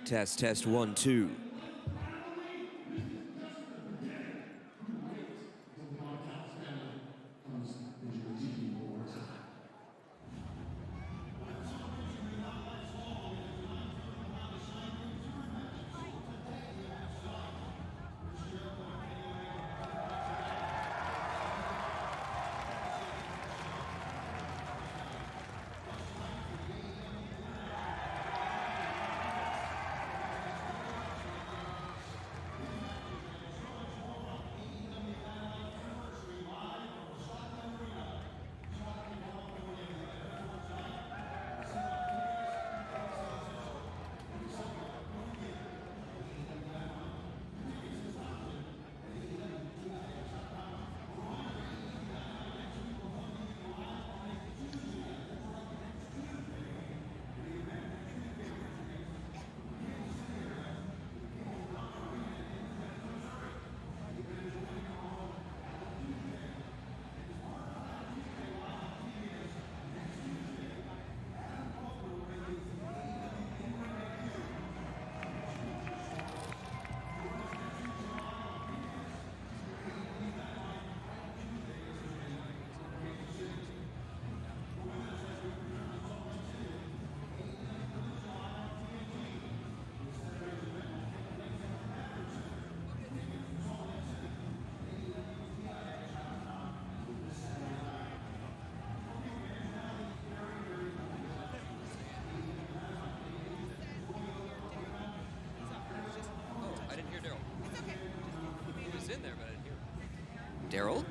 Test, test, 1, 2. Daryl?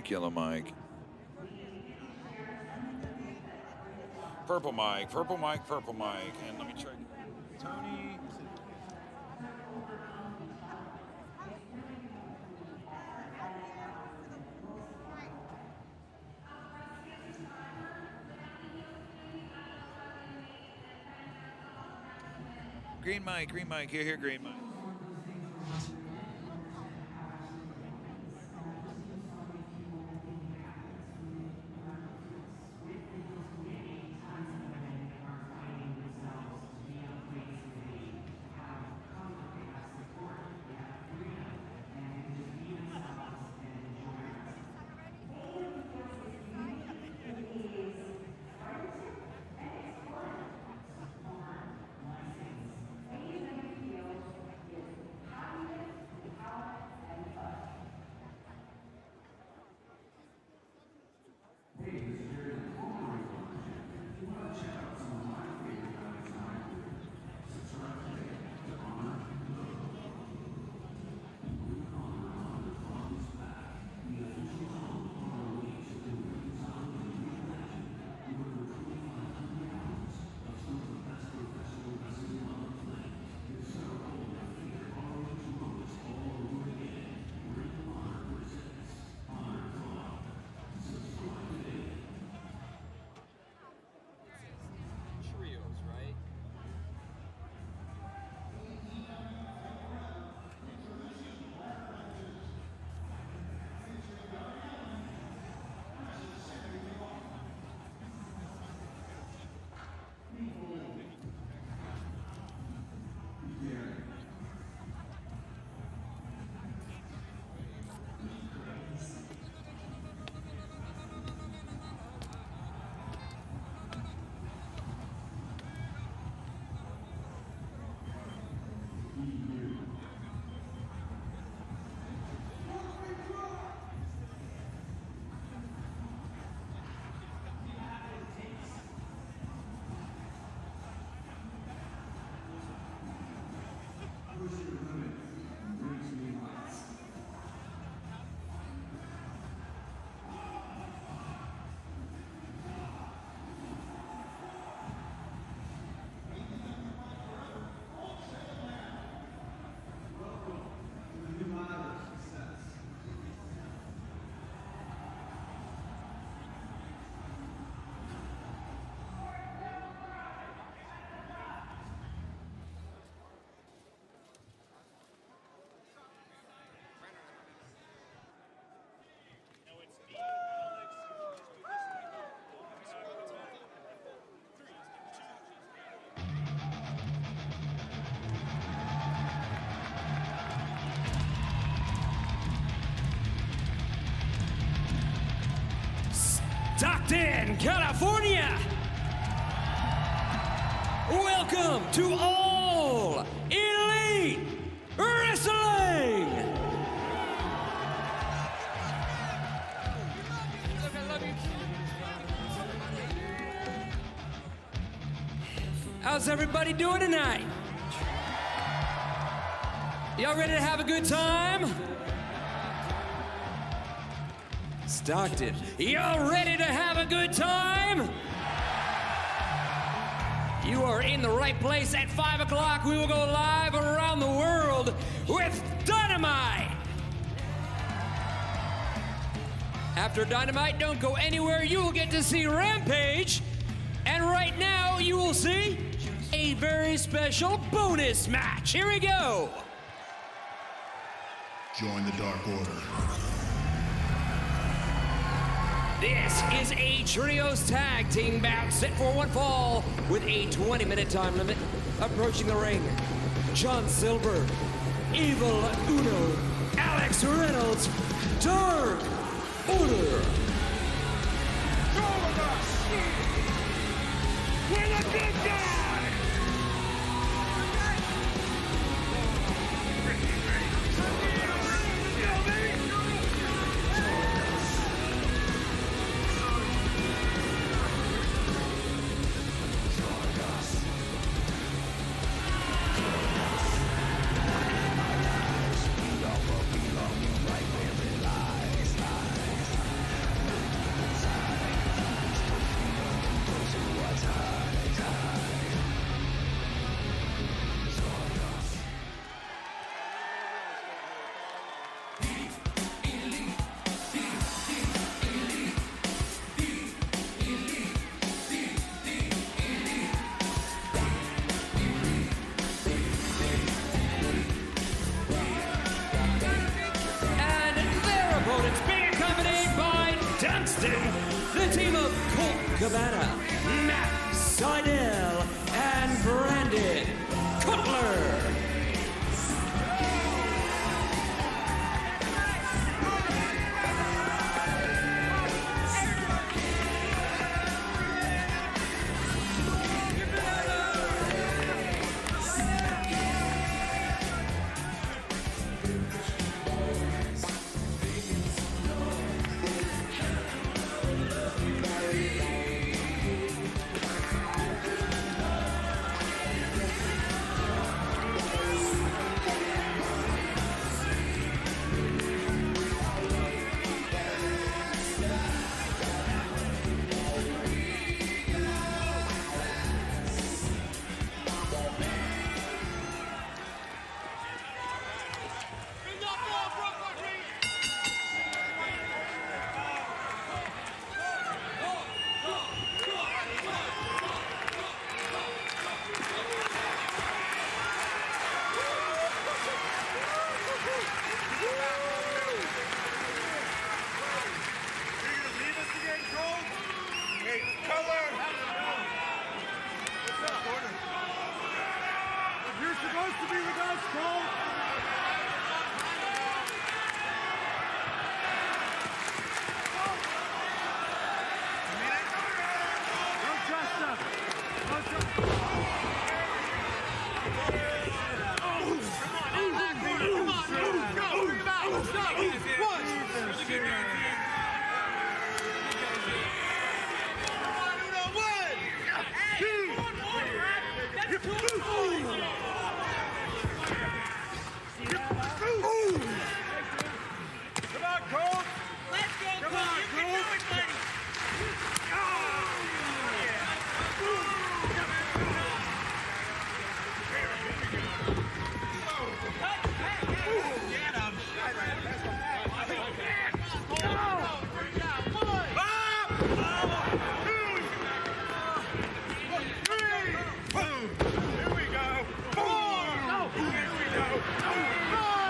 Yellow mic. Purple mic. And let me check. Tony. Green mic. Here, green mic. Stockton, California. Welcome to All Elite Wrestling. How's everybody doing tonight? Y'all ready to have a good time? Stockton, y'all ready to have a good time? You are in the right place. At 5 o'clock, we will go live around the world with Dynamite. After Dynamite, don't go anywhere. You will get to see Rampage. And right now, you will see a very special bonus match. Here we go. Join the Dark Order. This is a trios tag team bout set for one fall with a 20-minute time limit. Approaching the ring, John Silver, Evil Uno, Alex Reynolds, Dark Order. Go with us! We're the good guys! The team of Colt Cabana, Matt Seidel, and Brandon Cutler. Here we go. 4. Here we go. 5.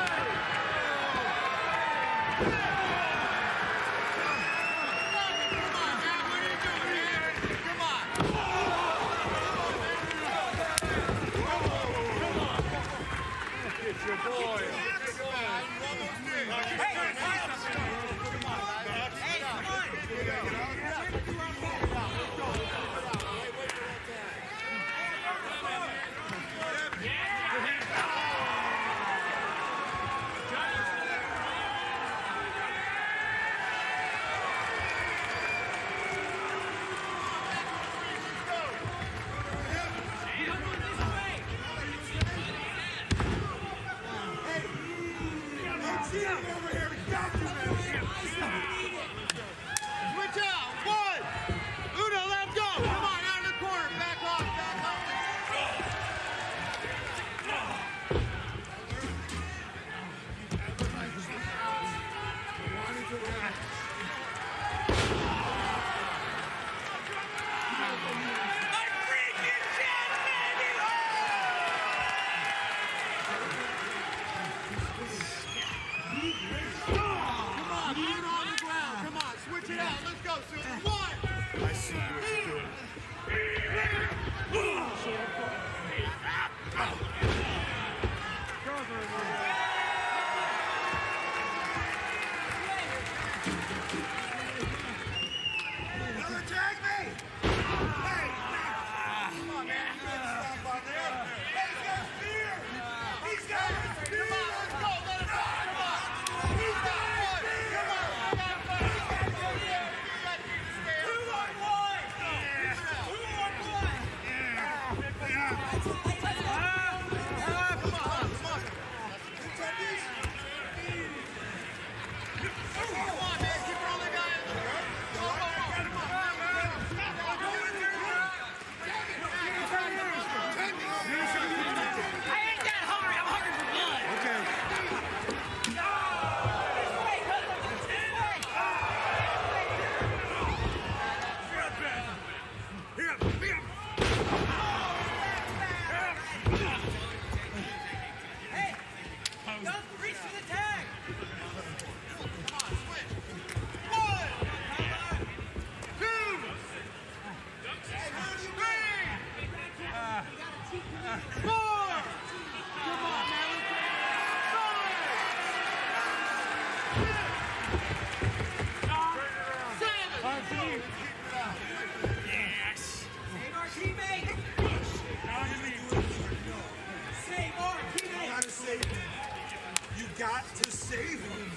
Got to save him.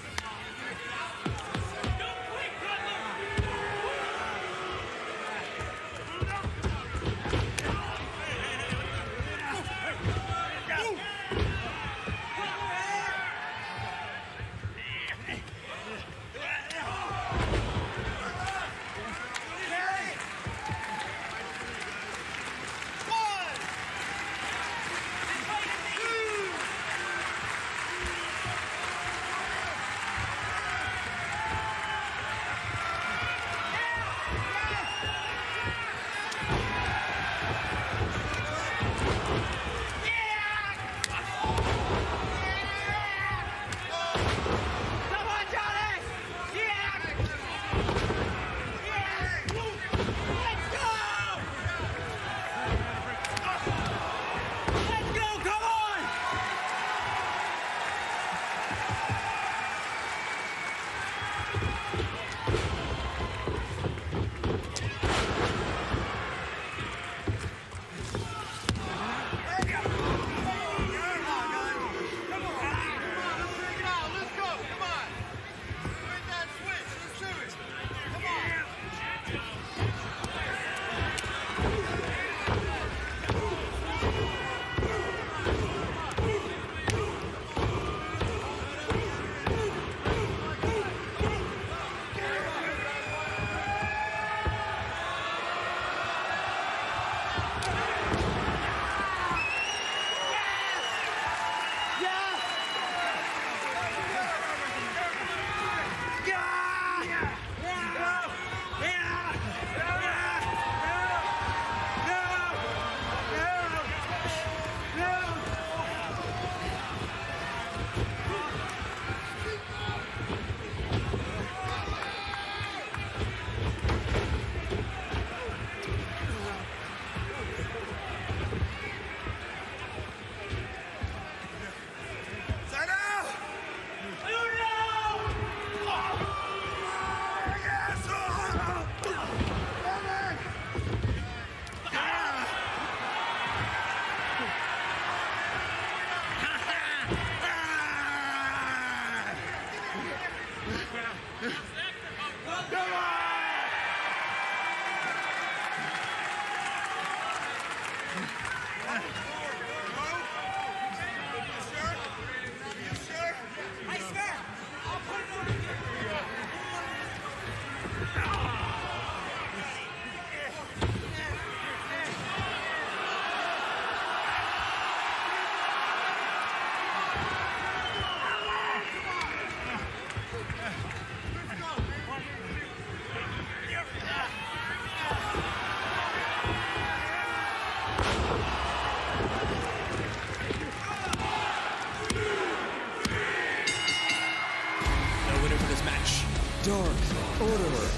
order.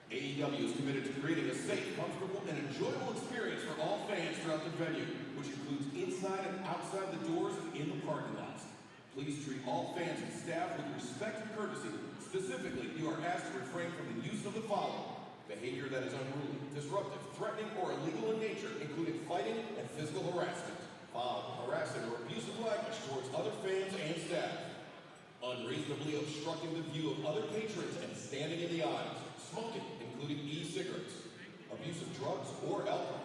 AEW is committed to creating a safe, comfortable, and enjoyable experience for all fans throughout the venue, which includes inside and outside the doors and in the parking lots. Please treat all fans and staff with respect and courtesy. Specifically, you are asked to refrain from the use of the following: behavior that is unruly, disruptive, threatening, or illegal in nature, including fighting and physical harassment, foul, harassing, or abusive language towards other fans and staff, unreasonably obstructing the view of other patrons and standing in the aisles, smoking, including e-cigarettes, abuse of drugs or alcohol,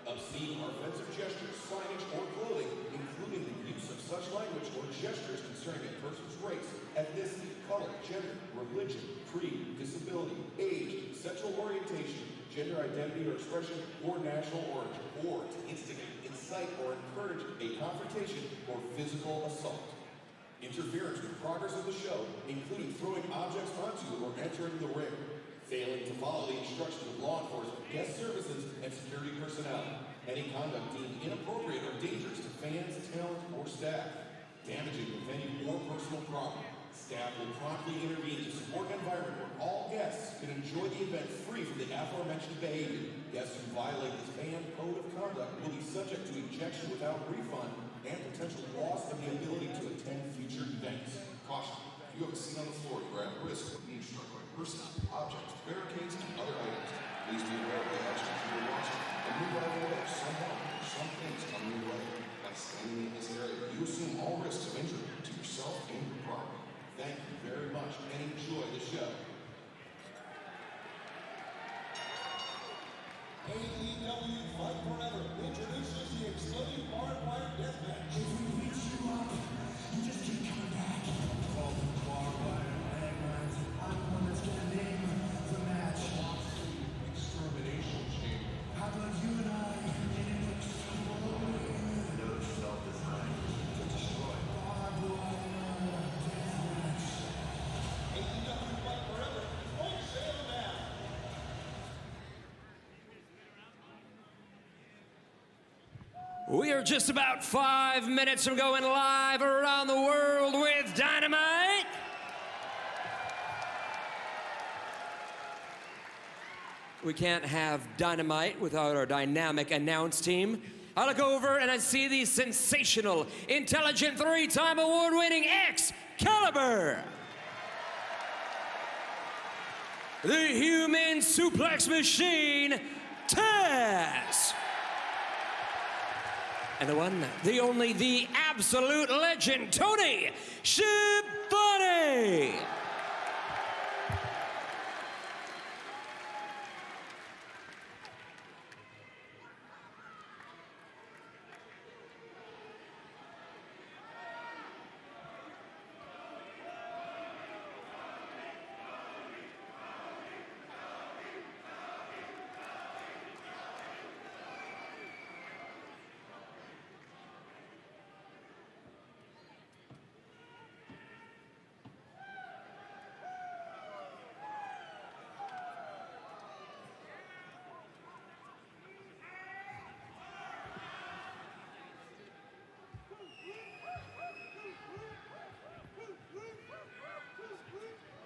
obscene or offensive gestures, signage, or clothing, including the use of such language or gestures concerning a person's race, ethnicity, color, gender, religion, creed, disability, age, sexual orientation, gender identity or expression, or national origin, or to instigate, incite, or encourage a confrontation or physical assault. Interference with progress of the show, including throwing objects onto or entering the ring, failing to follow the instructions of law enforcement, guest services, and security personnel, any conduct deemed inappropriate or dangerous to fans, talent, or staff, damaging the venue or personal property. Staff will promptly intervene to support an environment where all guests can enjoy the event free from the aforementioned behavior. Guests who violate this banned code of conduct will be subject to ejection without refund and potential loss of the ability to attend future events. Caution: if you have a seat on the floor, you are at risk of being struck by persons, objects, barricades, and other items. Please be aware of the actions you are watching and move out of the way of someone or some things coming your way. By standing in this area, you assume all risks of injury to yourself and your property. Thank you very much and enjoy the show. AEW Fight Forever introduces the exciting barbed wire death match. If we beat you up, you just keep coming back. Call them barbed wire landmines. I'm the one that's gonna name the match. Extermination Chamber. How about you and I in an exploding, no self-design to destroy barbed wire death match. AEW Fight Forever, on sale now. We are just about 5 minutes from going live around the world with Dynamite. We can't have Dynamite without our dynamic announce team. I look over and I see the sensational, intelligent, three-time award-winning Excalibur. The human suplex machine, Taz. And the one, the only, the absolute legend, Tony Schiavone.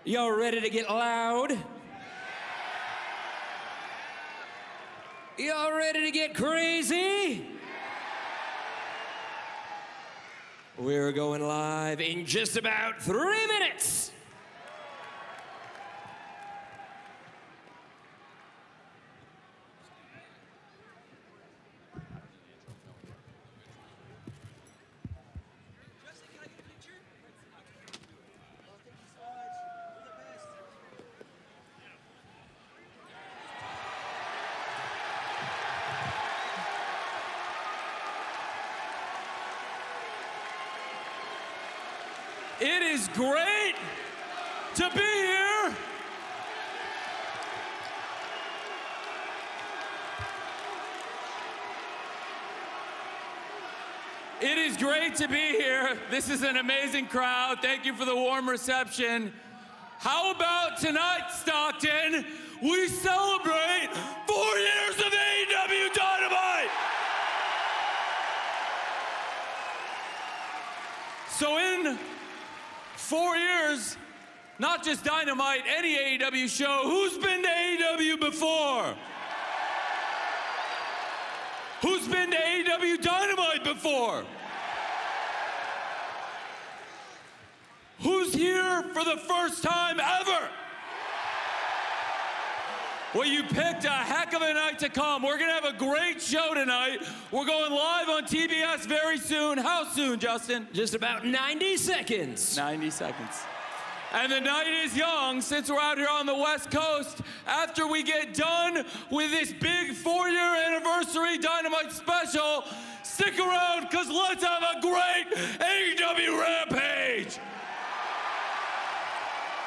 Y'all ready to get loud? Y'all ready to get crazy? We're going live in just about 3 minutes. It is great to be here. It is great to be here. This is an amazing crowd. Thank you for the warm reception. How about tonight, Stockton? We celebrate 4 years of AEW Dynamite. So in 4 years, not just Dynamite, any AEW show. Who's been to AEW before? Who's been to AEW Dynamite before? Who's here for the first time ever? Well, you picked a heck of a night to come. We're gonna have a great show tonight. We're going live on TBS very soon. How soon, Justin? Just about 90 seconds. 90 seconds. And the night is young, since we're out here on the West Coast. After we get done with this big 4-year anniversary Dynamite special, stick around, because let's have a great AEW Rampage.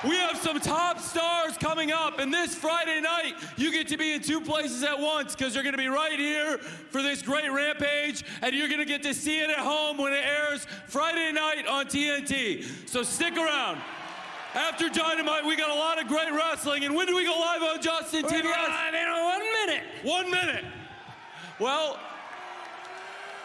We have some top stars coming up, and this Friday night, you get to be in 2 places at once, because you're going to be right here for this great Rampage, and you're going to get to see it at home when it airs Friday night on TNT. So stick around. After Dynamite, we got a lot of great wrestling, and when do we go live on Justin TBS? We're live in 1 minute. 1 minute. Well,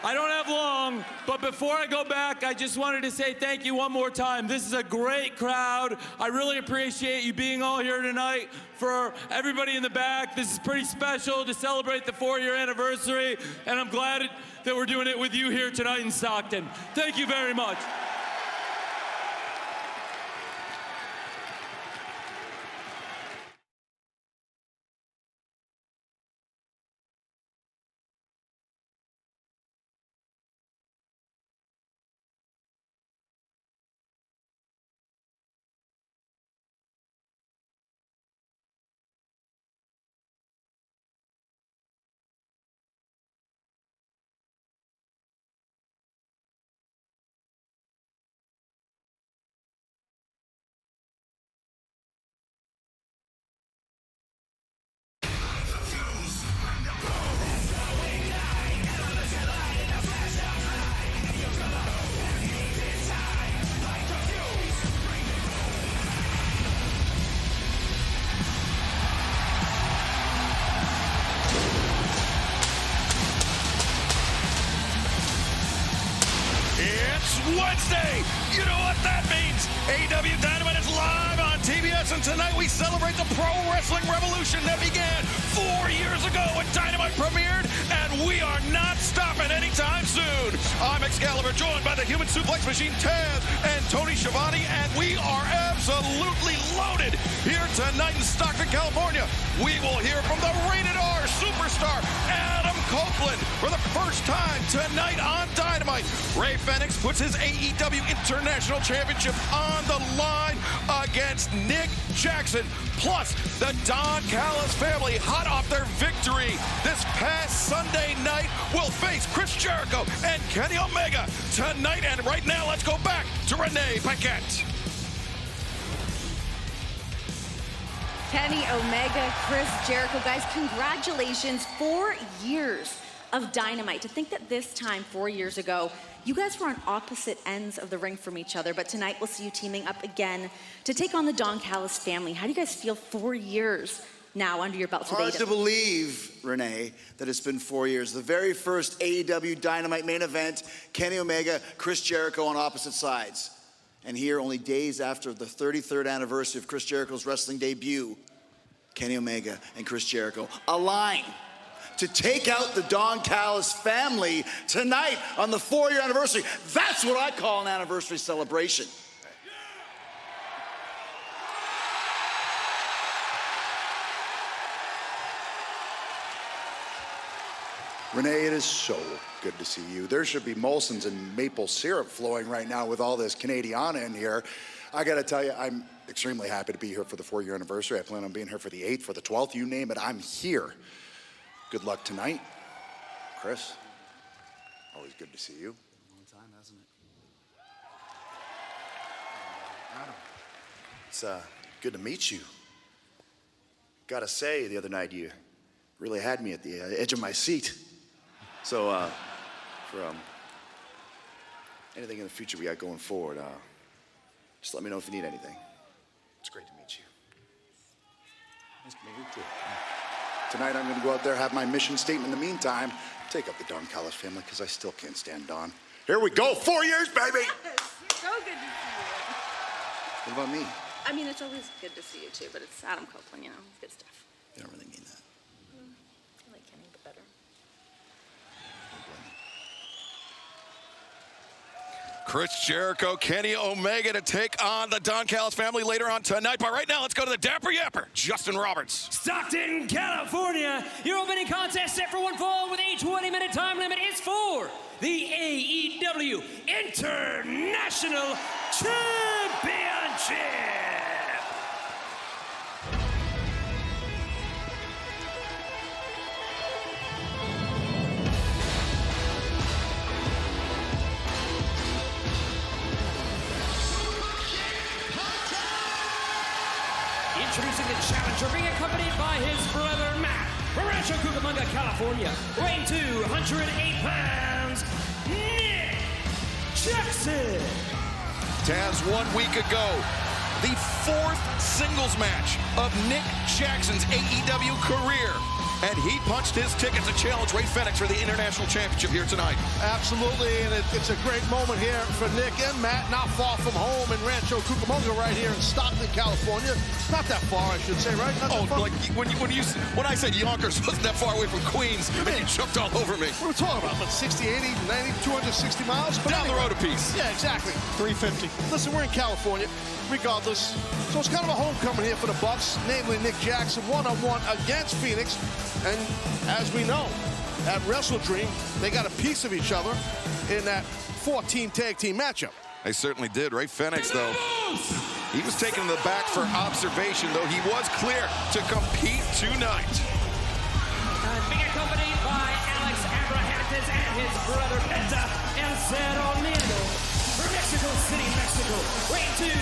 I don't have long, but before I go back, I just wanted to say thank you one more time. This is a great crowd. I really appreciate you being all here tonight. For everybody in the back, this is pretty special to celebrate the 4-year anniversary, and I'm glad that we're doing it with you here tonight in Stockton. Thank you very much. Wednesday. You know what that means. AEW Dynamite is live on TBS, and tonight we celebrate the pro wrestling revolution that began 4 years ago when Dynamite premiered, and we are not stopping anytime soon. I'm Excalibur, joined by the human suplex machine, Taz, and Tony Schiavone, and we are absolutely loaded here tonight in Stockton, California. We will hear from the Rated R superstar, Adam Copeland, for the first time tonight on Dynamite. Ray Fenix puts his AEW International Championship on the line against Nick Jackson. Plus, the Don Callis family, hot off their victory this past Sunday night, will face Chris Jericho and Kenny Omega tonight. And right now, let's go back to Renee Paquette. Kenny Omega, Chris Jericho, guys, congratulations. 4 years of Dynamite. To think that this time, 4 years ago, you guys were on opposite ends of the ring from each other, but tonight we'll see you teaming up again to take on the Don Callis family. How do you guys feel 4 years now under your belts with AEW? Hard to believe, Renee, that it's been 4 years. The very first AEW Dynamite main event, Kenny Omega, Chris Jericho on opposite sides. And here, only days after the 33rd anniversary of Chris Jericho's wrestling debut, Kenny Omega and Chris Jericho align to take out the Don Callis family tonight on the 4-year anniversary. That's what I call an anniversary celebration. Renee, it is so good to see you. There should be Molson's and maple syrup flowing right now with all this Canadiana in here. I gotta tell you, I'm extremely happy to be here for the 4-year anniversary. I plan on being here for the 8th, for the 12th, you name it, I'm here. Good luck tonight. Chris, always good to see you. Long time, hasn't it? Adam, it's good to meet you. Gotta say, the other night you really had me at the edge of my seat. So, for anything in the future we got going forward, just let me know if you need anything. It's great to meet you. Nice to meet you, too. Tonight I'm gonna go out there, have my mission statement. In the meantime, take up the Don Callis family, because I still can't stand Don. Here we go, 4 years, baby! Yes, so good to see you. What about me? I mean, it's always good to see you too, but it's Adam Copeland, you know, good stuff. You don't really mean that. I like Kenny, but better. Chris Jericho, Kenny Omega to take on the Don Callis family later on tonight. But right now, let's go to the Dapper Yapper, Justin Roberts. Stockton, California. Your opening contest set for one fall with a 20-minute time limit is for the AEW International Championship. Introducing the challenger, being accompanied by his brother Matt, from Rancho Cucamonga, California, weighing 208 pounds, Nick Jackson. Taz, 1 week ago, the 4th singles match of Nick Jackson's AEW career. And he punched his ticket to challenge Ray Fenix for the International Championship here tonight. Absolutely, and it's a great moment here for Nick and Matt, not far from home in Rancho Cucamonga, right here in Stockton, California. Not that far, I should say, right? Not that far. Like when I said Yonkers wasn't that far away from Queens, and you jumped all over me. What are we talking about? 60, 80, 90, 260 miles? But Down the road a piece. Yeah, exactly. 350. Listen, we're in California, regardless. So it's kind of a homecoming here for the Bucks, namely Nick Jackson, one-on-one against Phoenix. And as we know, at Wrestle Dream, they got a piece of each other in that 14 tag team matchup. They certainly did. Ray Fenix, though, he was taken to the back for observation, though he was clear to compete tonight. Being accompanied by Alex Abrahantes and his brother Penta El Ser Orlando. From Mexico City, Mexico, weighing 200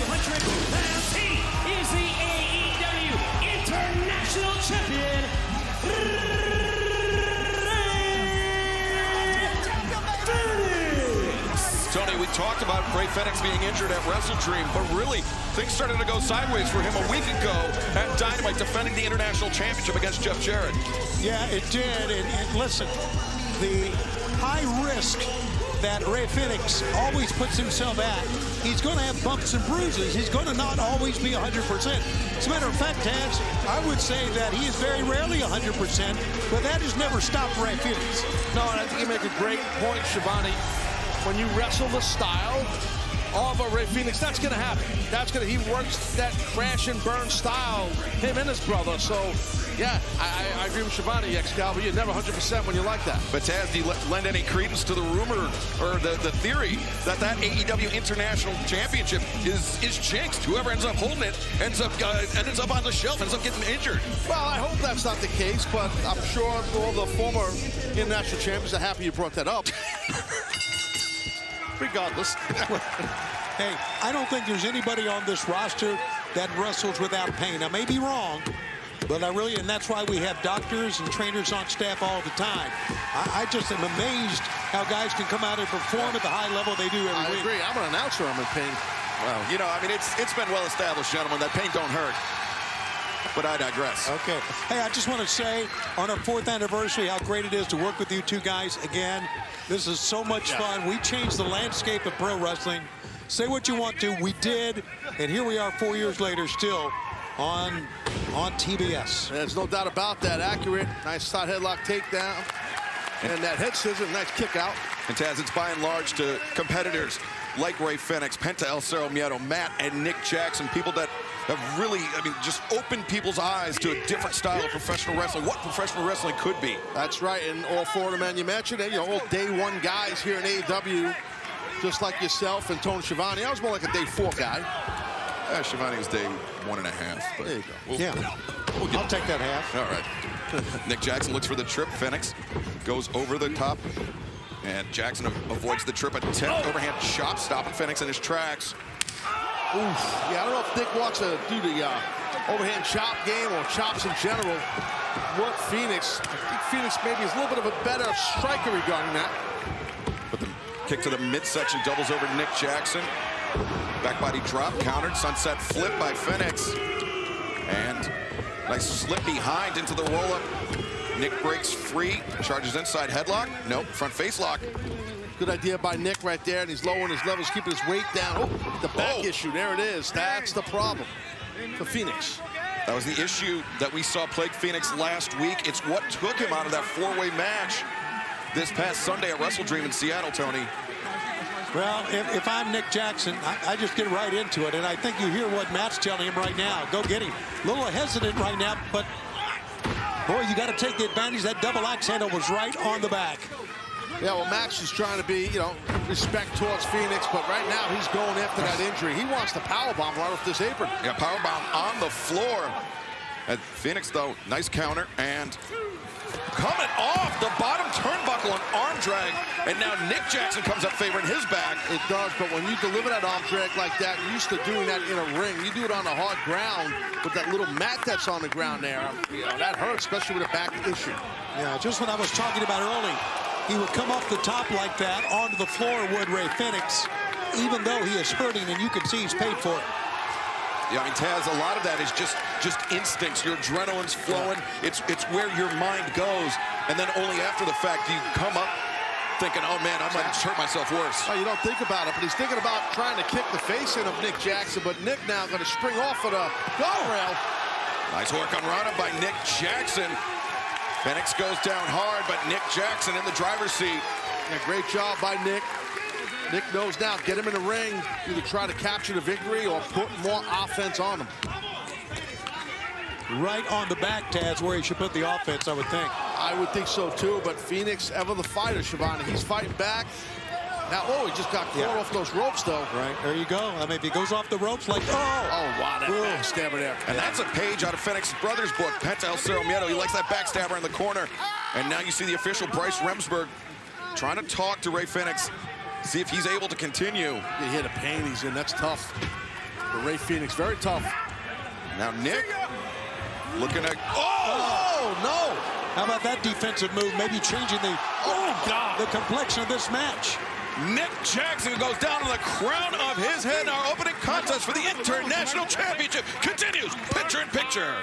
pounds, he is the AEW International Champion, Tony, we talked about Ray Fenix being injured at Wrestle Dream, but really, things started to go sideways for him a week ago at Dynamite, defending the International Championship against Jeff Jarrett. Yeah, it did. And listen, the high risk that Rey Fenix always puts himself at. He's going to have bumps and bruises. He's going to not always be 100%. As a matter of fact, Taz, I would say that he is very rarely 100%, but that has never stopped Rey Fenix. No, and I think you make a great point, Shivani. When you wrestle the style of a Rey Fenix, that's going to happen. He works that crash and burn style, him and his brother. So, yeah, I agree with Shivani, Excalibur. You're never 100% when you like that. But Taz, do you lend any credence to the rumor or the theory that AEW International Championship is jinxed? Whoever ends up holding it ends up on the shelf, ends up getting injured. Well, I hope that's not the case, but I'm sure all the former international champions are happy you brought that up. Regardless. Hey, I don't think there's anybody on this roster that wrestles without pain. I may be wrong, but and that's why we have doctors and trainers on staff all the time. I just am amazed how guys can come out and perform at the high level they do every week. I agree. I'm an announcer. I'm in pain. Well, you know, I mean, it's been well established, gentlemen, that pain don't hurt. But I digress. Okay. Hey, I just want to say on our 4th anniversary how great it is to work with you two guys again. This is so much fun. We changed the landscape of pro wrestling. Say what you want to. We did. And here we are 4 years later still on TBS. There's no doubt about that. Accurate. Nice side headlock takedown. And that head scissor. Nice kick out. And Taz, it's by and large to competitors like Rey Fenix, Penta El Cerro Miedo, Matt and Nick Jackson, people that have really, just opened people's eyes to a different style of professional wrestling, what professional wrestling could be. That's right, and all 4 of the men you mentioned, all day 1 guys here in AEW, just like yourself and Tony Schiavone. I was more like a day 4 guy. Schiavone was day 1.5. But there you go. I'll take that half. All right. Nick Jackson looks for the trip. Fenix goes over the top. And Jackson avoids the trip attempt. Overhand chop, stopping Fenix in his tracks. Oof. Yeah, I don't know if Nick wants to do the overhand chop game or chops in general. Work Phoenix. I think Phoenix maybe is a little bit of a better striker regarding that. But the kick to the midsection doubles over Nick Jackson. Back body drop, countered, sunset flip by Fenix. And nice slip behind into the roll-up. Nick breaks free, charges inside headlock. Nope, front face lock. Good idea by Nick right there, and he's lowering his levels, keeping his weight down. Oh, the back issue, there it is. That's the problem for Phoenix. That was the issue that we saw plague Phoenix last week. It's what took him out of that 4-way match this past Sunday at Wrestle Dream in Seattle, Tony. Well, if I'm Nick Jackson, I just get right into it, and I think you hear what Matt's telling him right now. Go get him. A little hesitant right now, but boy, you got to take the advantage. That double axe handle was right on the back. Yeah, well, Max is trying to be, respect towards Phoenix, but right now he's going after that injury. He wants the powerbomb right off this apron. Yeah, powerbomb on the floor. And Phoenix, though, nice counter, and coming off the bottom turnbuckle, an arm drag, and now Nick Jackson comes up favoring his back. It does, but when you deliver that arm drag like that, you're used to doing that in a ring. You do it on the hard ground with that little mat that's on the ground there. That hurts, especially with a back issue. Yeah, just what I was talking about early. He would come off the top like that onto the floor, would Rey Fenix, even though he is hurting, and you can see he's paid for it. Yeah, Taz, a lot of that is just instincts. Your adrenaline's flowing. It's where your mind goes, and then only after the fact do you come up thinking, oh man, I might hurt myself worse. Oh, you don't think about it, but he's thinking about trying to kick the face in of Nick Jackson, but Nick now going to spring off of the guardrail. Nice work on Rana by Nick Jackson. Fenix goes down hard, but Nick Jackson in the driver's seat. Yeah, great job by Nick. Nick knows now, get him in the ring, either try to capture the victory or put more offense on him. Right on the back, Taz, where he should put the offense, I would think. I would think so, too, but Phoenix, ever the fighter, Schiavone. He's fighting back. Now, he just got caught off those ropes, though. Right, there you go. I mean, if he goes off the ropes like, wow, that backstabber there. And that's a page out of Fenix's brother's book, Penta El Cerro Miedo. He likes that backstabber in the corner. And now you see the official Bryce Remsburg trying to talk to Rey Fenix, see if he's able to continue. You hear the pain he's in. That's tough. But Rey Fenix, very tough. Now Nick looking at... Oh, no! How about that defensive move? Maybe changing the complexion of this match. Nick Jackson goes down to the crown of his head. Our opening contest for the International Championship continues. Picture in picture.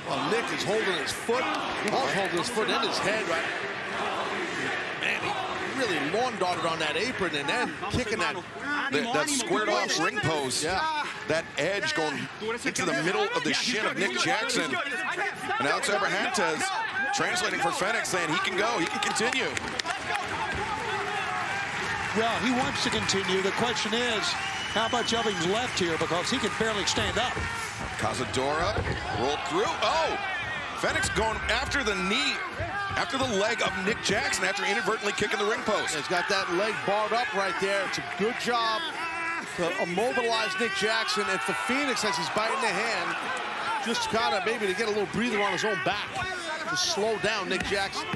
Well, Nick is holding his foot. Paul's holding his foot and his head, right? Man, he really lawn darted on that apron and then kicking that squared off ring post. Yeah. That edge going into the middle of the shin of Nick Jackson. And Alex Abrahantes translating for Fenix, saying he can go, he can continue. Well, he wants to continue. The question is, how much of him's left here, because he can barely stand up. Cazadora rolled through. Oh, Fenix going after the knee, after the leg of Nick Jackson after inadvertently kicking the ring post. He's got that leg barred up right there. It's a good job to immobilize Nick Jackson. And for Phoenix, as he's biting the hand, just kind of maybe to get a little breather on his own back, to slow down Nick Jackson.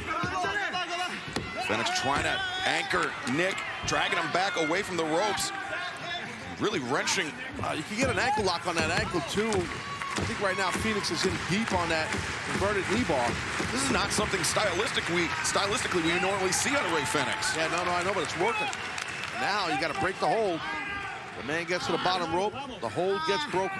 Fenix trying to anchor Nick, dragging him back away from the ropes. Really wrenching. You can get an ankle lock on that ankle, too. I think right now Phoenix is in deep on that inverted knee bar. This is not something stylistically we normally see out of Ray Fenix. Yeah, no, I know, but it's working. Now you got to break the hold. The man gets to the bottom rope, the hold gets broken.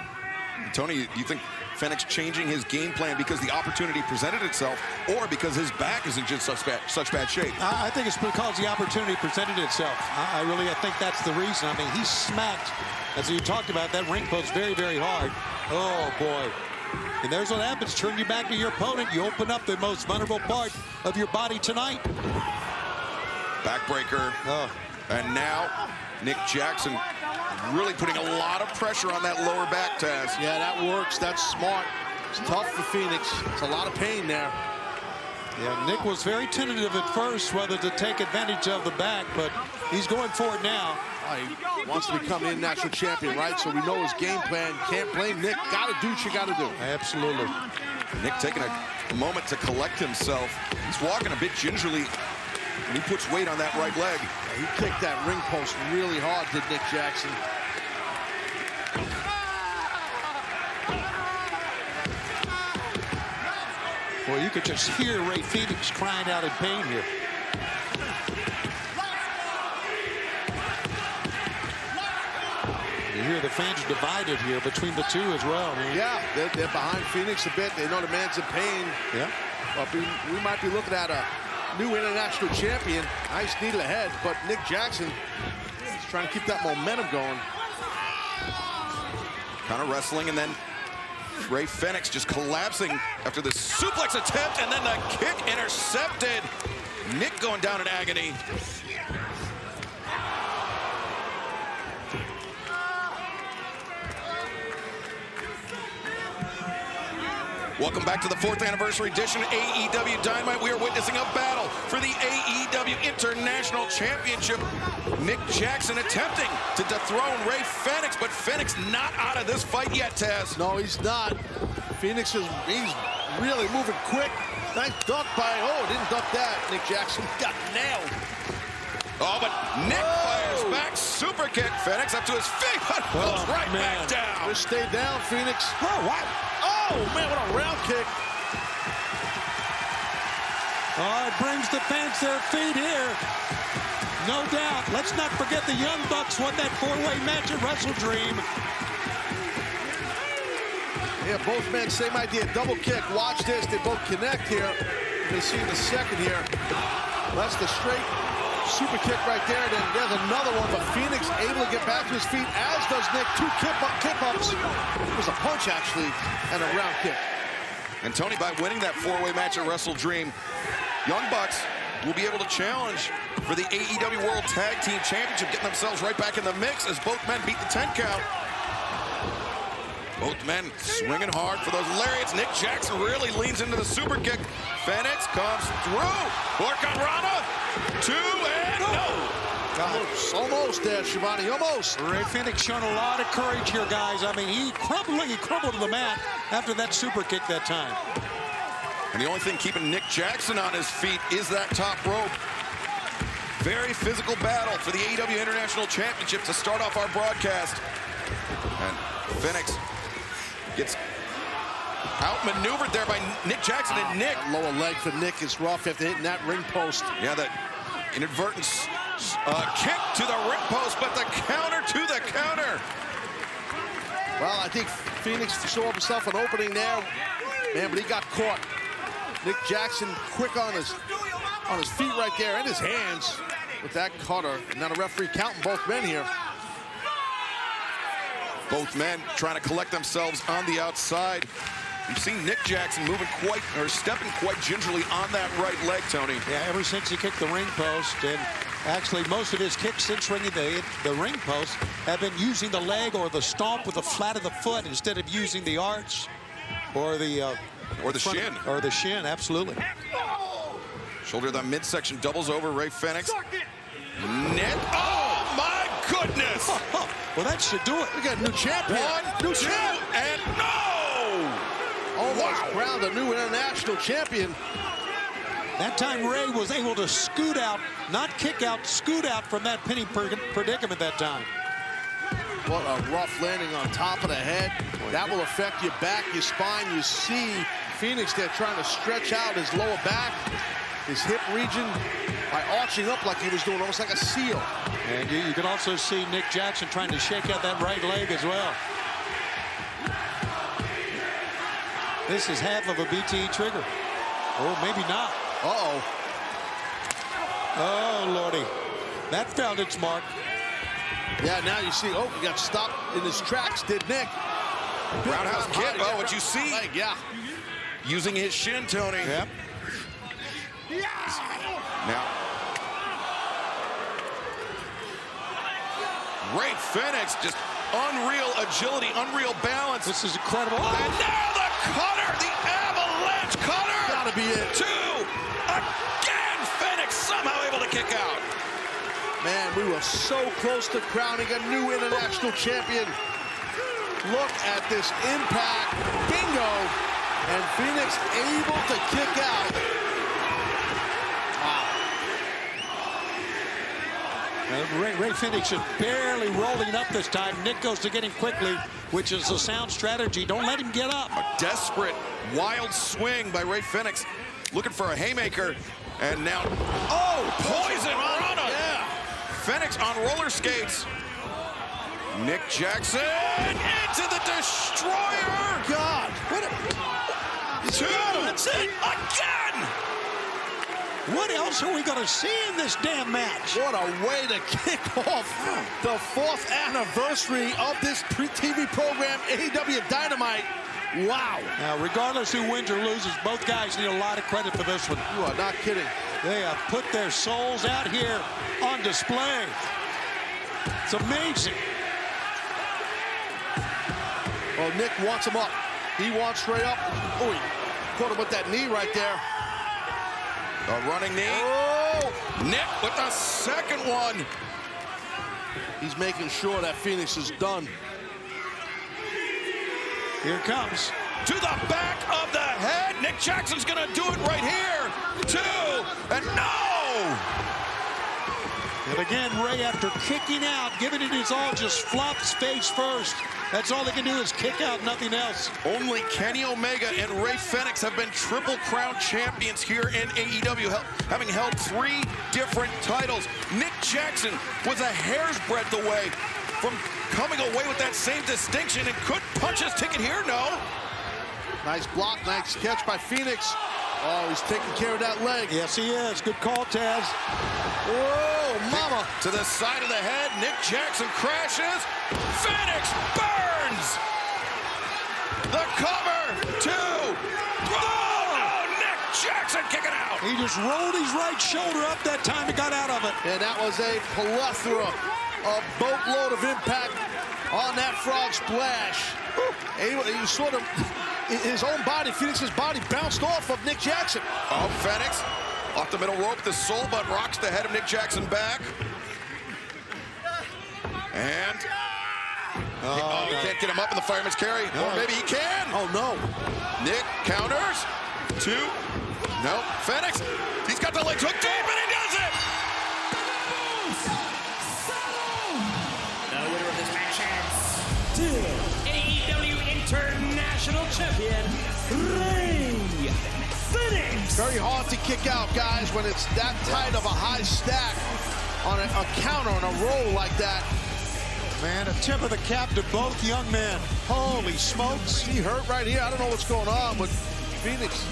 Tony, do you think Fenix changing his game plan because the opportunity presented itself, or because his back is in just such bad shape? I think it's because the opportunity presented itself. I think that's the reason. I mean, he smacked, as you talked about, that ring post very, very hard. Oh, boy. And there's what happens. Turn your back to your opponent. You open up the most vulnerable part of your body tonight. Backbreaker. Oh. And now Nick Jackson really putting a lot of pressure on that lower back, Taz. Yeah, that works. That's smart. It's tough for Phoenix. It's a lot of pain there. Yeah, Nick was very tentative at first whether to take advantage of the back, but he's going for it now. He wants to become the international champion, right? So we know his game plan. Can't blame Nick. Got to do what you got to do. Absolutely. Nick taking a moment to collect himself. He's walking a bit gingerly, and he puts weight on that right leg. Yeah, he kicked that ring post really hard, did Nick Jackson. Well, you could just hear Ray Phoenix crying out in pain here. You hear the fans divided here between the two as well. Man. Yeah, they're behind Phoenix a bit. They know the man's in pain. Yeah. But we might be looking at a new international champion. Nice needle ahead, but Nick Jackson is trying to keep that momentum going. Kind of wrestling, and then Ray Fenix just collapsing after the suplex attempt, and then the kick intercepted. Nick going down in agony. Welcome back to the 4th anniversary edition of AEW Dynamite. We are witnessing a battle for the AEW International Championship. Nick Jackson attempting to dethrone Ray Fenix, but Fenix not out of this fight yet, Taz. No, he's not. Phoenix he's really moving quick. Nice duck by, didn't duck that. Nick Jackson got nailed. Oh, but Nick fires back. Super kick. Fenix up to his feet, but goes right back down. Just stay down, Phoenix. Oh, wow. Oh, man, what a round kick. Oh, it brings the fans to their feet here. No doubt. Let's not forget the Young Bucks won that 4-way match at Wrestle Dream. Yeah, both men, same idea. Double kick. Watch this. They both connect here. You're going to see in a second here. That's the straight super kick right there. Then there's another one, but Phoenix able to get back to his feet, as does Nick. Two kick-ups. It was a punch, actually, and a round kick. And Tony, by winning that 4-way match at Wrestle Dream, Young Bucks will be able to challenge for the AEW World Tag Team Championship, getting themselves right back in the mix as both men beat the 10 count. Both men swinging hard for those lariats. Nick Jackson really leans into the super kick. Fenix comes through. Hurricane Rana. 2 and no. Almost there, Shivani, almost. Ray Phoenix showing a lot of courage here, guys. I mean, he crumbled to the mat after that super kick that time. And the only thing keeping Nick Jackson on his feet is that top rope. Very physical battle for the AEW International Championship to start off our broadcast. And Phoenix gets outmaneuvered there by Nick Jackson, and Nick. That lower leg for Nick is rough after hitting that ring post. Yeah, that inadvertent kick to the ring post, but the counter to the counter. Well, I think Phoenix saw himself an opening there. Man, but he got caught. Nick Jackson quick on his feet right there and his hands with that cutter. Now the referee counting both men here. Both men trying to collect themselves on the outside. You've seen Nick Jackson stepping quite gingerly on that right leg, Tony. Yeah, ever since he kicked the ring post, and actually most of his kicks since ringing the ring post have been using the leg or the stomp with the flat of the foot instead of using the arch or the shin. Or the shin, absolutely. Shoulder to the midsection, doubles over Ray Fenix. Net. Oh my goodness! Well, that should do it. We got a new champion. One, two, and no! Almost crowned a new international champion. That time Ray was able to scoot out, not kick out, scoot out from that pinning predicament that time. What a rough landing on top of the head. That will affect your back, your spine. You see Phoenix there trying to stretch out his lower back, his hip region, by arching up like he was doing, almost like a seal. And you can also see Nick Jackson trying to shake out that right leg as well. This is half of a BTE trigger. Or maybe not. Uh-oh. Oh, Lordy. That found its mark. Yeah, now you see, oh, he got stopped in his tracks, did Nick. Roundhouse kick, oh, what you see? Leg, yeah. Using his shin, Tony. Yep. Now, Ray Fenix, just unreal agility, unreal balance. This is incredible. And now the cutter, the avalanche cutter. Gotta be it. Two. Again, Fenix somehow able to kick out. Man, we were so close to crowning a new international champion. Look at this impact. Bingo. And Phoenix able to kick out. Ray Phoenix is barely rolling up this time. Nick goes to get him quickly, which is a sound strategy. Don't let him get up. A desperate, wild swing by Ray Fenix. Looking for a haymaker. And now, oh, poison rana. Yeah. Fenix on roller skates. Nick Jackson into the destroyer. God. What a... Two. That's it. Again. What else are we going to see in this damn match? What a way to kick off the 4th anniversary of this TV program, AEW Dynamite. Wow. Now, regardless who wins or loses, both guys need a lot of credit for this one. You are not kidding. They have put their souls out here on display. It's amazing. Well, Nick wants him up. He wants Ray up. Oh, he caught him with that knee right there. A running knee. Oh! Nick with the second one. He's making sure that Phoenix is done. Here it comes. To the back of the head. Nick Jackson's going to do it right here. Two. And no! And again, Ray, after kicking out, giving it his all, just flops face first. That's all they can do is kick out, nothing else. Only Kenny Omega and Ray Fenix have been Triple Crown champions here in AEW, having held 3 different titles. Nick Jackson was a hair's breadth away from coming away with that same distinction and could punch his ticket here, no. Nice block, nice catch by Phoenix. Oh, he's taking care of that leg. Yes, he is. Good call, Taz. Whoa, mama. To the side of the head, Nick Jackson crashes. Phoenix burns. The cover, 2. Oh, no, Nick Jackson kicking out. He just rolled his right shoulder up that time and got out of it. And that was a plethora, a boatload of impact on that frog splash. He sort of, his own body, Phoenix's body, bounced off of Nick Jackson. Oh, Phoenix off the middle rope. The soul butt rocks the head of Nick Jackson back. And he can't get him up in the fireman's carry. No. Or maybe he can. Oh, no. Nick counters. 2. No. Phoenix. He's got the legs hooked deep, and he does it. The winner of this match is AEW International Champion, Ray Phoenix. Very hard to kick out, guys, when it's that tight of a high stack on a counter on a roll like that. Man, a tip of the cap to both young men. Holy smokes. He hurt right here. I don't know what's going on, but Phoenix.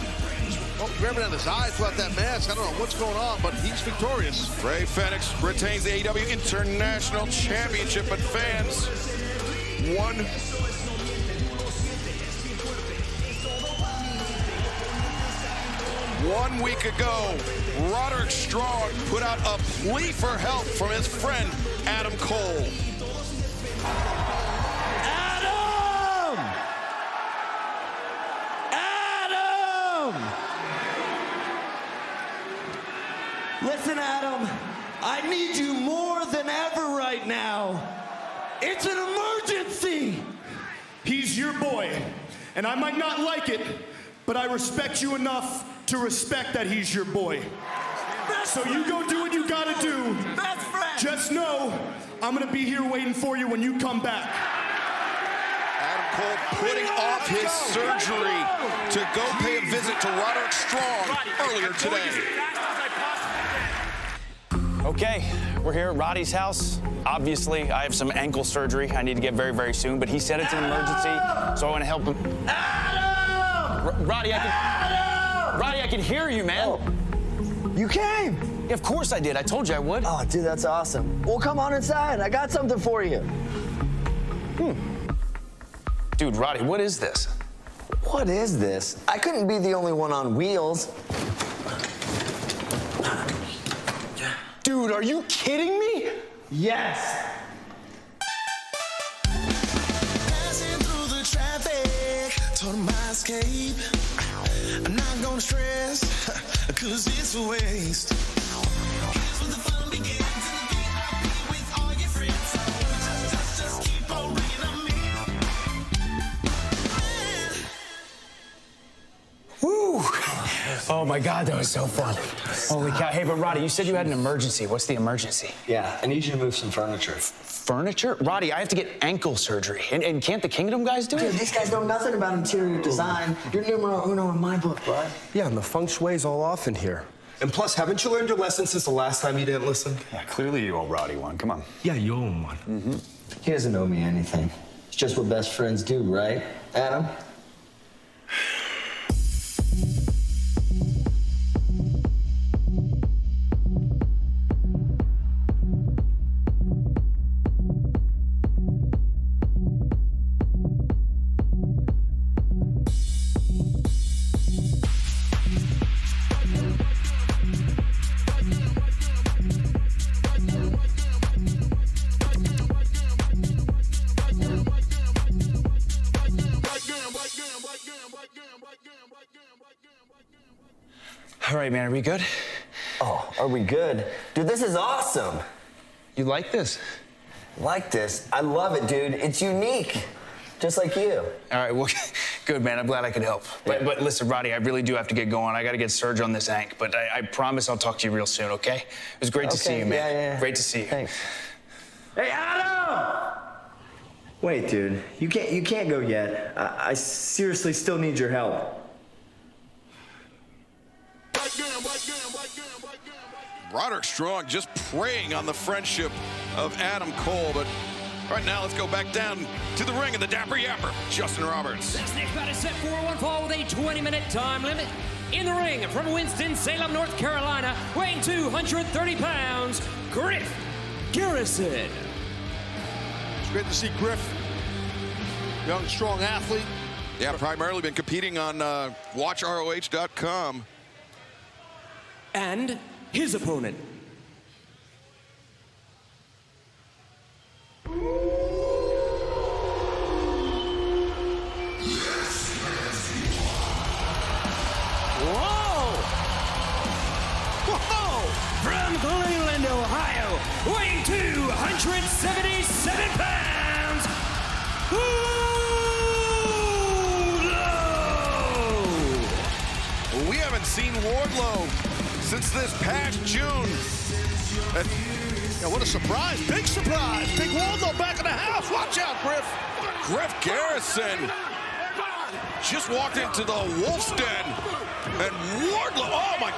Grabbing at his eye throughout that mask. I don't know what's going on, but he's victorious. Rey Fenix retains the AEW International Championship, but fans, 1 week ago, Roderick Strong put out a plea for help from his friend, Adam Cole. Listen, Adam, I need you more than ever right now. It's an emergency. He's your boy, and I might not like it, but I respect you enough to respect that he's your boy. So you go do what you gotta do. Best friend. Just know I'm gonna be here waiting for you when you come back. Adam Cole putting off his surgery to go pay a visit to Roderick Strong earlier today. Okay, we're here at Roddy's house. Obviously, I have some ankle surgery I need to get very, very soon, but he said it's an emergency, so I want to help him. Adam! Roddy, I can hear you, man. Oh, you came? Yeah, of course I did. I told you I would. Oh, dude, that's awesome. Well, come on inside. I got something for you. Dude, Roddy, what is this? What is this? I couldn't be the only one on wheels. Dude, are you kidding me? Yes. Passing through the traffic, told him my escape. I'm not gonna stress, cause it's a waste. Here's where the fun begins, in the VIP with all your friends. So just keep on bringing on me. Woo! Oh my God, that was so fun. Holy cow. Hey, but Roddy, you said you had an emergency. What's the emergency? Yeah, I need you to move some furniture. Furniture? Roddy, I have to get ankle surgery. And can't the Kingdom guys do it? Dude, these guys know nothing about interior design. You're numero uno in my book, bud. Yeah, and the feng shui's all off in here. And plus, haven't you learned your lesson since the last time you didn't listen? Yeah, clearly you owe Roddy one. Come on. Yeah, you owe him one. He doesn't owe me anything. It's just what best friends do, right, Adam? All right, man, are we good? Oh, are we good? Dude, this is awesome. You like this? Like this? I love it, dude. It's unique. Just like you. All right, well, good, man. I'm glad I could help. But listen, Roddy, I really do have to get going. I got to get surgery on this ankle, but I promise I'll talk to you real soon, okay? It was great to see you, man. Yeah. Great to see you. Thanks. Hey, Adam! Wait, dude. You can't go yet. I seriously still need your help. Roderick Strong just preying on the friendship of Adam Cole, but right now let's go back down to the ring of the Dapper Yapper, Justin Roberts. This next bout is set for one fall with a 20-minute time limit. In the ring from Winston-Salem, North Carolina, weighing 230 pounds, Griff Garrison. It's great to see Griff, young, strong athlete. Yeah, primarily been competing on WatchROH.com. And his opponent. From Cleveland, Ohio, weighing 277 pounds, We haven't seen Wardlow since this past June. Yeah, what a surprise. Big surprise. Big Wardlow back in the house. Watch out, Griff. Griff Garrison just walked into the Wolf's Den. And Wardlow, oh my,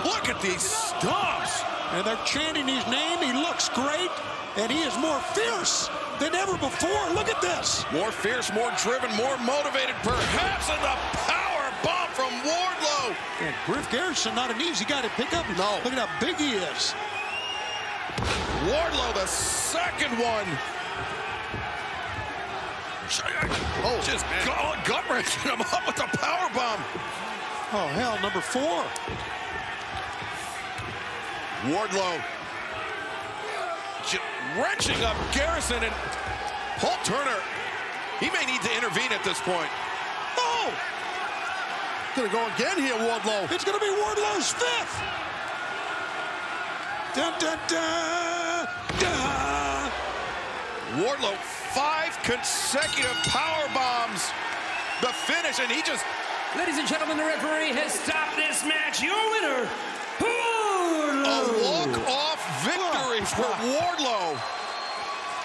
look at these stomps. And they're chanting his name. He looks great. And he is more fierce than ever before. Look at this. More fierce, more driven, more motivated, perhaps, in the power bomb from Wardlow. And Griff Garrison, not an easy guy to pick up. No. Look at how big he is. Wardlow, the second one. Oh, just gut-wrenching him up with the powerbomb. Oh, hell, number 4. Wardlow wrenching up Garrison, and Paul Turner, he may need to intervene at this point. Oh! Gonna go again here, Wardlow. It's gonna be Wardlow's 5th. Dun, dun, dun, dun. Wardlow, 5 consecutive power bombs. The finish, and he just... Ladies and gentlemen, the referee has stopped this match. Your winner, Wardlow. A walk-off victory for Wardlow.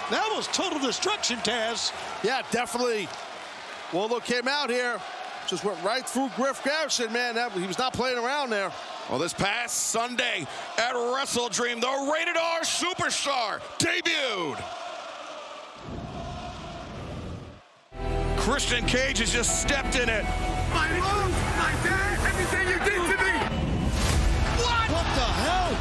That was total destruction, Taz. Yeah, definitely. Wardlow came out here, just went right through Griff Garrison, man. He was not playing around there. Well, this past Sunday at Wrestle Dream, the Rated R Superstar debuted. Christian Cage has just stepped in it. My mom, my dad, everything you did to me. What the hell?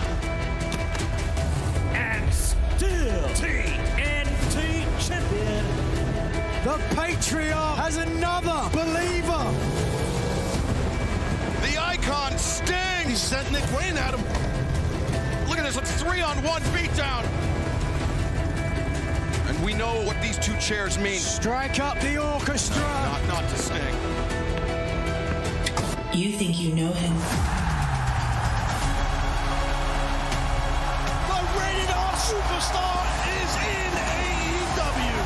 And still TNT champion. The Patriarch has another believer. The Icon Sting. He sent Nick Wayne at him. Look at this, a 3-on-1 beatdown. And we know what these 2 chairs mean. Strike up the orchestra. Not to Sting. You think you know him. The Rated R Superstar is in AEW.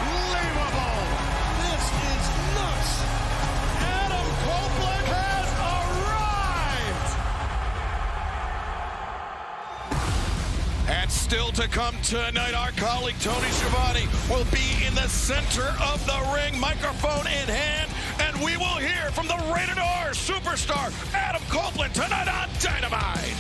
Unbelievable. This is nuts. Adam Copeland has arrived. And still to come tonight, our colleague Tony Schiavone will be in the center of the ring, microphone in hand, and we will hear from the Rated R Superstar, Adam Copeland, tonight on Dynamite.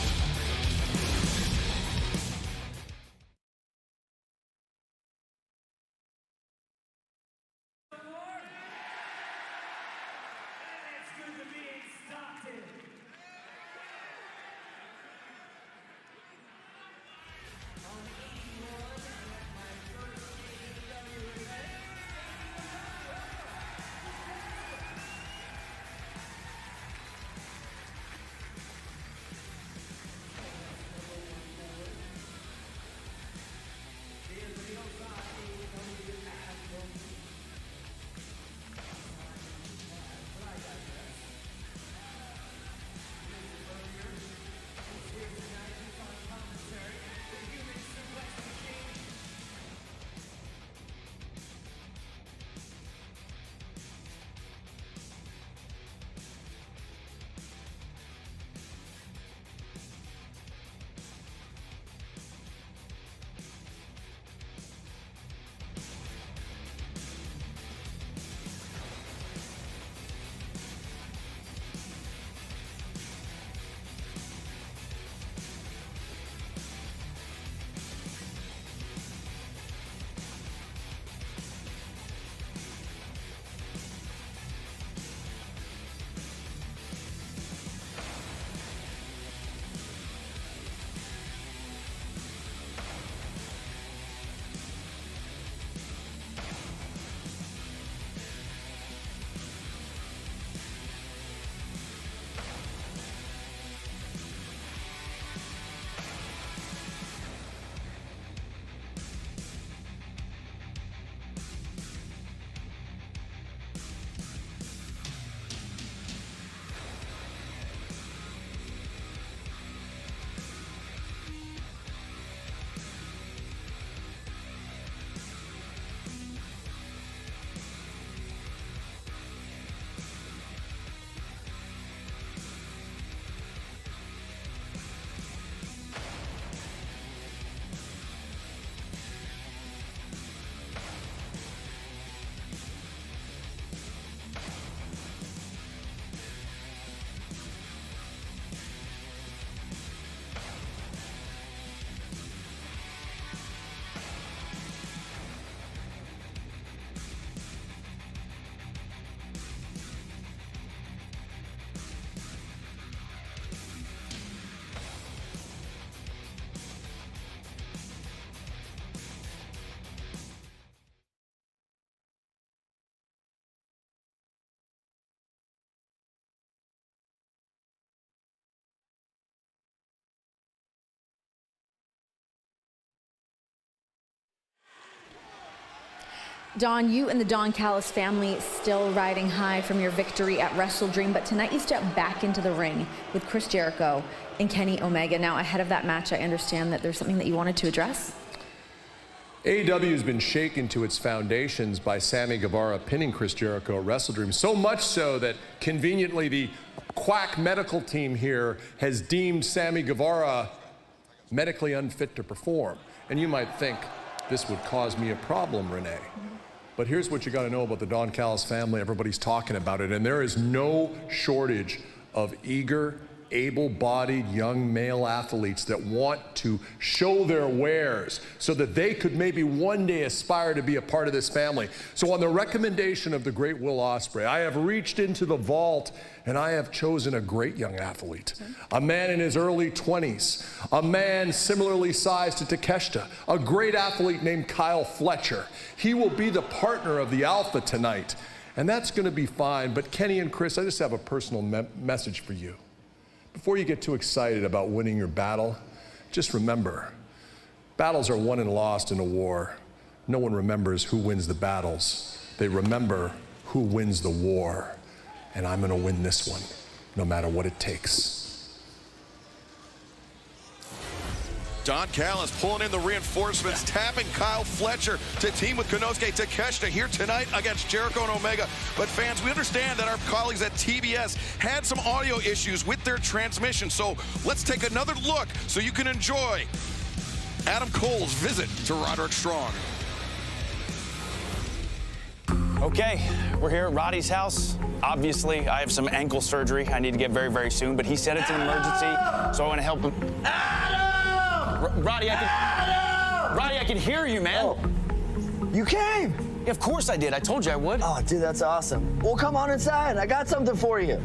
Don, you and the Don Callis family still riding high from your victory at Wrestle Dream, but tonight you step back into the ring with Chris Jericho and Kenny Omega. Now, ahead of that match, I understand that there's something that you wanted to address. AEW has been shaken to its foundations by Sammy Guevara pinning Chris Jericho at Wrestle Dream, so much so that conveniently the quack medical team here has deemed Sammy Guevara medically unfit to perform. And you might think this would cause me a problem, Renee. But here's what you got to know about the Don Callis family. Everybody's talking about it, and there is no shortage of eager, able-bodied young male athletes that want to show their wares so that they could maybe one day aspire to be a part of this family. So on the recommendation of the great Will Ospreay, I have reached into the vault and I have chosen a great young athlete, a man in his early 20s, a man similarly sized to Takeshita, a great athlete named Kyle Fletcher. He will be the partner of the Alpha tonight, and that's going to be fine. But Kenny and Chris, I just have a personal message for you. Before you get too excited about winning your battle, just remember, battles are won and lost in a war. No one remembers who wins the battles. They remember who wins the war. And I'm gonna win this one, no matter what it takes. Don Callis pulling in the reinforcements, tapping Kyle Fletcher to team with Konosuke Takeshita here tonight against Jericho and Omega. But fans, we understand that our colleagues at TBS had some audio issues with their transmission. So let's take another look so you can enjoy Adam Cole's visit to Roderick Strong. Okay, we're here at Roddy's house. Obviously, I have some ankle surgery I need to get very, very soon, but he said it's an emergency, so I want to help him. Adam! Roddy, I can hear you, man. Oh, you came? Yeah, of course I did. I told you I would. Oh, dude, that's awesome. Well, come on inside. I got something for you.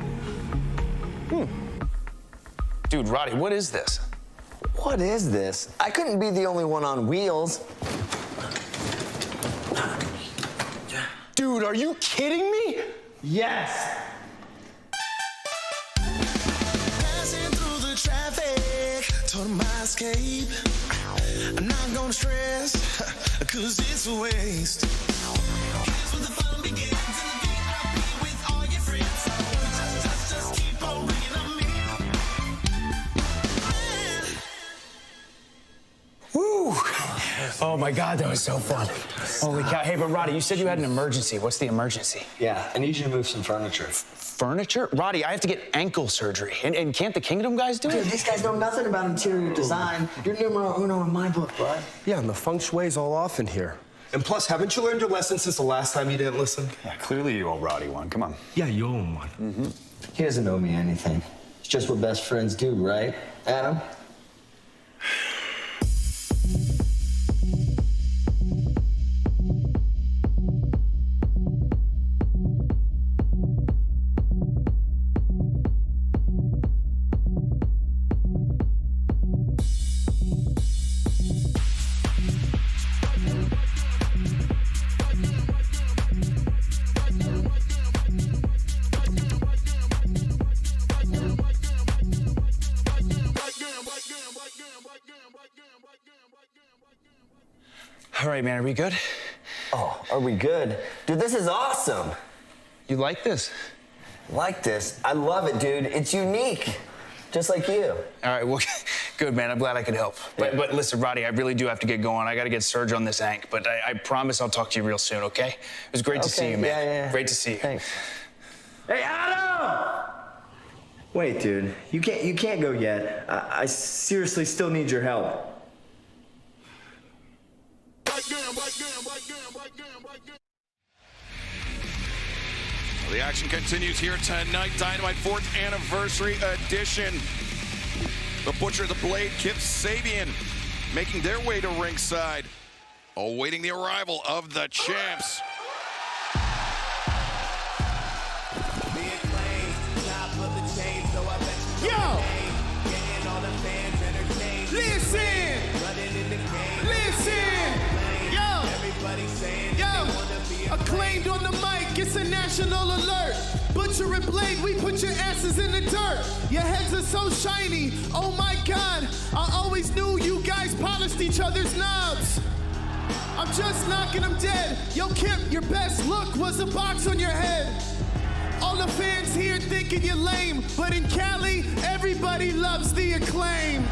Dude, Roddy, what is this? What is this? I couldn't be the only one on wheels. Dude, are you kidding me? Yes. Passing through the traffic, told him I escape. I'm not gonna stress, cause it's a waste. Here's where the fun begins, in the VIP with all your friends. So just keep on ringing on me. Woo! Oh my God, that was so fun. Holy cow. Hey, but Roddy, you said you had an emergency. What's the emergency? Yeah, I need you to move some furniture. Furniture? Roddy, I have to get ankle surgery. And can't the Kingdom guys do it? Dude, these guys know nothing about interior design. You're numero uno in my book, bud. Yeah, and the feng shui's all off in here. And plus, haven't you learned your lesson since the last time you didn't listen? Yeah, clearly you owe Roddy one. Come on. Yeah, you owe him one. He doesn't owe me anything. It's just what best friends do, right, Adam? All right, man, are we good? Oh, are we good? Dude, this is awesome. You like this? Like this? I love it, dude. It's unique. Just like you. All right, well, good, man. I'm glad I could help. But listen, Roddy, I really do have to get going. I got to get surgery on this ankle, but I promise I'll talk to you real soon, okay? It was great to see you, man. Yeah. Great to see you. Thanks. Hey, Adam! Wait, dude. You can't go yet. I seriously still need your help. The action continues here tonight. Dynamite 4th anniversary edition. The Butcher, the Blade, Kip Sabian making their way to ringside, awaiting the arrival of the champs. Yo! Listen! Yo! Acclaimed on the mic, it's a national alert. Butcher and Blade, we put your asses in the dirt. Your heads are so shiny, oh my God. I always knew you guys polished each other's knobs. I'm I'm just knocking them dead. Yo, Kip, your best look was a box on your head. All the fans here thinking you're lame, but in Cali, everybody loves the Acclaimed.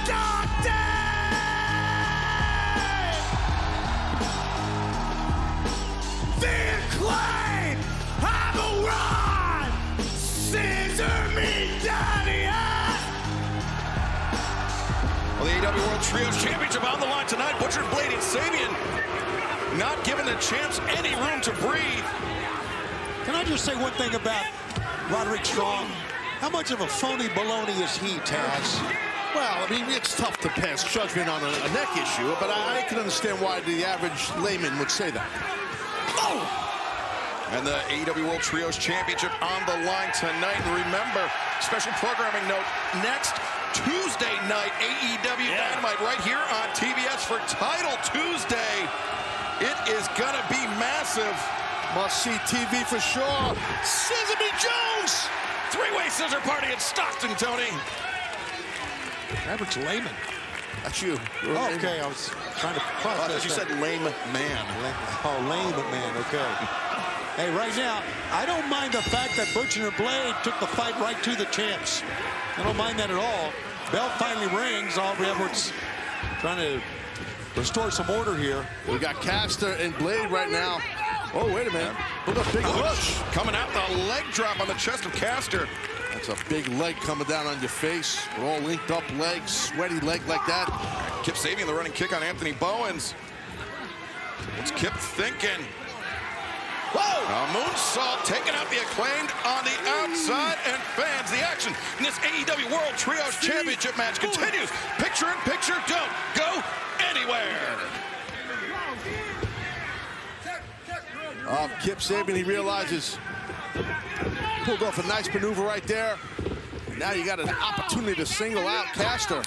Stockton! The Acclaimed have a rod! Scissor me, Daddy! Well, the AEW World Trios Championship on the line tonight. Butcher, Blade, and Sabian not giving the champs any room to breathe. Can I just say one thing about Roderick Strong? How much of a phony baloney is he, Taz? Well, I mean, it's tough to pass judgment on a neck issue, but I can understand why the average layman would say that. Oh! And the AEW World Trios Championship on the line tonight. And remember, special programming note, next Tuesday night, AEW Dynamite right here on TBS for Title Tuesday. It is gonna be massive. Must-see TV for sure. Scissor me, Jones! Three-way scissor party at Stockton, Tony. Average layman. That's you. Oh, okay, I was trying to process. I thought you said lame man. Oh, lame man, okay. Hey, right now, I don't mind the fact that Butcher and Blade took the fight right to the champs. I don't mind that at all. Bell finally rings. Aubrey Edwards trying to restore some order here. We got Caster and Blade right now. Oh, wait a minute. Look at a big push. Coming out, the leg drop on the chest of Caster. That's a big leg coming down on your face. We're all linked up legs, sweaty leg like that. Kip Sabian, the running kick on Anthony Bowens. What's Kip thinking? Whoa! A moonsault taking out the Acclaimed on the outside, and fans, the action in this AEW World Trios Championship match continues. Picture in picture, don't go anywhere. Kip Sabian, he realizes, pulled off a nice maneuver right there. Now you got an opportunity to single out Caster.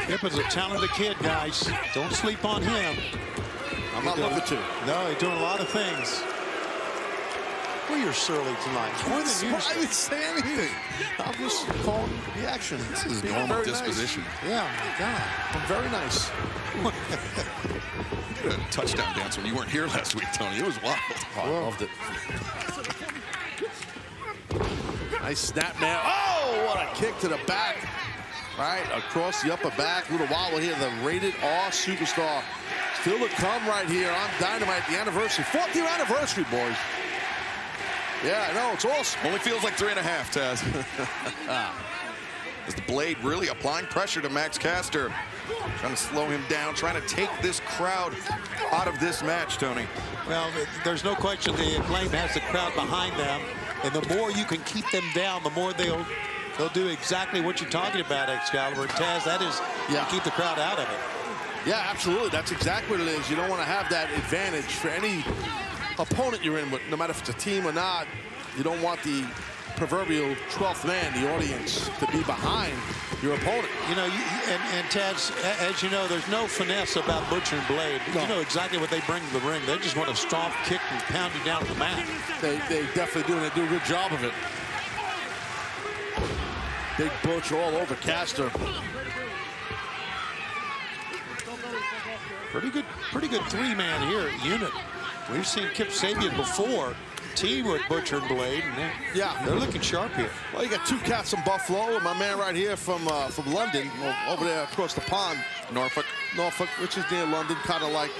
Kip is a talented kid, guys. Don't sleep on him. I'm not looking to. No, he's doing a lot of things. Well, you're surly tonight. More than usual. I didn't say anything. I'm just calling the action. This is normal disposition. Nice. Yeah, my God. I'm very nice. You did a touchdown dance when you weren't here last week, Tony. It was wild. Oh, I loved it. Nice snap now. Oh, what a kick to the back. Right across the upper back. A little while here, the Rated R Superstar. Still to come right here on Dynamite, the anniversary. 4th year anniversary, boys. Yeah, I know, it's awesome. Only feels like 3.5, Taz. As the Blade really applying pressure to Max Caster. Trying to slow him down, trying to take this crowd out of this match, Tony. Well, there's no question the Acclaim has the crowd behind them. And the more you can keep them down, the more they'll do exactly what you're talking about, Excalibur. Taz, that is, keep the crowd out of it. Yeah, absolutely. That's exactly what it is. You don't want to have that advantage for any opponent you're in with, no matter if it's a team or not. You don't want the proverbial 12th man, the audience, to be behind your opponent. You know, and Taz, as you know, there's no finesse about Butcher and Blade. No. You know exactly what they bring to the ring. They just want to stomp, kick, and pound you down to the mat. They definitely do, and they do a good job of it. Big Butch all over Caster. Pretty good three-man here unit. We've seen Kip Sabian before team with Butcher and Blade, and they're looking sharp here. Well, you got two cats from Buffalo, and my man right here from London, over there across the pond, Norfolk, which is near London, kind of like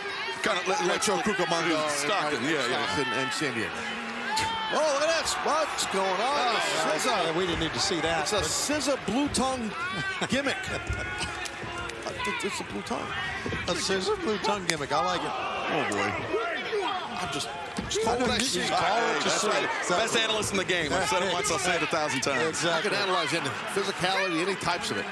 Cucamonga, Stockton, Stockton and San Diego. Oh, look at that! What's going on? We didn't need to see that. It's a scissor blue tongue gimmick. It's a blue tongue. A scissor blue tongue gimmick. I like it. Oh boy. I'm just told what I see. That's right. Best analyst in the game. I've said it once, I'll say it 1,000 times. Exactly. I can analyze any physicality, any types of it.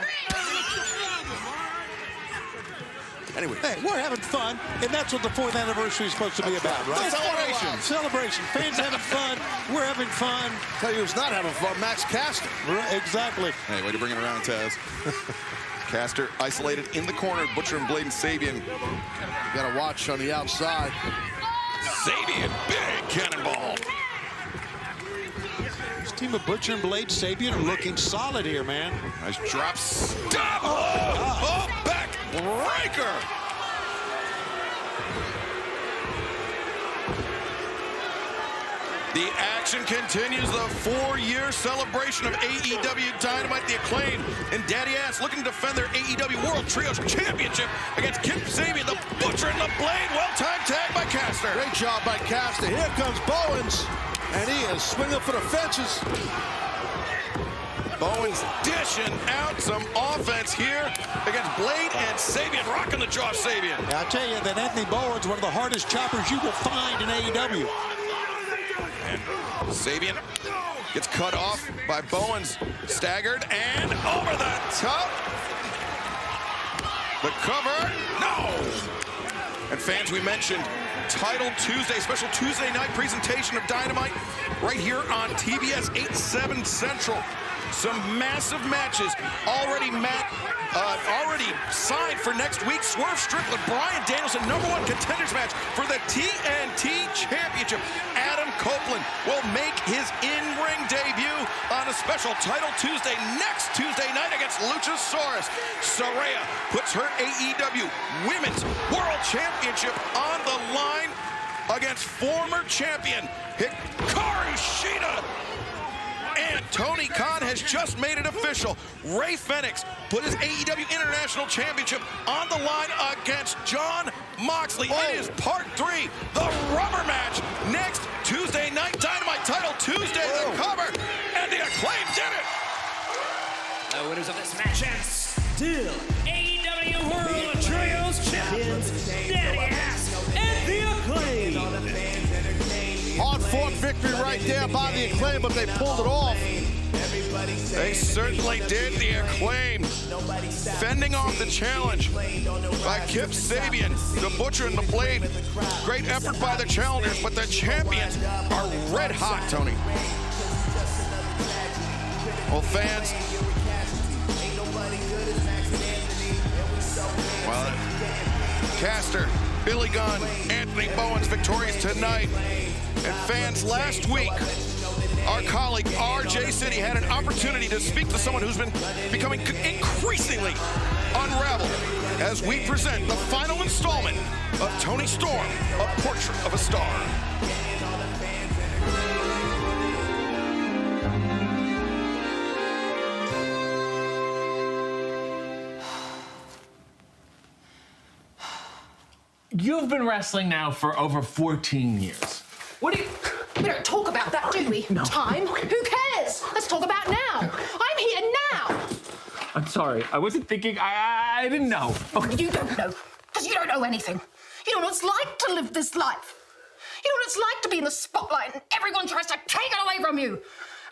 Anyway. Hey, we're having fun, and that's what the 4th anniversary is supposed to be about, right? Celebration. Celebration. Fans having fun. We're having fun. Tell you who's not having fun, Max Caster. Exactly. Hey, way to bring it around, Taz. Caster isolated in the corner. Butcher and Blade and Sabian. You got to watch on the outside. Sabian, big cannonball. He's team of Butcher and Blade Sabian are looking solid here, man. Nice drop. Stop! Oh, back breaker! The action continues. The 4-year celebration of AEW Dynamite. The Acclaim and Daddy Ass looking to defend their AEW World Trios Championship against Kip Sabian, the Butcher, and the Blade. Well-timed tag by Caster. Great job by Caster. Here comes Bowens, and he is swinging for the fences. Bowens dishing out some offense here against Blade and Sabian, rocking the jaw of Sabian. Yeah, I tell you that Anthony Bowens, one of the hardest choppers you will find in AEW. And Sabian gets cut off by Bowens, staggered, and over the top. The cover, no! And fans, we mentioned Title Tuesday, special Tuesday night presentation of Dynamite right here on TBS 8/7 Central. Some massive matches already signed for next week. Swerve Strickland, Bryan Danielson, #1 contenders match for the TNT Championship. Adam Copeland will make his in-ring debut on a special Title Tuesday next Tuesday night against Luchasaurus. Saraya puts her AEW Women's World Championship on the line against former champion Hikaru Shida. And Tony Khan has just made it official. Ray Fenix put his AEW International Championship on the line against Jon Moxley. It is part 3, the rubber match. Next Tuesday night, Dynamite Title Tuesday, the cover, and the Acclaim did it. The winners of this match and still AEW World Trios Champions, Daddy Ass and the Acclaim. Hard-fought victory right there by the Acclaim, but they pulled it off. They certainly did. The Acclaim fending off the challenge by Kip Sabian, the Butcher and the Blade. Great effort by the challengers, but the champions are red hot, Tony. Well, fans, well, Caster, Billy Gunn, Anthony Bowens victorious tonight. And fans, last week, our colleague RJ City had an opportunity to speak to someone who's been becoming increasingly unraveled as we present the final installment of Tony Storm, A Portrait of a Star. You've been wrestling now for over 14 years. What do you... We don't talk about that, do we? No. Time? Who cares? Let's talk about now. I'm here now. I'm sorry. I wasn't thinking. I didn't know. Okay. You don't know. Because you don't know anything. You know what it's like to live this life. You know what it's like to be in the spotlight and everyone tries to take it away from you.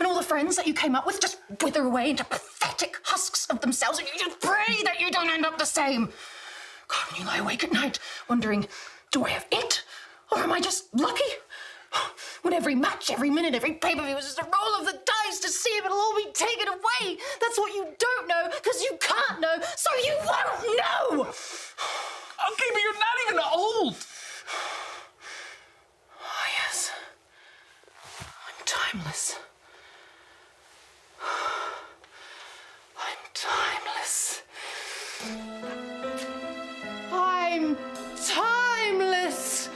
And all the friends that you came up with just wither away into pathetic husks of themselves, and you just pray that you don't end up the same. God, when you lie awake at night wondering, do I have it? Or am I just lucky? When every match, every minute, every pay-per-view is just a roll of the dice to see if it'll all be taken away. That's what you don't know, because you can't know, so you won't know! Okay, but you're not even old. Oh, yes. I'm timeless. I'm timeless. I'm timeless!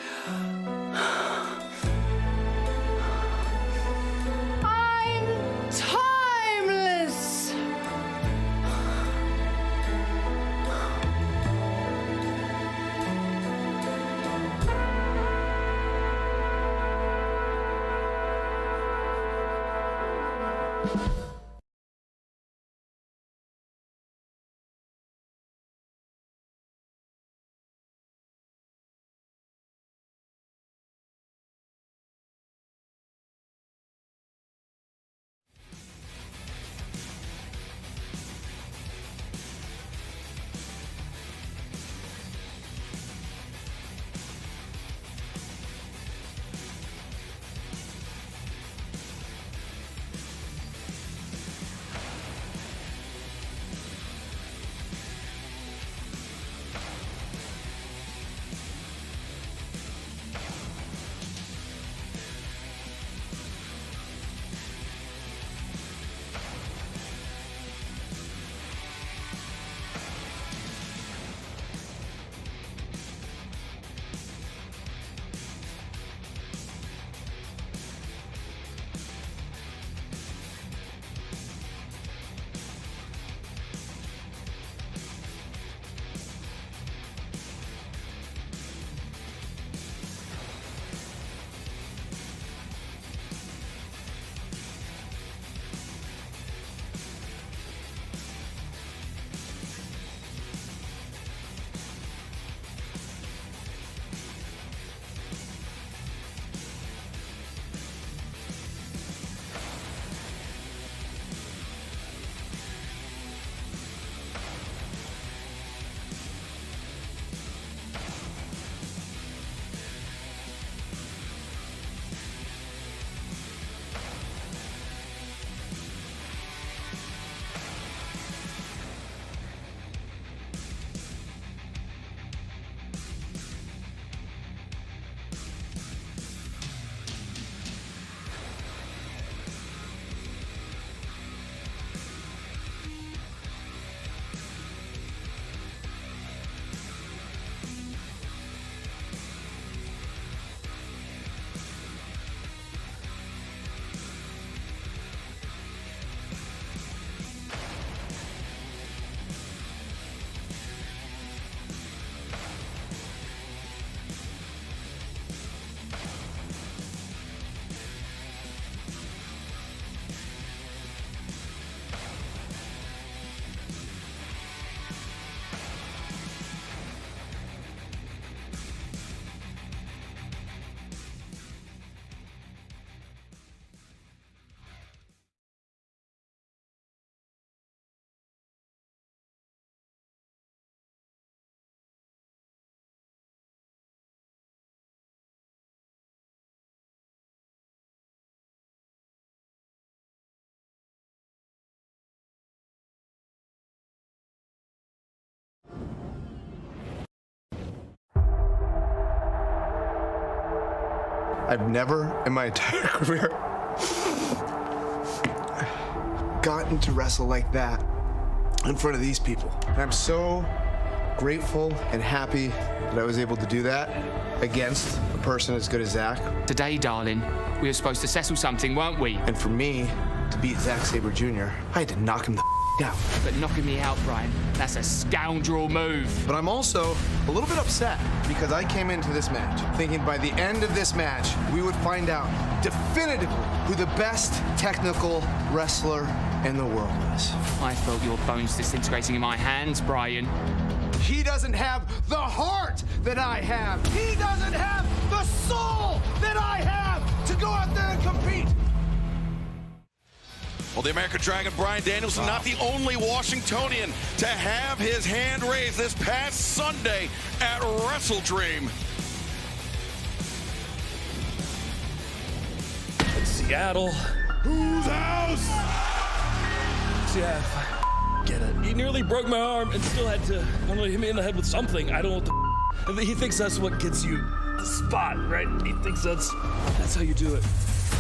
I've never in my entire career gotten to wrestle like that in front of these people. And I'm so grateful and happy that I was able to do that against a person as good as Zach. Today, darling, we were supposed to settle something, weren't we? And for me to beat Zack Sabre Jr., I had to knock him the out. But knocking me out, Brian, that's a scoundrel move. But I'm also a little bit upset because I came into this match thinking by the end of this match, we would find out definitively who the best technical wrestler in the world is. I felt your bones disintegrating in my hands, Brian. He doesn't have the heart that I have. He doesn't have the soul that I have to go out there and compete. Well, the American Dragon, Bryan Danielson, not the only Washingtonian to have his hand raised this past Sunday at WrestleDream. Seattle. Whose house? Yeah, get it. He nearly broke my arm and still had to, I don't know, hit me in the head with something. I don't know what the... He thinks that's what gets you the spot, right? He thinks that's how you do it.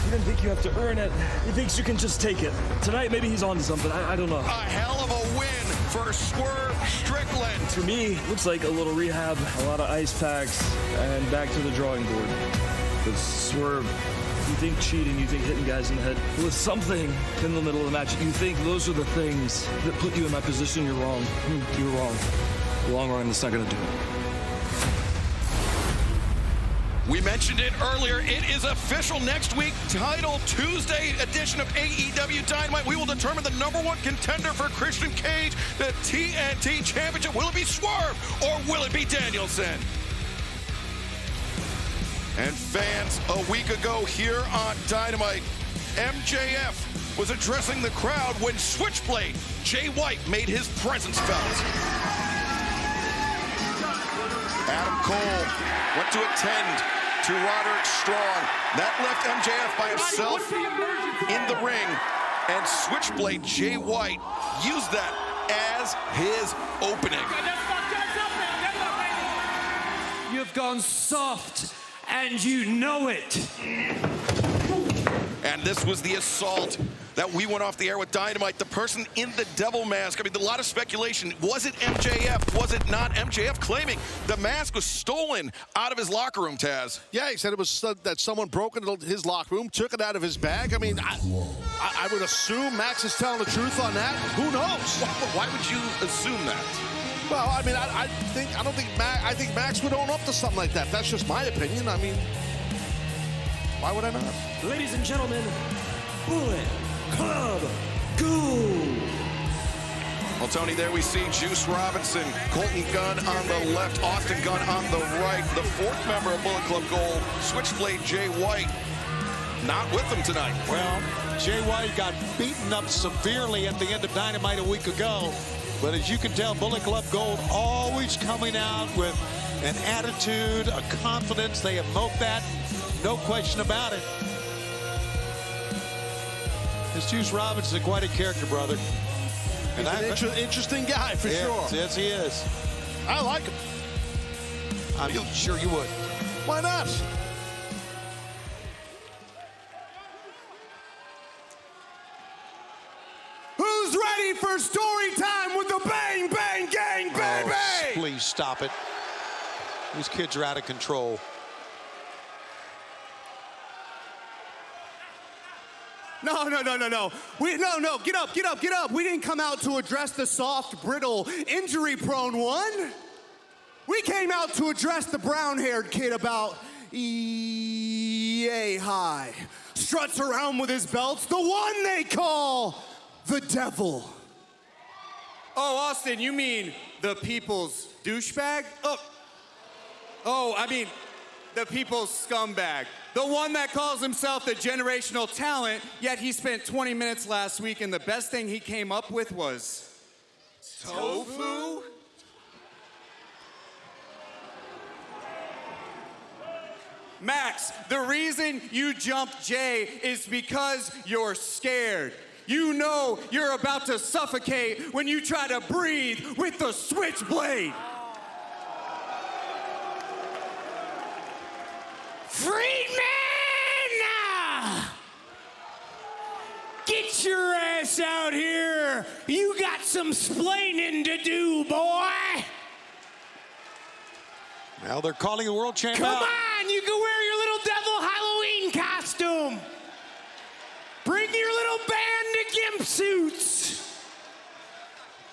He doesn't think you have to earn it. He thinks you can just take it. Tonight, maybe he's on to something. I don't know. A hell of a win for Swerve Strickland. For me, looks like a little rehab, a lot of ice packs, and back to the drawing board. Because Swerve, you think cheating, you think hitting guys in the head was something in the middle of the match. You think those are the things that put you in my position. You're wrong. You're wrong. The long run, that's not going to do it. We mentioned it earlier. It is official next week. Title Tuesday edition of AEW Dynamite. We will determine the #1 contender for Christian Cage, the TNT Championship. Will it be Swerve or will it be Danielson? And fans, a week ago here on Dynamite, MJF was addressing the crowd when Switchblade Jay White made his presence felt. Adam Cole went to attend to Roderick Strong. That left MJF by himself in the ring, and Switchblade Jay White used that as his opening. You've gone soft, and you know it. And this was the assault that we went off the air with Dynamite. The person in the devil mask. I mean, a lot of speculation. Was it MJF? Was it not? MJF claiming the mask was stolen out of his locker room, Taz. Yeah, he said it was that someone broke into his locker room, took it out of his bag. I mean, I would assume Max is telling the truth on that. Who knows? Why would you assume that? Well, I mean, I think Max would own up to something like that. That's just my opinion. I mean, why would I not? Ladies and gentlemen, Bullet Club Gold. Well, Tony, there we see Juice Robinson, Colton Gunn on the left, Austin Gunn on the right. The fourth member of Bullet Club Gold, Switchblade Jay White, not with them tonight. Well, Jay White got beaten up severely at the end of Dynamite a week ago. But as you can tell, Bullet Club Gold always coming out with an attitude, a confidence. They emote that, no question about it. This Juice Robinson is quite a character, brother. And he's an interesting guy, for sure. Yes, he is. I like him. I'm sure you would. Why not? Who's ready for story time with the Bang Bang Gang, baby? Oh, please stop it. These kids are out of control. No. Get up. We didn't come out to address the soft, brittle, injury-prone one. We came out to address the brown-haired kid about yay high. Struts around with his belts, the one they call the devil. Oh, Austin, you mean the people's douchebag? Oh, I mean the people's scumbag. The one that calls himself the generational talent, yet he spent 20 minutes last week and the best thing he came up with was tofu? Max, the reason you jumped Jay is because you're scared. You know you're about to suffocate when you try to breathe with the switchblade. Freedman! Get your ass out here. You got some splaining to do, boy. Well, they're calling the world champ out. Come on, you can wear your little devil Halloween costume. Bring your little band of gimp suits.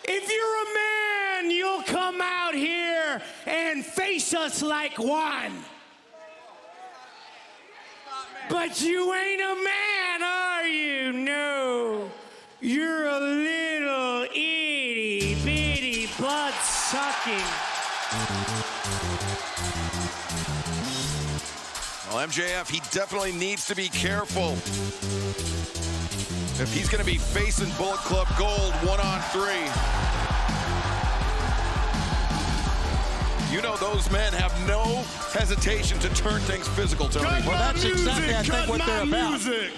If you're a man, you'll come out here and face us like one. But you ain't a man, are you? No. You're a little itty bitty blood sucking. Well, MJF, he definitely needs to be careful. If he's going to be facing Bullet Club Gold 1-on-3. You know those men have no hesitation to turn things physical, Tony. Well, that's exactly, I think, what they're about. Music.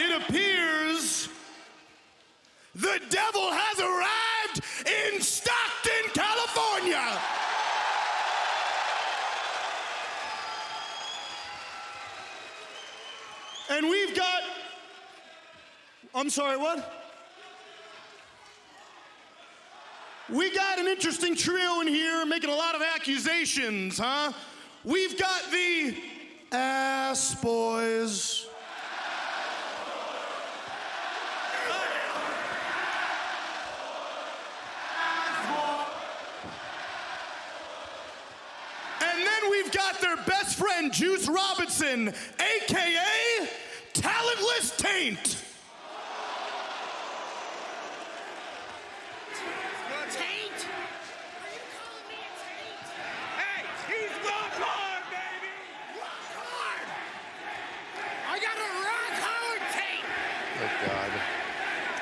It appears the devil has arrived in Stockton, California. And we've got, I'm sorry, what? We got an interesting trio in here making a lot of accusations, huh? We've got the Ass Boys. And then we've got their best friend, Juice Robinson, AKA Talentless Taint. Taint? Are you calling me a taint? Hey, he's rock hard, baby! Rock hard! I got a rock hard taint! Oh, God.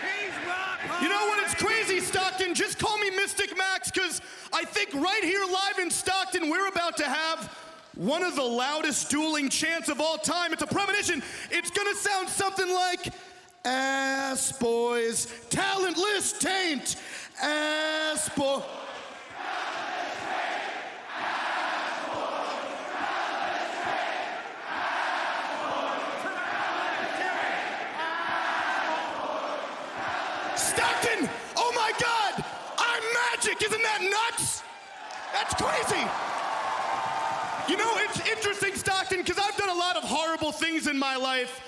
He's rock hard! You know what? It's crazy, Stockton. Just call me Mystic Max, because I think right here live in Stockton, we're about to have one of the loudest dueling chants of all time. It's a premonition. It's gonna sound something like, Ass Boys, Talentless Taint, Ass Boy. Stockton! Oh my God! I'm magic! Isn't that nuts? That's crazy! You know, it's interesting, Stockton, because I've done a lot of horrible things in my life.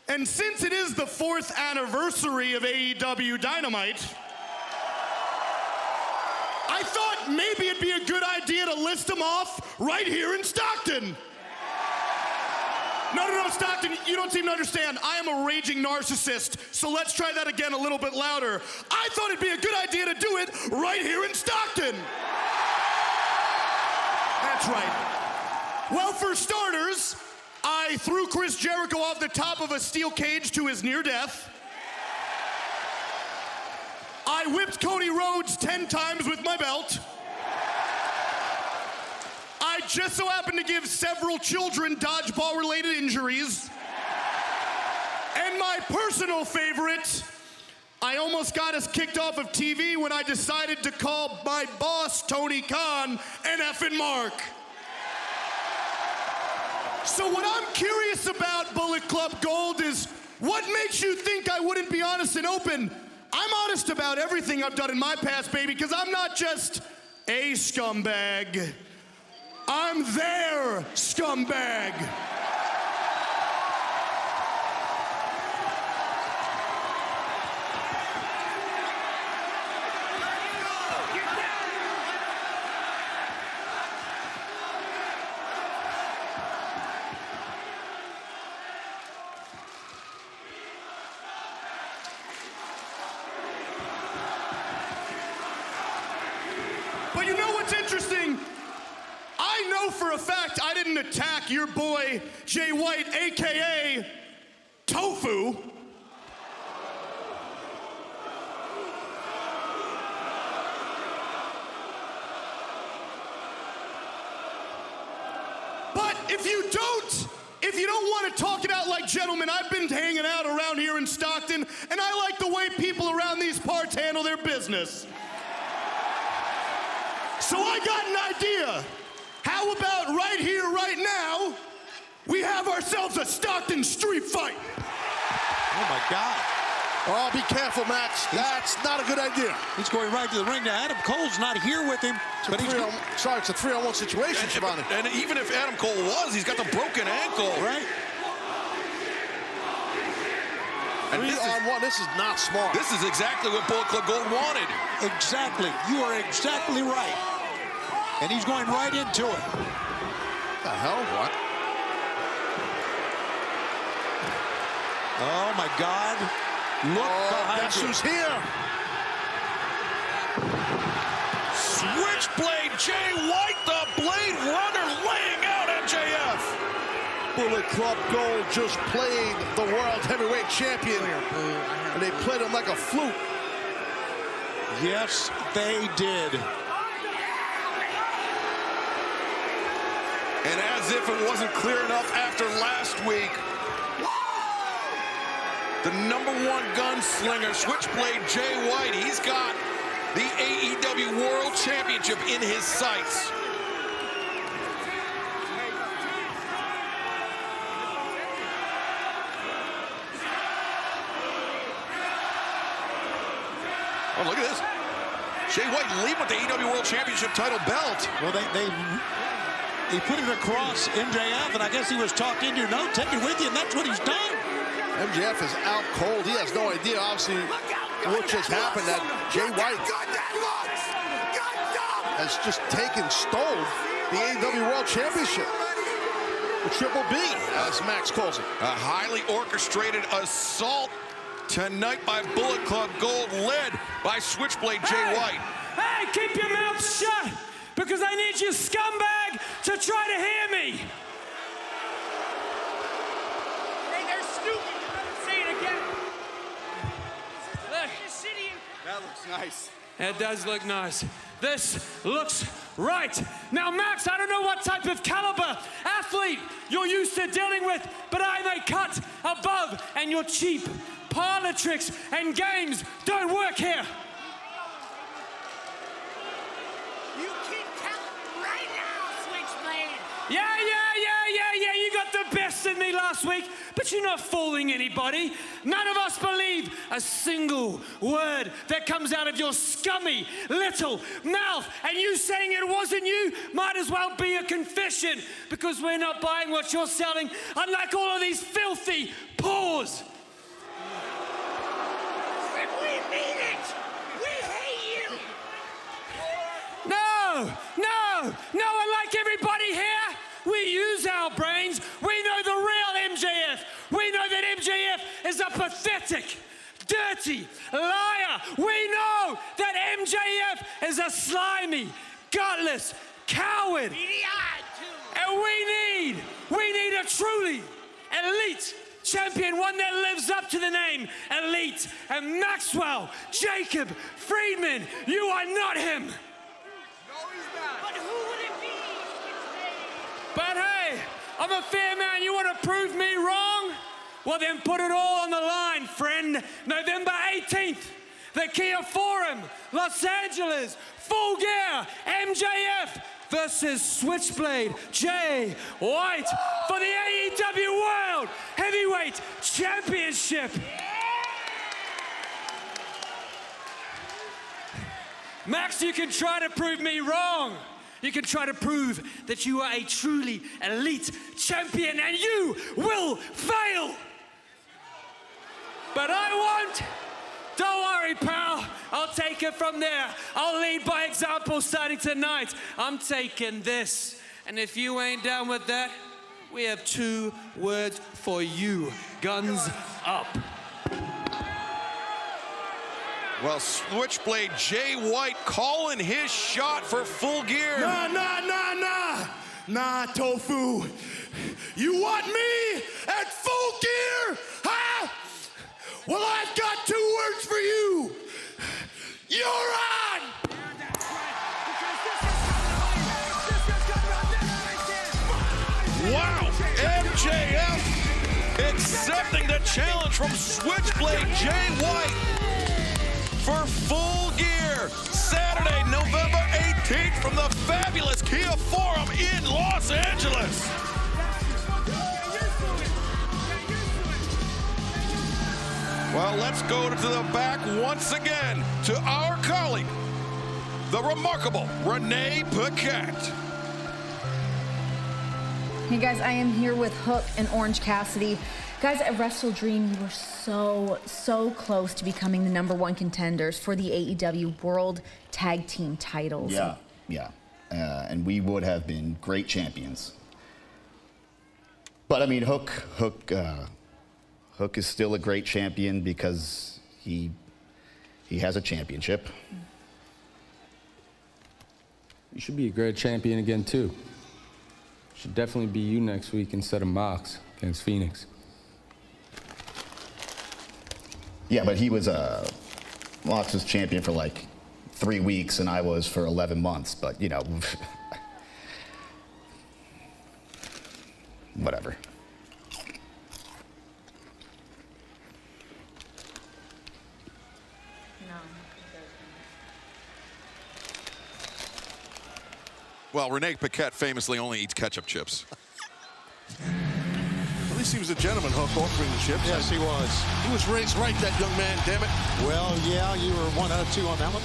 And since it is the 4th anniversary of AEW Dynamite, I thought maybe it'd be a good idea to list them off right here in Stockton. No, Stockton, you don't seem to understand. I am a raging narcissist, so let's try that again a little bit louder. I thought it'd be a good idea to do it right here in Stockton. That's right. Well, for starters, I threw Chris Jericho off the top of a steel cage to his near death. I whipped Cody Rhodes 10 times with my belt. I just so happened to give several children dodgeball-related injuries. And my personal favorite, I almost got us kicked off of TV when I decided to call my boss, Tony Khan, an effing mark. So what I'm curious about, Bullet Club Gold, is what makes you think I wouldn't be honest and open? I'm honest about everything I've done in my past, baby, because I'm not just a scumbag. I'm their scumbag. But you know what's interesting? I know for a fact I didn't attack your boy, Jay White, AKA Tofu. But if you don't don't want to talk it out like gentlemen, I've been hanging out around here in Stockton, and I like the way people around these parts handle their business. So I got an idea. How about right here, right now, we have ourselves a Stockton street fight? Oh, my God. Oh, be careful, Max. That's not a good idea. He's going right to the ring now. Adam Cole's not here with him. But he's it's a 3-on-1 situation, Shivani. And even if Adam Cole was, he's got the broken ankle. Right. And 3-on-1, this is not smart. This is exactly what Bullet Club Gold wanted. Exactly. You are exactly right. And he's going right into it. What the hell? What? Oh, my God. Look behind guess you. who's here? Switchblade Jay White, the Blade Runner, laying out MJF. Bullet Club Gold just played the World Heavyweight Champion. And they played him like a flute. Yes, they did. And as if it wasn't clear enough after last week, the #1 gunslinger, Switchblade Jay White, he's got the AEW World Championship in his sights. Oh, look at this. Jay White leading with the AEW World Championship title belt. Well, he put it across MJF, and I guess he was talked into, no, take it with you, and that's what he's done. MJF is out cold. He has no idea, obviously, what just happened. That Jay White has just stole the AEW World Championship. The Triple B, as Max calls it. A highly orchestrated assault tonight by Bullet Club Gold, led by Switchblade Jay White. Hey, keep your mouth shut, because I need you scumbag to try to hear me. Hey, they're stupid. You better say it again. Look. That looks nice. It does look nice. This looks right. Now, Max, I don't know what type of caliber athlete you're used to dealing with, but I'm a cut above, and your cheap parlor tricks and games don't work here. You keep telling right now, Switchblade. Yeah. You got the best in me last week, but you're not fooling anybody. None of us believe a single word that comes out of your scummy little mouth. And you saying it wasn't you might as well be a confession, because we're not buying what you're selling, unlike all of these filthy paws. We mean it. We hate you. No, unlike everybody here, we use our brains. We know the real MJF. We know that MJF is a pathetic, dirty liar. We know that MJF is a slimy, gutless coward. And we need a truly elite champion, one that lives up to the name elite. And Maxwell Jacob Friedman, you are not him. But who would it be? But hey, I'm a fair man. You want to prove me wrong? Well, then put it all on the line, friend. November 18th, the Kia Forum, Los Angeles, Full Gear, MJF versus Switchblade Jay White for the AEW World Heavyweight Championship. Max, you can try to prove me wrong. You can try to prove that you are a truly elite champion, and you will fail. But I won't. Don't worry, pal. I'll take it from there. I'll lead by example starting tonight. I'm taking this. And if you ain't down with that, we have 2 words for you. Guns up. Well, Switchblade Jay White calling his shot for Full Gear. Nah, Tofu. You want me at Full Gear? Huh? Well, I've got 2 words for you. You're on! Wow, MJF from Switchblade Jay White for Full Gear, Saturday, November 18th from the fabulous Kia Forum in Los Angeles. Well, let's go to the back once again to our colleague, the remarkable Renee Paquette. Hey guys, I am here with Hook and Orange Cassidy. Guys, at WrestleDream, you were so close to becoming the #1 contenders for the AEW World Tag Team titles. Yeah. And we would have been great champions. But I mean, Hook is still a great champion because he has a championship. You should be a great champion again, too. Should definitely be you next week instead of Mox against Phoenix. Yeah, but he was Mox was champion for like 3 weeks, and I was for 11 months. But you know, whatever. Well, Renee Paquette famously only eats ketchup chips. At least he was a gentleman, Hook, offering the chips. Yes, he was. He was raised right, that young man, damn it. Well, yeah, you were 1 out of 2 on that one.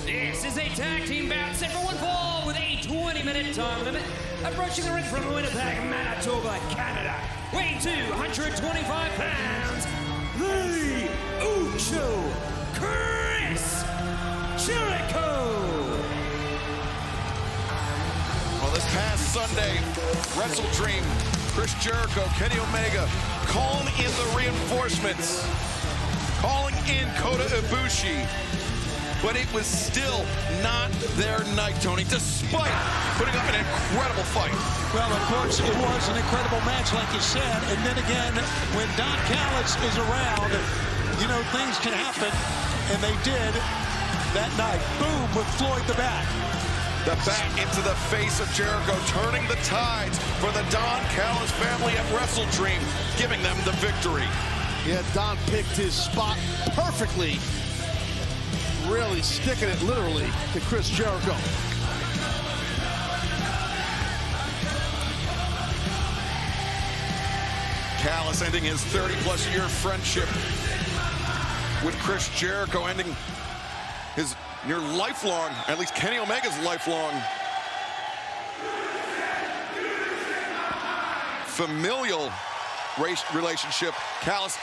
This is a tag team bout set for one fall with a 20-minute time limit. Approaching the ring from Winnipeg, Manitoba, Canada, weighing 225 pounds, the Ucho, Chris Jericho. Well, this past Sunday, WrestleDream, Chris Jericho, Kenny Omega, calling in the reinforcements, calling in Kota Ibushi, but it was still not their night, Tony, despite putting up an incredible fight. Well, of course, it was an incredible match, like you said, and then again, when Don Callis is around, you know, things can happen, and they did that night. Boom, with Floyd the Bat. The bat into the face of Jericho, turning the tides for the Don Callis family at WrestleDream, giving them the victory. Yeah, Don picked his spot perfectly, really sticking it literally to Chris Jericho. Callis ending his 30-plus year friendship with Chris Jericho, ending his near lifelong, at least Kenny Omega's lifelong familial relationship. Callis,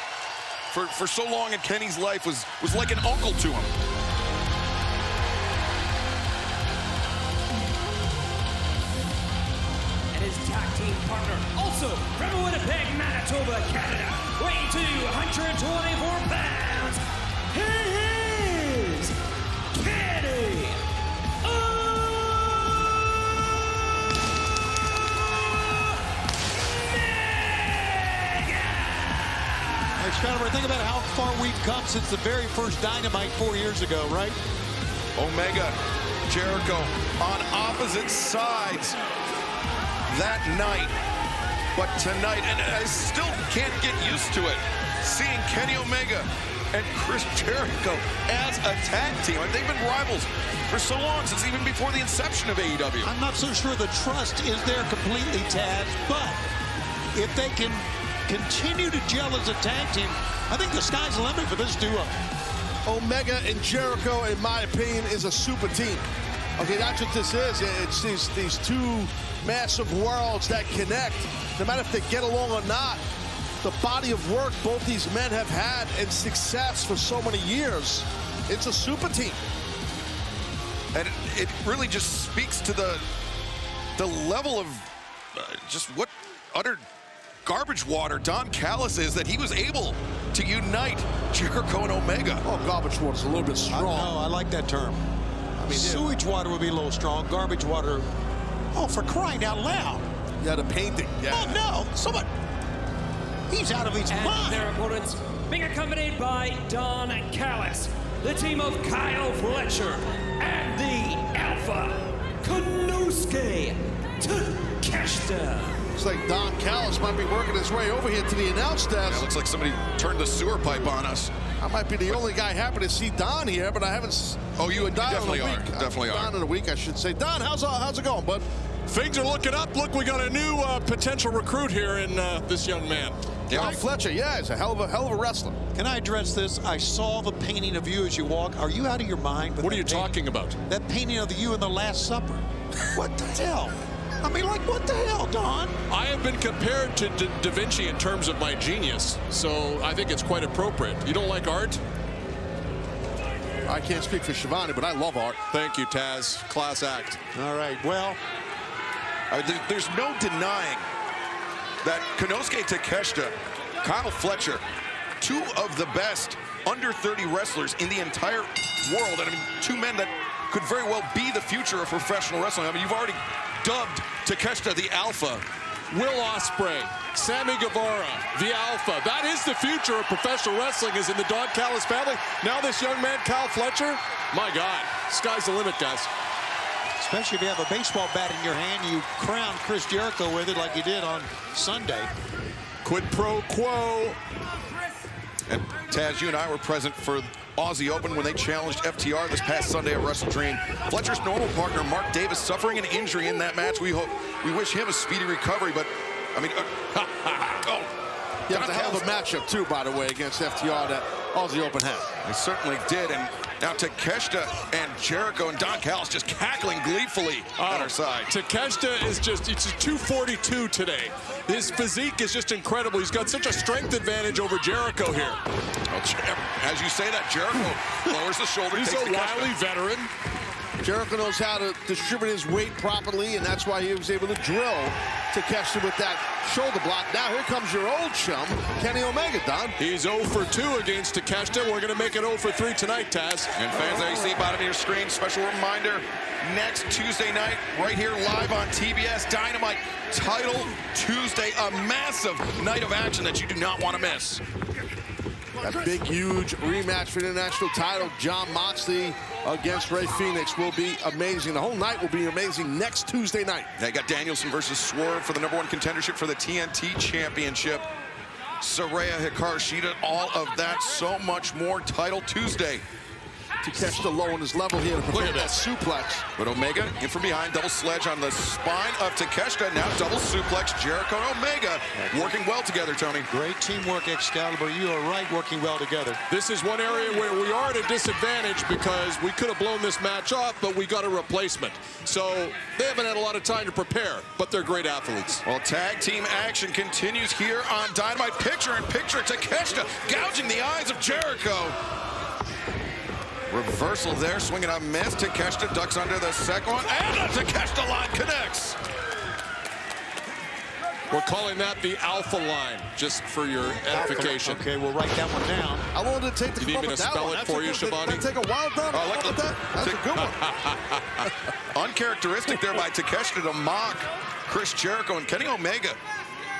for so long in Kenny's life, was like an uncle to him. And his tag team partner, also from Winnipeg, Manitoba, Canada, weighing 224 pounds, he is Kenny Excalibur, think about how far we've come since the very first Dynamite 4 years ago, right? Omega, Jericho on opposite sides that night. But tonight, and I still can't get used to it, seeing Kenny Omega and Chris Jericho as a tag team. They've been rivals for so long, since even before the inception of AEW. I'm not so sure the trust is there completely, Taz, but if they can continue to gel as a tag team, I think the sky's the limit for this duo. Omega and Jericho, in my opinion, is a super team. Okay, that's what this is. It's these two massive worlds that connect. No matter if they get along or not, the body of work both these men have had and success for so many years, it's a super team. And it really just speaks to the level of just what utter garbage water Don Callis is, that he was able to unite Jericho and Omega. Oh, garbage water's a little bit strong. I like that term. I mean, sewage water would be a little strong. Garbage water, oh, for crying out loud. Yeah, the painting. Yeah. Oh, no. Someone, he's out of his mind. Their opponents being accompanied by Don Callis, the team of Kyle Fletcher, and the Alpha Konosuke Takeshita. Looks like Don Callis might be working his way over here to the announce desk. Yeah, looks like somebody turned the sewer pipe on us. I might be the only guy happy to see Don here, but I haven't. Oh, you definitely are. Definitely are. Don in a week, I should say. Don, how's it going, bud? Things are looking up. Look, we got a new potential recruit here in this young man. Kyle Fletcher, yeah, he's a hell of a wrestler. Can I address this? I saw the painting of you as you walk. Are you out of your mind? What are you talking about? That painting of you in the Last Supper. What the hell? I mean, like, what the hell, Don? I have been compared to Da Vinci in terms of my genius, so I think it's quite appropriate. You don't like art? I can't speak for Shivani, but I love art. Thank you, Taz. Class act. All right, well. There's no denying that Konosuke Takeshita, Kyle Fletcher, two of the best under 30 wrestlers in the entire world. And I mean, two men that could very well be the future of professional wrestling. I mean, you've already dubbed Takeshita the Alpha. Will Ospreay, Sammy Guevara, the Alpha. That is the future of professional wrestling, is in the Don Callis family. Now this young man, Kyle Fletcher, my God, sky's the limit, guys. Especially if you have a baseball bat in your hand, you crown Chris Jericho with it like you did on Sunday. Quid pro quo. And Taz, you and I were present for Aussie Open when they challenged FTR this past Sunday at Wrestle Dream. Fletcher's normal partner, Mark Davis, suffering an injury in that match. We wish him a speedy recovery, but I mean, yeah, it's a hell of a matchup too, by the way, against FTR that Aussie Open had. They certainly did, and now Takeshita and Jericho and Don Callis just cackling gleefully at our side. Takeshita is it's a 242 today. His physique is just incredible. He's got such a strength advantage over Jericho here. As you say that, Jericho lowers the shoulder. He's a wily veteran. Jericho knows how to distribute his weight properly, and that's why he was able to drill Takeshita with that shoulder block. Now here comes your old chum, Kenny Omega, Don. He's 0 for 2 against Takeshita. We're going to make it 0 for 3 tonight, Taz. And fans, there you see bottom of your screen, special reminder, next Tuesday night, right here live on TBS Dynamite, Title Tuesday, a massive night of action that you do not want to miss. That big, huge rematch for the international title, Jon Moxley against Rey Fenix, will be amazing. The whole night will be amazing next Tuesday night. They got Danielson versus Swerve for the #1 contendership for the TNT Championship. Saraya Hikaru Shida, all of that, so much more. Title Tuesday. Takeshita low on his level here to prevent that suplex. But Omega in from behind, double sledge on the spine of Takeshita. Now double suplex, Jericho and Omega working well together, Tony. Great teamwork, Excalibur. You are right, working well together. This is one area where we are at a disadvantage because we could have blown this match off, but we got a replacement. So they haven't had a lot of time to prepare, but they're great athletes. Well, tag team action continues here on Dynamite. Picture in picture, Takeshita gouging the eyes of Jericho. Reversal there, swinging a miss. Takeshita ducks under the second one, and the Takeshita line connects. We're calling that the Alpha line, just for your edification. Okay, we'll write that one down. How long did it take to come up with that one? You need me to spell it for you, Shivani? Did that take a while, Don? That's a good one. Uncharacteristic there by Takeshita to mock Chris Jericho and Kenny Omega.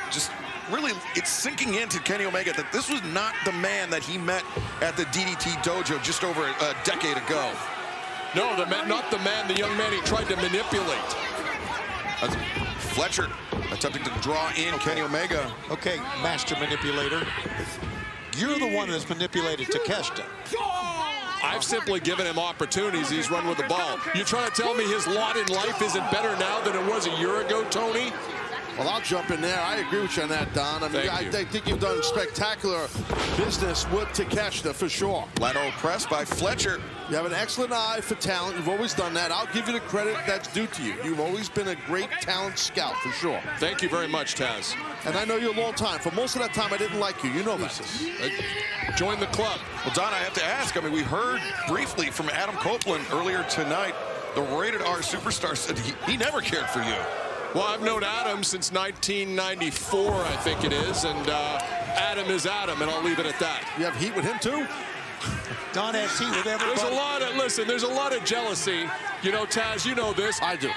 Just really, it's sinking into Kenny Omega that this was not the man that he met at the DDT dojo just over a decade ago. No, not the man, the young man he tried to manipulate. Fletcher attempting to draw in Kenny Omega. Okay, master manipulator. You're the one that's manipulated Takeshita. I've simply given him opportunities. He's run with the ball. You're trying to tell me his lot in life isn't better now than it was a year ago, Tony? Well, I'll jump in there. I agree with you on that, Don. I mean, I think you've done spectacular business with Takeshita for sure. Lateral press by Fletcher. You have an excellent eye for talent. You've always done that. I'll give you the credit that's due to you. You've always been a great talent scout for sure. Thank you very much, Taz. And I know you a long time. For most of that time, I didn't like you. You know that. Join the club. Well, Don, I have to ask. I mean, we heard briefly from Adam Copeland earlier tonight. The Rated R superstar said he never cared for you. Well, I've known Adam since 1994, I think it is, and Adam is Adam, and I'll leave it at that. You have heat with him, too? Don has heat with everybody. There's a lot of jealousy. You know, Taz, you know this. I do.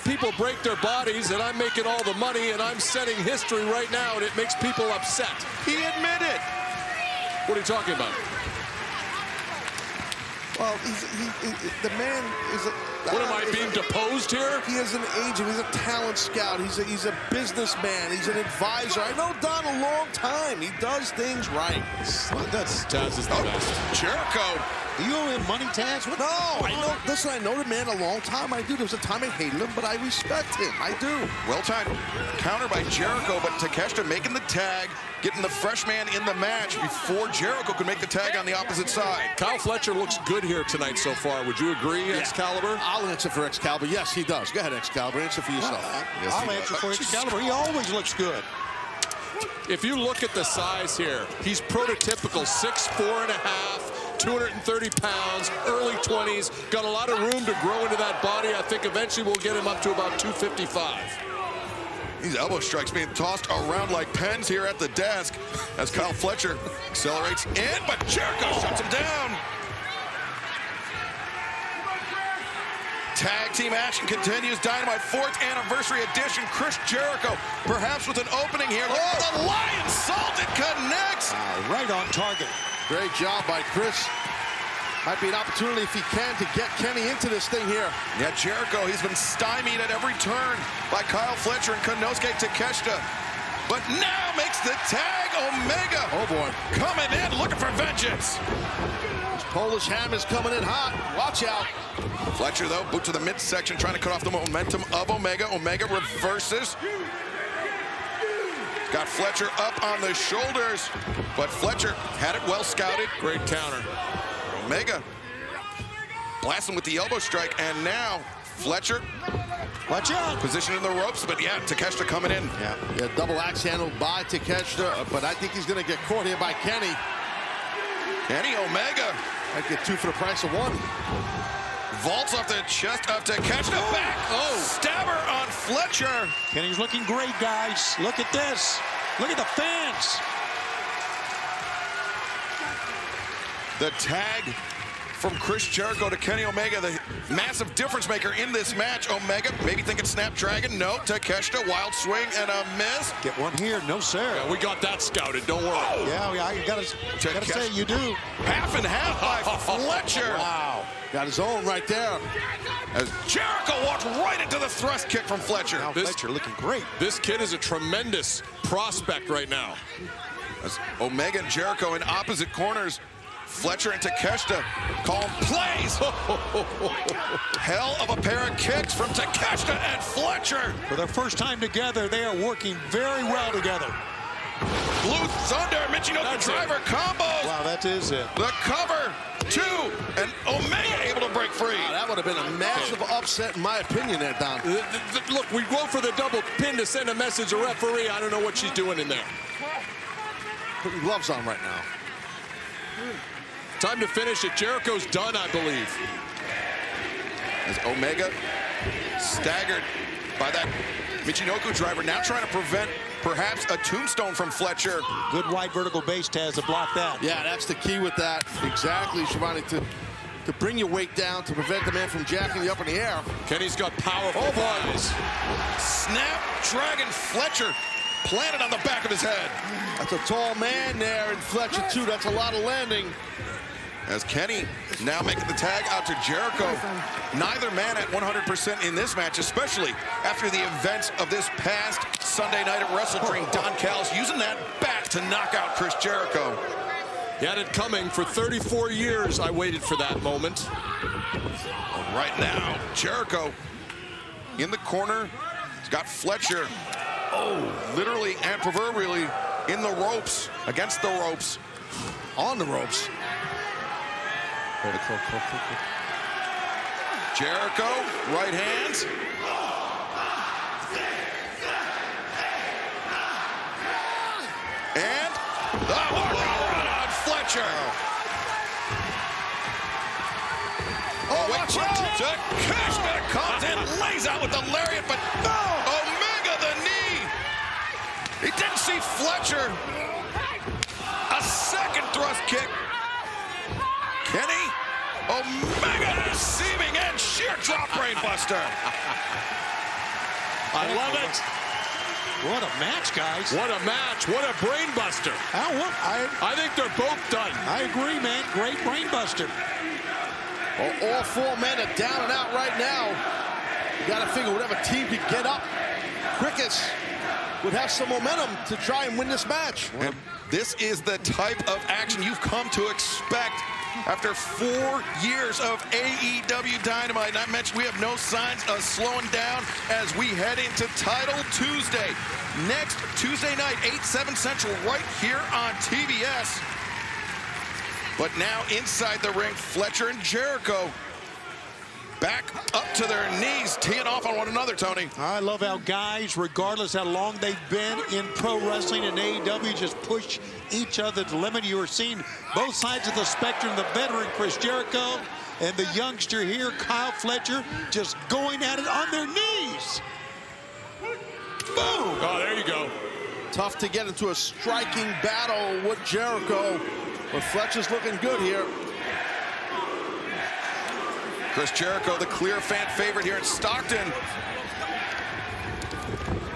People break their bodies, and I'm making all the money, and I'm setting history right now, and it makes people upset. He admitted. What are you talking about? Well, the man is What am I being deposed here? He is an agent. He's a talent scout. He's a businessman. He's an advisor. I know Don a long time. He does things right. Taz is the best. Jericho. You owe him money, Taz? No, I know. Listen, I know the man a long time. I do. There was a time I hated him, but I respect him. I do. Well timed counter by Jericho, but Takeshita making the tag, getting the fresh man in the match before Jericho could make the tag on the opposite side. Kyle Fletcher looks good here tonight so far. Would you agree, Excalibur? I'll answer for Excalibur. Yes, he does. Go ahead, Excalibur. Answer for yourself. Yes, I'll answer for Excalibur. He always looks good. If you look at the size here, he's prototypical 6'4.5". 230 pounds, early 20s, got a lot of room to grow into that body. I think eventually we'll get him up to about 255. These elbow strikes being tossed around like pens here at the desk as Kyle Fletcher accelerates in, but Jericho shuts him down. Tag team action continues. Dynamite 4th anniversary edition. Chris Jericho, perhaps with an opening here. Oh, the Lion Salt, it connects. Right on target. Great job by Chris. Might be an opportunity if he can to get Kenny into this thing here. Yeah, Jericho, he's been stymied at every turn by Kyle Fletcher and Konosuke Takeshita. But now makes the tag. Omega. Oh, boy. Coming in, looking for vengeance. This Polish Hammer's coming in hot. Watch out. Fletcher, though, boot to the midsection, trying to cut off the momentum of Omega. Omega reverses. Got Fletcher up on the shoulders, but Fletcher had it well scouted. Great counter. Omega blasting with the elbow strike, and now Fletcher. Watch out. Position in the ropes, but yeah, Takeshita coming in. Yeah, double axe handle by Takeshita, but I think he's going to get caught here by Kenny. Kenny Omega. Might get 2 for the price of 1. Vaults off the chest of Takeshita back. Oh, stabber on Fletcher. Kenny's looking great, guys. Look at this. Look at the fans. The tag from Chris Jericho to Kenny Omega, the massive difference maker in this match. Omega maybe thinking Snapdragon. No, Takeshita, wild swing and a miss. Get one here, no sir. Yeah, we got that scouted, don't worry. Yeah, you gotta say you do. Half and half by Fletcher. Wow. Got his own right there. As Jericho walks right into the thrust kick from Fletcher. Now Fletcher looking great. This kid is a tremendous prospect right now. As Omega and Jericho in opposite corners. Fletcher and Takeshita call plays. Hell of a pair of kicks from Takeshita and Fletcher. For their first time together, they are working very well together. Blue Thunder, Michinoku driver combos. Wow, that is it. The cover, 2, and Omega able to break free. Wow, that would have been a massive upset in my opinion there, Don. Look, we go for the double pin to send a message to referee. I don't know what she's doing in there. Putting gloves on right now. Time to finish it. Jericho's done, I believe. As Omega staggered by that Michinoku driver, now trying to prevent perhaps a tombstone from Fletcher. Good wide vertical base, Taz, to block that. Yeah, that's the key with that. Exactly, Shivani, to bring your weight down, to prevent the man from jacking you up in the air. Kenny's got powerful thighs. Snapdragon Fletcher planted on the back of his head. That's a tall man there, and Fletcher, too. That's a lot of landing. As Kenny now making the tag out to Jericho. Neither man at 100% in this match, especially after the events of this past Sunday night at Wrestle Dream. Don Callis using that back to knock out Chris Jericho. He had it coming for 34 years. I waited for that moment. Right now, Jericho in the corner. He's got Fletcher, literally and proverbially in the ropes, against the ropes, on the ropes. Jericho, right hands. And the on Fletcher. Oh, watch out! Takeshita comes in, lays out with the lariat, but Omega the knee. He didn't see Fletcher. A second thrust kick. Kenny Omega receiving and sheer drop brainbuster. I love it. What a match, guys. What a match. What a brainbuster. I think they're both done. I agree, man. Great brainbuster. Well, all four men are down and out right now. You got to figure whatever team could get up quickest would have some momentum to try and win this match. And this is the type of action you've come to expect after 4 years of AEW Dynamite. And I mentioned we have no signs of slowing down as we head into Title Tuesday. Next Tuesday night, 8/7 Central, right here on TBS. But now inside the ring, Fletcher and Jericho back up to their knees, teeing off on one another, Tony. I love how guys, regardless how long they've been in pro wrestling and AEW, just push each other to the limit. You are seeing both sides of the spectrum, the veteran Chris Jericho and the youngster here, Kyle Fletcher, just going at it on their knees. Boom! Oh, there you go. Tough to get into a striking battle with Jericho, but Fletcher's looking good here. Chris Jericho, the clear fan favorite here in Stockton.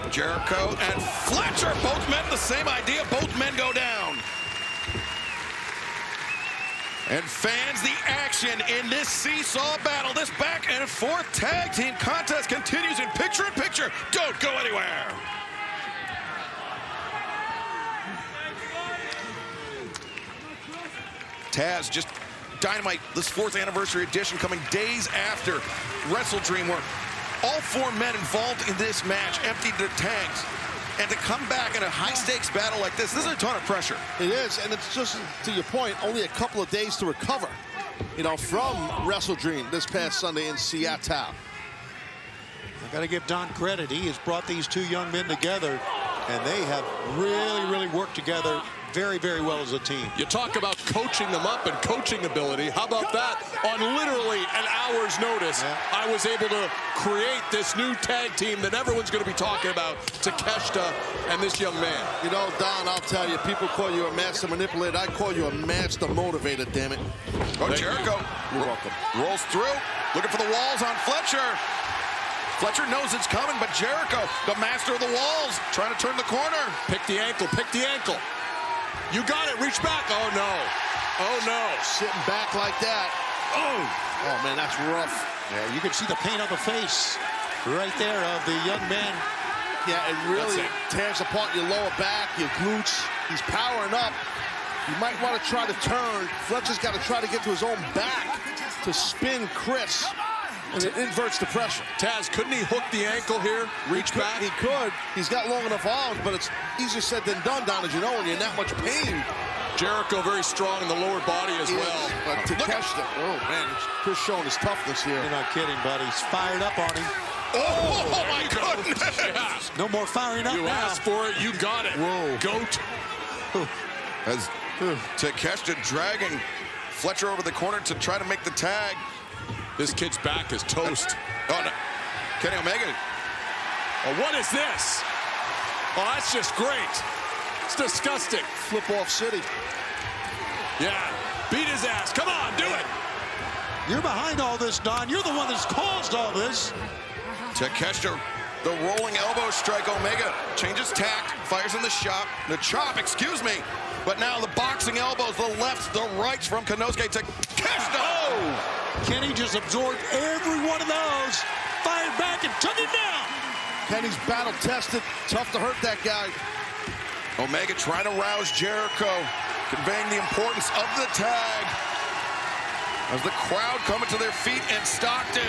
Jericho and Fletcher, both men the same idea. Both men go down. And fans, the action in this seesaw battle, this back and forth tag team contest continues in picture-in-picture. Don't go anywhere. Taz just Dynamite, this 4th anniversary edition, coming days after Wrestle Dream, where all four men involved in this match emptied their tanks. And to come back in a high-stakes battle like this is a ton of pressure. It is, and it's just, to your point, only a couple of days to recover, you know, from Wrestle Dream this past Sunday in Seattle. I got to give Don credit. He has brought these two young men together, and they have really worked together very, very well as a team. You talk about coaching them up and coaching ability. How about that? On literally an hour's notice, I was able to create this new tag team that everyone's going to be talking about, Takeshita and this young man. You know, Don, I'll tell you, people call you a master manipulator. I call you a master motivator, damn it. Oh, Jericho. You're welcome. Rolls through, looking for the walls on Fletcher. Fletcher knows it's coming, but Jericho, the master of the walls, trying to turn the corner. Pick the ankle, pick the ankle. You got it, reach back. Oh, no. Oh, no. Sitting back like that. Oh, man, that's rough. Yeah, you can see the pain on the face right there of the young man. Yeah, it really tears apart your lower back, your glutes. He's powering up. You might want to try to turn. Fletcher's got to try to get to his own back to spin Chris. And it inverts the pressure. Taz, couldn't he hook the ankle here? Reach back? He could. He's got long enough arms, but it's easier said than done, Don, as you know, when you're in that much pain. Jericho very strong in the lower body as well. But Takeshita, oh, man, Chris showing his toughness here. You're not kidding, buddy. He's fired up on him. Oh my goodness. Yeah. No more firing up now. You asked for it, you got it. Whoa. Goat. As Takeshita dragging Fletcher over the corner to try to make the tag. This kid's back is toast. Oh, no. Kenny Omega. Oh, what is this? Oh, that's just great. It's disgusting. Flip-off city. Yeah, beat his ass. Come on, do it. You're behind all this, Don. You're the one that's caused all this. Takeshita, the rolling elbow strike. Omega changes tact, fires in the chop, excuse me. But now the boxing elbows, the lefts, the rights from Konosuke Takeshita. Oh! Kenny just absorbed every one of those, fired back and took it down. Kenny's battle-tested. Tough to hurt that guy. Omega trying to rouse Jericho, conveying the importance of the tag. As the crowd coming to their feet in Stockton.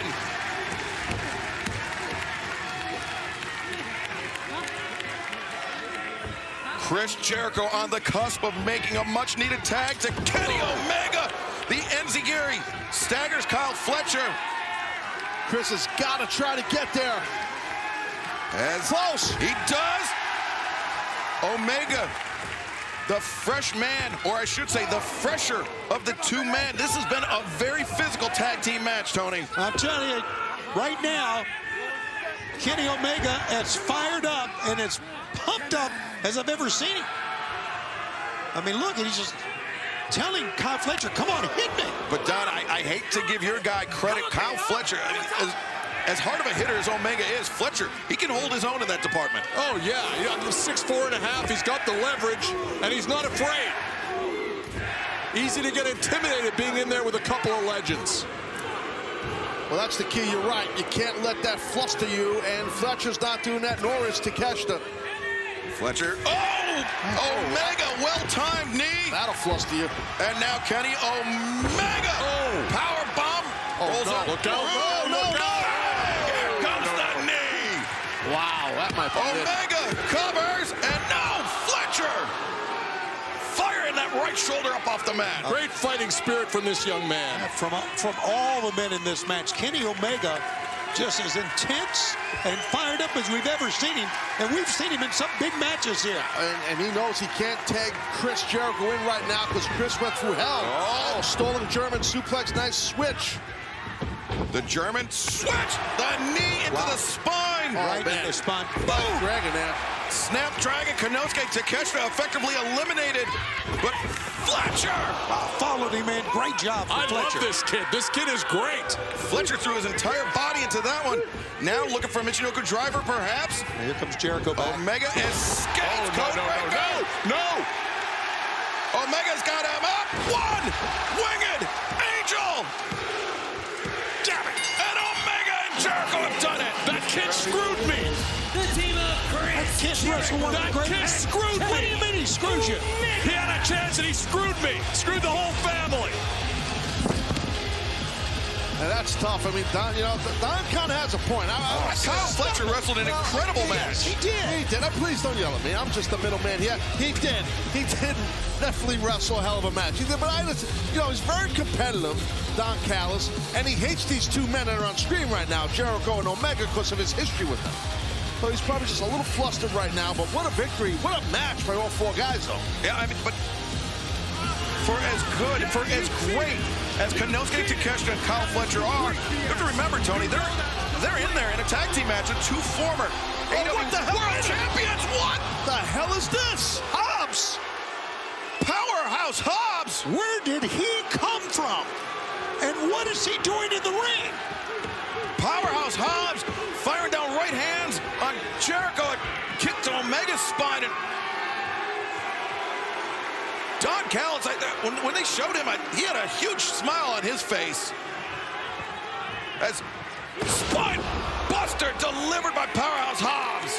Chris Jericho on the cusp of making a much-needed tag to Kenny Omega. The Enziguri staggers Kyle Fletcher. Chris has got to try to get there. As close. He does. Omega, the fresh man, or I should say the fresher of the two men. This has been a very physical tag team match, Tony. I'm telling you, right now, Kenny Omega is fired up and as pumped up as I've ever seen him. I mean, look, he's just telling Kyle Fletcher, come on, hit me. But, Don, I hate to give your guy credit. Kyle Fletcher, as hard of a hitter as Omega is, Fletcher, he can hold his own in that department. Oh, yeah. 6'4.5". He's got the leverage, and he's not afraid. Easy to get intimidated being in there with a couple of legends. Well, that's the key. You're right. You can't let that fluster you, and Fletcher's not doing that, nor is Takeshita. Fletcher. Oh! Omega, well-timed knee. That'll fluster you. And now Kenny Omega. Power bomb. Rolls up. Look out. No. Here comes the knee. Wow, that might be Omega covers, and now Fletcher firing that right shoulder up off the mat. Great fighting spirit from this young man. From all the men in this match, Kenny Omega just as intense and fired up as we've ever seen him. And we've seen him in some big matches here. And he knows he can't tag Chris Jericho in right now because Chris went through hell. Oh, stolen German suplex, nice switch. The German switch, the knee into the spine. Right in the spine. Boom. Dragon there. Snapdragon, Konosuke Takeshita effectively eliminated, but Fletcher followed him in. Great job for Fletcher. I love this kid. This kid is great. Fletcher threw his entire body into that one. Now looking for a Michinoku driver, perhaps. Here comes Jericho back. Omega escapes. No. Omega's got him up. One winged angel. Damn it. And Omega and Jericho have done it. That kid screwed me. The team of Chris. That kid screwed me. What do you mean he screwed you? He had a chance and he screwed me. Screwed the whole family. And that's tough. I mean, Don kind of has a point. Kyle Fletcher wrestled an incredible match. He did. Please don't yell at me. I'm just the middleman here. He did. Definitely wrestle a hell of a match. He did, but he's very competitive, Don Callis, and he hates these two men that are on screen right now, Jericho and Omega, because of his history with them. So he's probably just a little flustered right now, but what a victory. What a match by all four guys, though. Yeah, I mean, but for as great as Konosuke Takeshita and Kyle Fletcher are, you have to remember, Tony, they're in there in a tag team match with two former AEW World Champions. What the hell is this? Hobbs! Powerhouse Hobbs! Where did he come from? And what is he doing in the ring? Powerhouse Hobbs firing down right hands on Jericho. It kicked to Omega's spine. And Don Callis, when they showed him, he had a huge smile on his face. As spine buster delivered by Powerhouse Hobbs.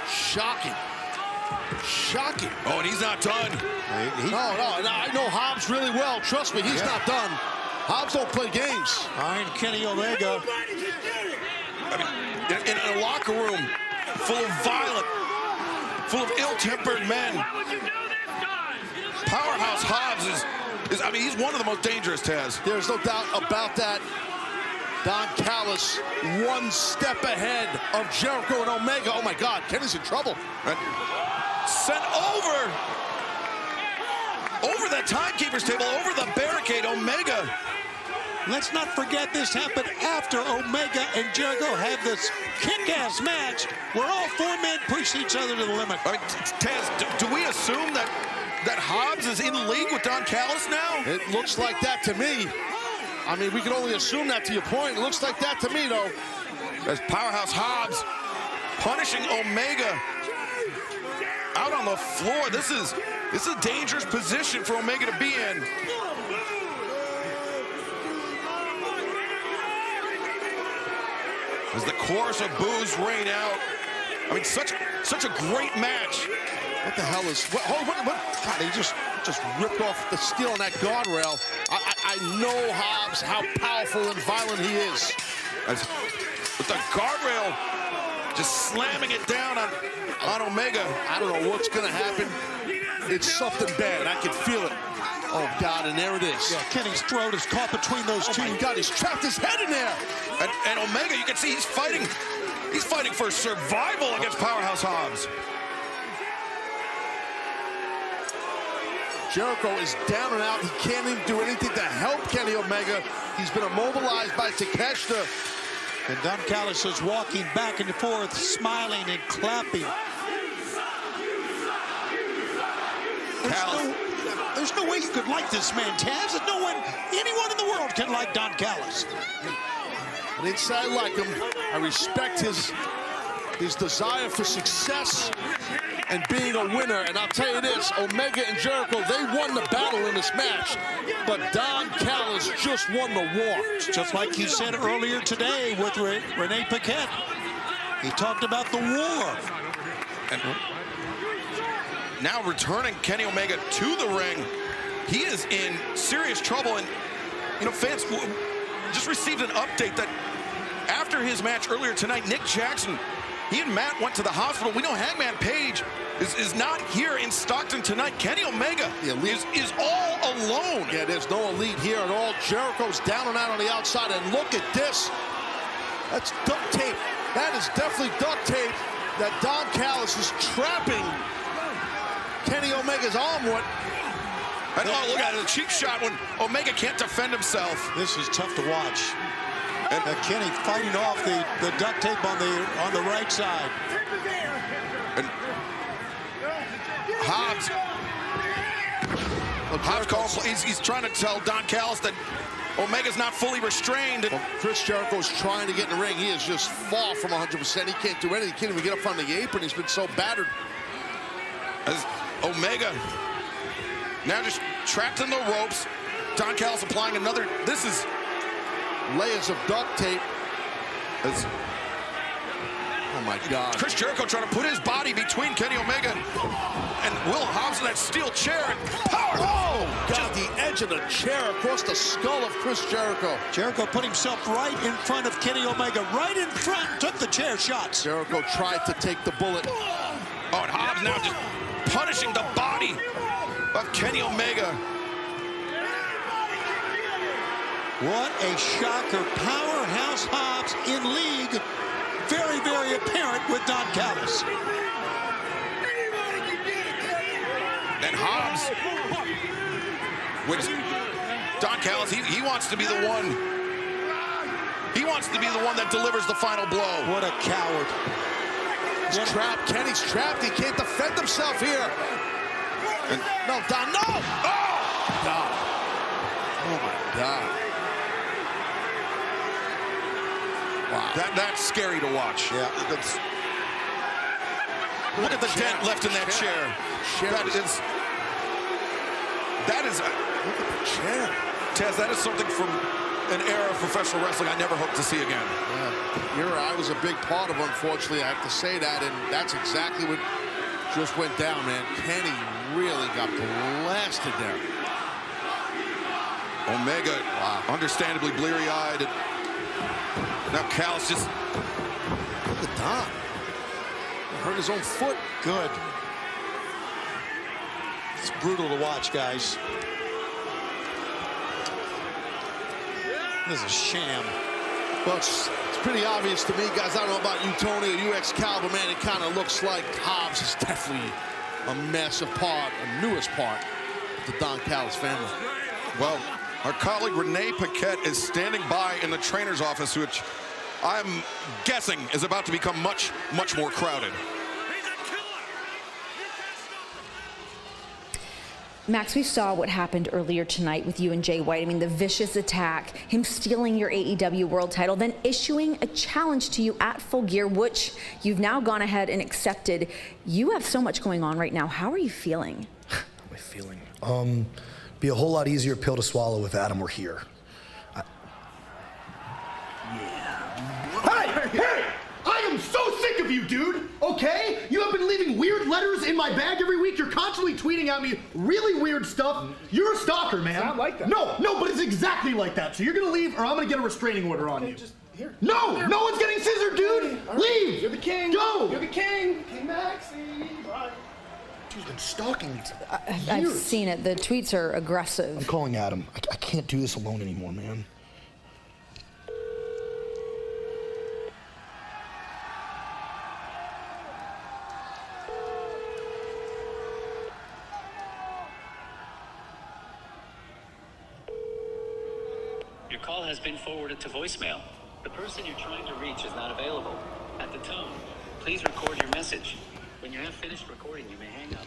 Shocking. Oh, and he's not done. No, I know Hobbs really well. Trust me, he's not done. Hobbs don't play games. Iron Kenny Omega. I mean, in a locker room full of violent, full of ill-tempered men. Powerhouse Hobbs is he's one of the most dangerous, Taz. There's no doubt about that. Don Callis, one step ahead of Jericho and Omega. Oh my God, Kenny's in trouble. Sent over that timekeeper's table, over the barricade, Omega. Let's not forget this happened after Omega and Jericho had this kick-ass match where all four men push each other to the limit. All right, Taz, do we assume that Hobbs is in league with Don Callis now? It looks like that to me. I mean, we can only assume that to your point. It looks like that to me, though. As Powerhouse Hobbs punishing Omega out on the floor. This is a dangerous position for Omega to be in. As the chorus of boos rain out. I mean, such a great match. What the hell is what God, he just ripped off the steel on that guardrail. I know Hobbs, how powerful and violent he is. With the guardrail just slamming it down on Omega. I don't know what's gonna happen. It's something bad. I can feel it. Oh God, and there it is. Yeah, Kenny's throat is caught between those two. Oh my God, he's trapped his head in there. And Omega, you can see he's fighting for survival against Powerhouse Hobbs. Jericho is down and out. He can't even do anything to help Kenny Omega. He's been immobilized by Takeshita. And Don Callis is walking back and forth, smiling and clapping. There's no way you could like this man, Taz. There's anyone in the world can like Don Callis. And inside I like him. I respect his desire for success. and being a winner. And I'll tell you this, Omega and Jericho, they won the battle in this match. But Don Callis just won the war. Just like he said earlier today with Renee Paquette. He talked about the war. And now returning Kenny Omega to the ring. He is in serious trouble. And, you know, fans just received an update that after his match earlier tonight, Nick Jackson, he and Matt went to the hospital. We know Hangman Page is not here in Stockton tonight. Kenny Omega is all alone. Yeah, there's no elite here at all. Jericho's down and out on the outside. And look at this. That's duct tape. That is definitely duct tape that Don Callis is trapping Kenny Omega's arm with. And oh, look at it, a cheap shot when Omega can't defend himself. This is tough to watch. And Kenny fighting off the duct tape on the right side. And Hobbs he's trying to tell Don Callis that Omega's not fully restrained. Well, Chris Jericho's trying to get in the ring. He is just far from 100%. He can't do anything. He can't even get up on the apron. He's been so battered. As Omega now just trapped in the ropes. Don Callis applying another. This is layers of duct tape. As oh my God. Chris Jericho trying to put his body between Kenny Omega and Will Hobbs in that steel chair. And power! Oh, got the edge of the chair across the skull of Chris Jericho. Jericho put himself right in front of Kenny Omega, right in front, took the chair shots. Jericho tried to take the bullet. Oh, and Hobbs now just punishing the body of Kenny Omega. What a shocker. Powerhouse Hobbs in league. Very, very apparent with Don Callis. And Hobbs, which Don Callis, he wants to be the one. He wants to be the one that delivers the final blow. What a coward. He's trapped. Kenny's trapped. He can't defend himself here. And no, Don, no! Oh! God. Oh, my God. Wow. That's scary to watch. Yeah. Look at the dent left in that chair. That is look at the chair. Taz, that is something from an era of professional wrestling I never hope to see again. Yeah. Era I was a big part of, unfortunately. I have to say that, and that's exactly what just went down, man. Kenny really got blasted there. Omega, understandably bleary-eyed. Now Callis just... Look at Don. Hurt his own foot. Good. It's brutal to watch, guys. This is a sham. Well, it's pretty obvious to me, guys. I don't know about you, Tony, or you ex-Calvin, man. It kind of looks like Hobbs is definitely a massive part, a newest part of the Don Callis family. Well, our colleague Renee Paquette is standing by in the trainer's office, which I'm guessing is about to become much, much more crowded. Max, we saw what happened earlier tonight with you and Jay White. I mean, the vicious attack, him stealing your AEW world title, then issuing a challenge to you at Full Gear, which you've now gone ahead and accepted. You have so much going on right now. How are you feeling? How am I feeling? Be a whole lot easier pill to swallow if Adam were here. Hey! I am so sick of you, dude! Okay? You have been leaving weird letters in my bag every week. You're constantly tweeting at me really weird stuff. You're a stalker, man. It's not like that. No, but it's exactly like that. So you're gonna leave or I'm gonna get a restraining order on you. Just here. No! Here. No one's getting scissored, dude! Right. Leave! You're the king. Go! You're the king. King Maxie. Bye. He's been stalking me. I've seen it. The tweets are aggressive. I'm calling Adam. I can't do this alone anymore, man. Your call has been forwarded to voicemail. The person you're trying to reach is not available. At the tone, please record your message. When you have finished recording, you may hang up.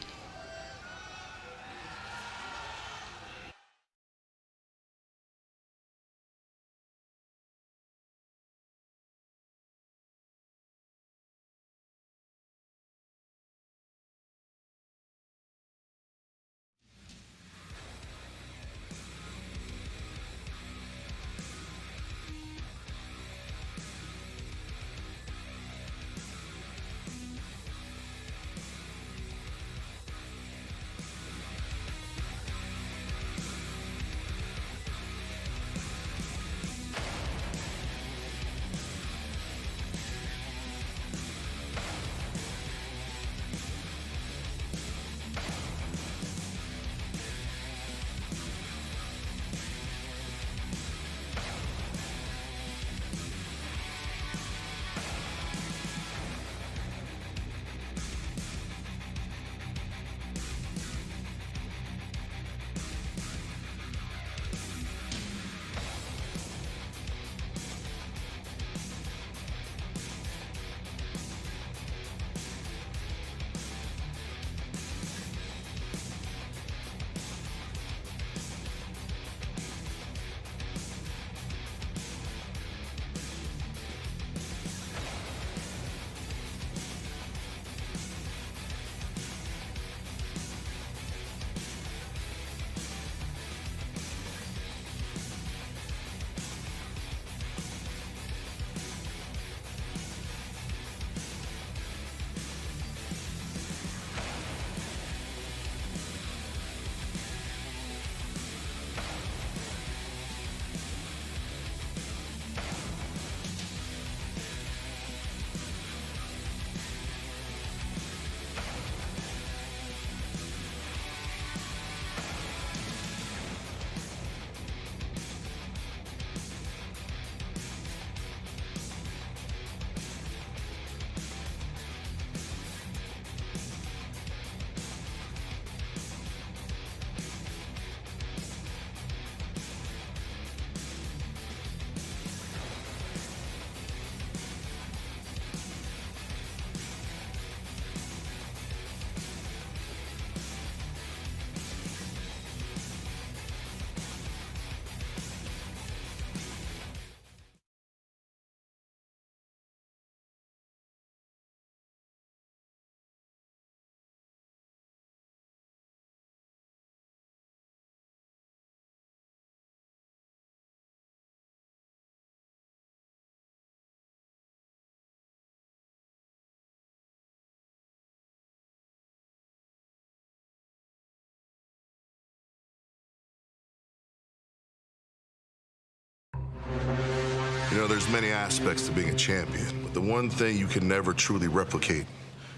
You know, there's many aspects to being a champion, but the one thing you can never truly replicate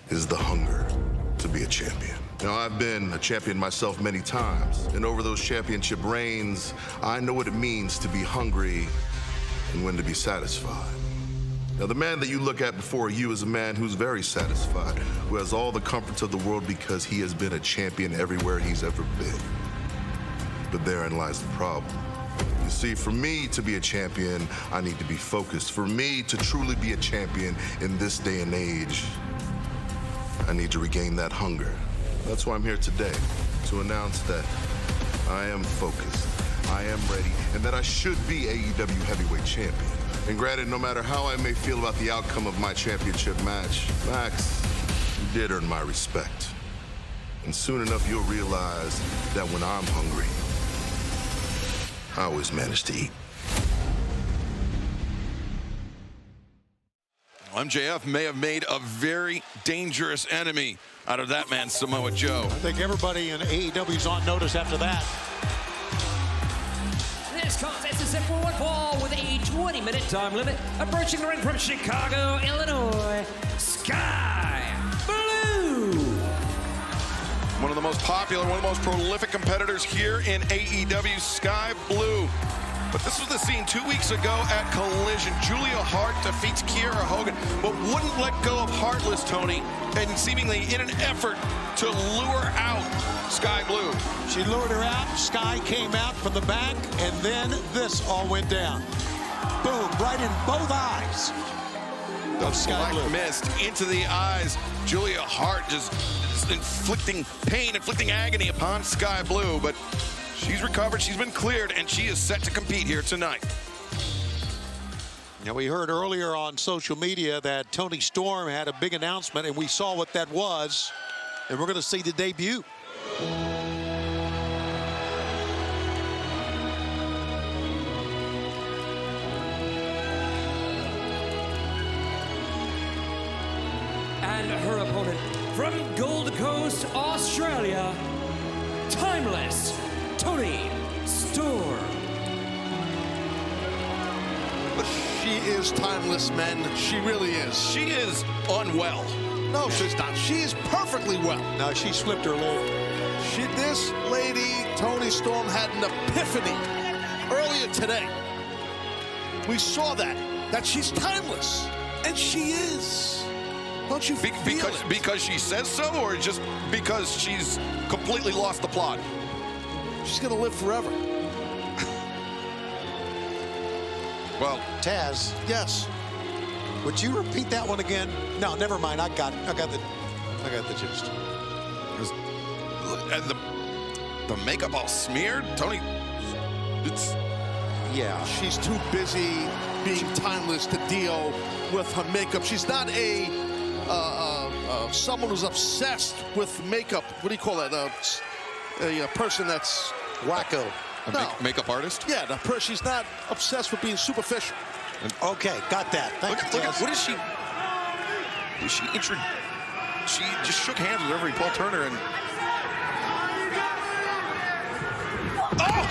is the hunger to be a champion. Now, I've been a champion myself many times, and over those championship reigns, I know what it means to be hungry and when to be satisfied. Now, the man that you look at before you is a man who's very satisfied, who has all the comforts of the world because he has been a champion everywhere he's ever been. But therein lies the problem. You see, for me to be a champion, I need to be focused. For me to truly be a champion in this day and age, I need to regain that hunger. That's why I'm here today, to announce that I am focused, I am ready, and that I should be AEW Heavyweight Champion. And granted, no matter how I may feel about the outcome of my championship match, Max, you did earn my respect. And soon enough, you'll realize that when I'm hungry, I always manage to eat. MJF may have made a very dangerous enemy out of that man, Samoa Joe. I think everybody in AEW's on notice after that. This contest is set for one fall with a 20-minute time limit. Approaching the ring from Chicago, Illinois, Sky Blue. One of the most popular, one of the most prolific competitors here in AEW, Sky Blue. But this was the scene 2 weeks ago at Collision. Julia Hart defeats Kiera Hogan, but wouldn't let go of Heartless, Tony, and seemingly in an effort to lure out Sky Blue. She lured her out, Sky came out from the back, and then this all went down. Boom, right in both eyes. The Sky Blue missed into the eyes. Julia Hart just inflicting pain, inflicting agony upon Sky Blue, but she's recovered, she's been cleared, and she is set to compete here tonight. Now, we heard earlier on social media that Toni Storm had a big announcement, and we saw what that was, and we're going to see the debut. And her opponent from Gold Coast, Australia, Timeless Toni Storm. She is timeless, men. She really is. She is unwell. No, she's not. She is perfectly well. No, she slipped her lid. This lady, Toni Storm, had an epiphany earlier today. We saw that she's timeless, and she is. Don't you feel it? Because she says so, or just because she's completely lost the plot? She's gonna live forever. Well, Taz. Yes. Would you repeat that one again? No, never mind. I got the gist. And the makeup all smeared, Tony. Yeah. She's too busy being timeless to deal with her makeup. She's not someone who's obsessed with makeup. What do you call that? A person that's wacko. A makeup artist? Yeah, she's not obsessed with being superficial. Okay, got that. Thank you. Look at, what is she? She just shook hands with every Paul Turner and. Oh!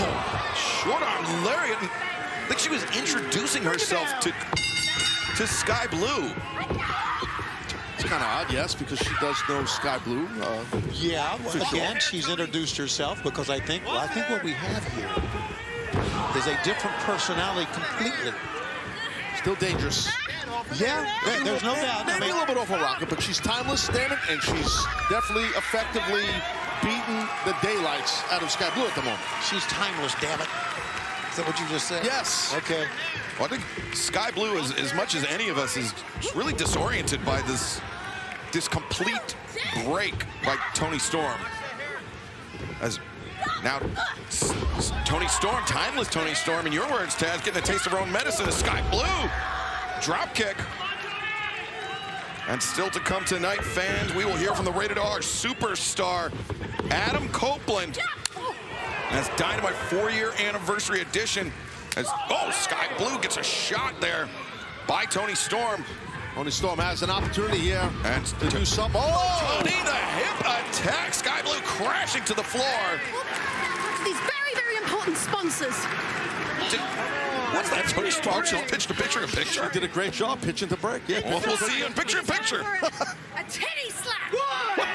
Short arm lariat. I think she was introducing herself to Sky Blue. It's kind of odd, yes, because she does know Sky Blue. Yeah, again, she's introduced herself because I think what we have here is a different personality completely. Still dangerous. Yeah, there's no doubt. Maybe a little bit off a rocket, but she's timeless, damn it, and she's definitely effectively beaten the daylights out of Sky Blue at the moment. She's timeless, damn it. Is that what you just said? Yes. Okay. Well, I think Sky Blue, as much as any of us, is really disoriented by this complete break by Toni Storm. As now, Toni Storm, timeless Toni Storm, in your words, Taz, getting a taste of her own medicine is Sky Blue. Drop kick. And still to come tonight, fans, we will hear from the Rated R superstar, Adam Copeland. As Dynamite 4-year anniversary edition. As, Sky Blue gets a shot there by Toni Storm. Toni Storm has an opportunity here and to do something. Toni, the hip attack. Sky Blue crashing to the floor. These very, very important and sponsors. What's that? Tony Storm just pitched a picture-in-picture. Did a great job pitching the break. Yeah. Well, we'll see you in picture-in-picture. A titty slap. What?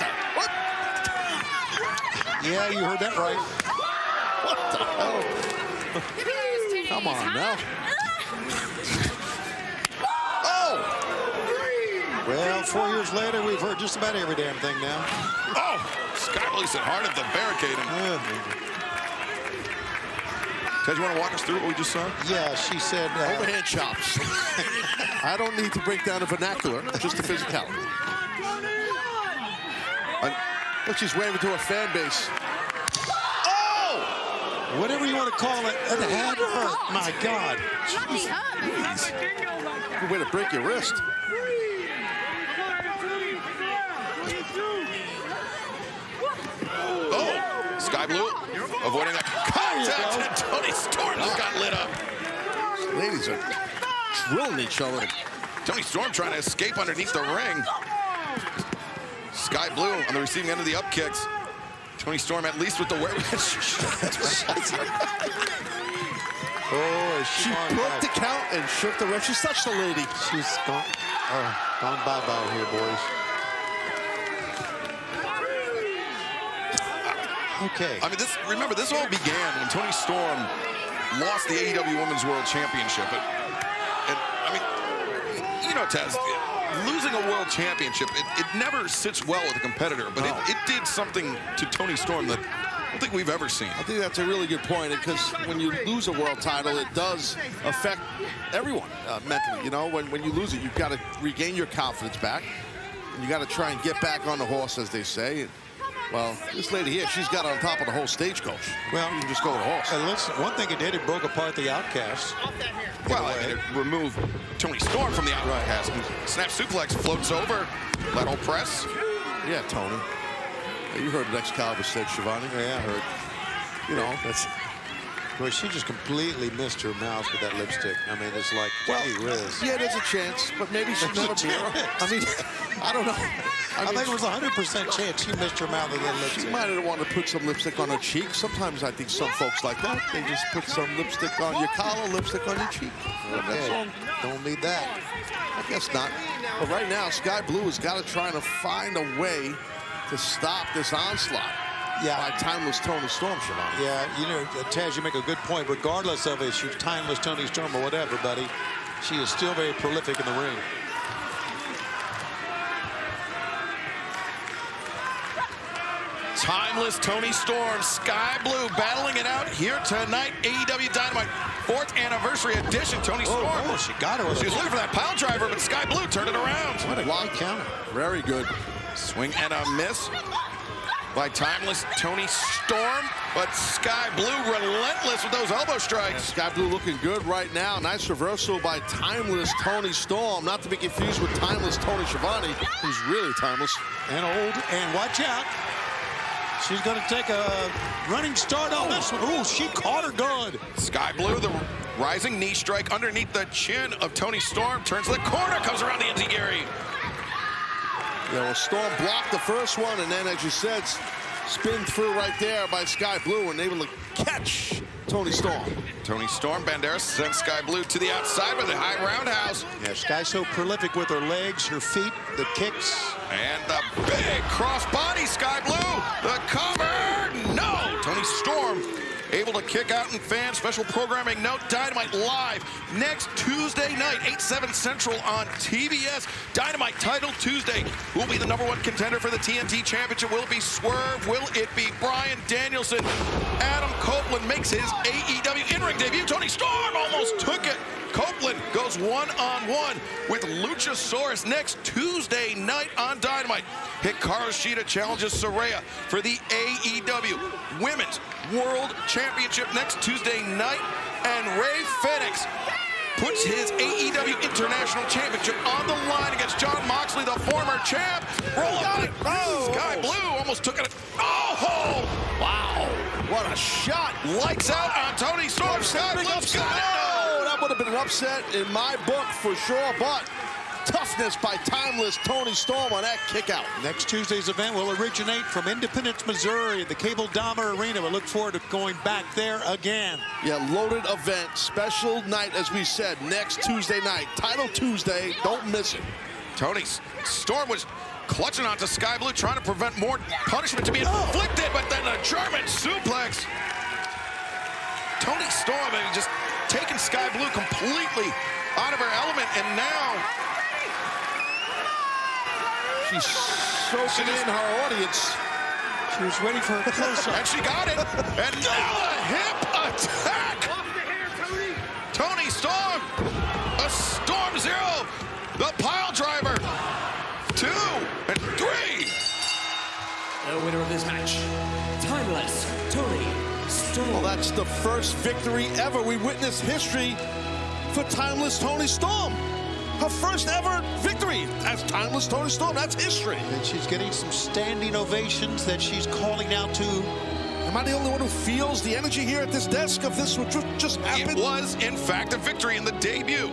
Yeah, you heard that right. What the hell? Give me those titties, Come on huh? now. Well, 4 years later, we've heard just about every damn thing now. Oh, Sky Blue said hard at the barricading. Ted, you want to walk us through what we just saw? Yeah, she said... Overhand chops. I don't need to break down the vernacular, just the physicality. Look, she's waving to her fan base. Oh! Whatever you want to call it, it had hurt. My God. Bloody hurt. Good way to break your wrist. Oh, Sky Blue avoiding a contact, and Tony Storm just got lit up. These ladies are drilling each other. Tony Storm trying to escape underneath the ring. Sky Blue on the receiving end of the up kicks. Tony Storm at least with the Oh, she broke the count and shook the ref. She's such the lady. She's gone bye-bye here, boys. Okay. I mean, remember, this all began when Tony Storm lost the AEW Women's World Championship. And I mean, you know, Taz, losing a world championship, it never sits well with a competitor, but it did something to Tony Storm that I don't think we've ever seen. I think that's a really good point, because when you lose a world title, it does affect everyone mentally. You know, when you lose it, you've got to regain your confidence back. And you got to try and get back on the horse, as they say. And, well, this lady here, she's got on top of the whole stagecoach. Well, you can just go with a horse. And listen, one thing it did, it broke apart the Outcasts. Well, I mean, it removed Tony Storm from the Outcast. Snap suplex, floats over, lateral press. Yeah, Tony. You heard what Excalibur said, Shivani. Yeah, I heard. You know, that's... Well, she just completely missed her mouse with that lipstick. I mean, it's like, gee whiz. Yeah, there's a chance, but maybe she's not a I mean, I don't know. I think it was a 100% chance she missed her mouth with that lipstick. She might have wanted to put some lipstick on her cheek. Sometimes I think some folks like that. They just put some lipstick on your collar, lipstick on your cheek. Okay. Don't need that. I guess not. But right now, Sky Blue has got to try to find a way to stop this onslaught. Yeah, by timeless Tony Storm, Shivani. Yeah, you know, Taz, you make a good point. Regardless of if she's timeless Tony Storm or whatever, buddy, she is still very prolific in the ring. Timeless Tony Storm, Sky Blue battling it out here tonight. AEW Dynamite, 4th anniversary edition. Tony Storm. Oh, she got her. She was looking for that pile driver, but Sky Blue turned it around. What a long counter. Very good. Swing and a miss by timeless Tony Storm, but Sky Blue relentless with those elbow strikes. Sky Blue looking good right now. Nice reversal by timeless Tony Storm, not to be confused with timeless Tony Schiavone, who's really timeless. And old, and watch out. She's going to take a running start on this one. Ooh, she caught her good. Sky Blue, the rising knee strike underneath the chin of Tony Storm, turns to the corner, comes around the Enziguri. Yeah, well, Storm blocked the first one, and then, as you said, spin through right there by Sky Blue, and able to catch Tony Storm. Tony Storm, Banderas sends Sky Blue to the outside with a high roundhouse. Yeah, Sky's so prolific with her legs, her feet, the kicks. And the big crossbody, Sky Blue. The cover, no. Tony Storm able to kick out and fan. Special programming note, Dynamite live next Tuesday night, 8/7 Central on TBS. Dynamite Title Tuesday. Who will be the #1 contender for the TNT Championship? Will it be Swerve? Will it be Bryan Danielson? Adam Copeland makes his AEW in-ring debut. Tony Storm almost took it. Copeland goes one-on-one with Luchasaurus next Tuesday night on Dynamite. Hikaru Shida challenges Saraya for the AEW Women's World Championship next Tuesday night. And Ray Fenix puts his AEW International Championship on the line against Jon Moxley, the former champ. Roll up. Sky Blue almost took it. Oh! Wow. What a shot. Lights out on Tony Storm. Sky Blue's got it. That would have been an upset in my book for sure, but toughness by timeless Tony Storm on that kick out. Next Tuesday's event will originate from Independence, Missouri at the Cable Dahmer Arena. We look forward to going back there again. Yeah, loaded event, special night, as we said, next Tuesday night. Title Tuesday, don't miss it. Tony Storm was clutching onto Sky Blue, trying to prevent more punishment to be inflicted, but then a German suplex. Tony Storm, I mean, just taking Sky Blue completely out of her element, and now she's soaking in her audience. She was ready for a close-up. And she got it. And now a hip attack. Tony Storm, a Storm Zero, the pile driver. 2 and 3. The winner of this match, Timeless Tony Storm. Well, that's the first victory ever. We witnessed history for Timeless Tony Storm. Her first ever victory as Timeless Tony Storm. That's history. And she's getting some standing ovations that she's calling out to. Am I the only one who feels the energy here at this desk of this what just happened? It was, in fact, a victory in the debut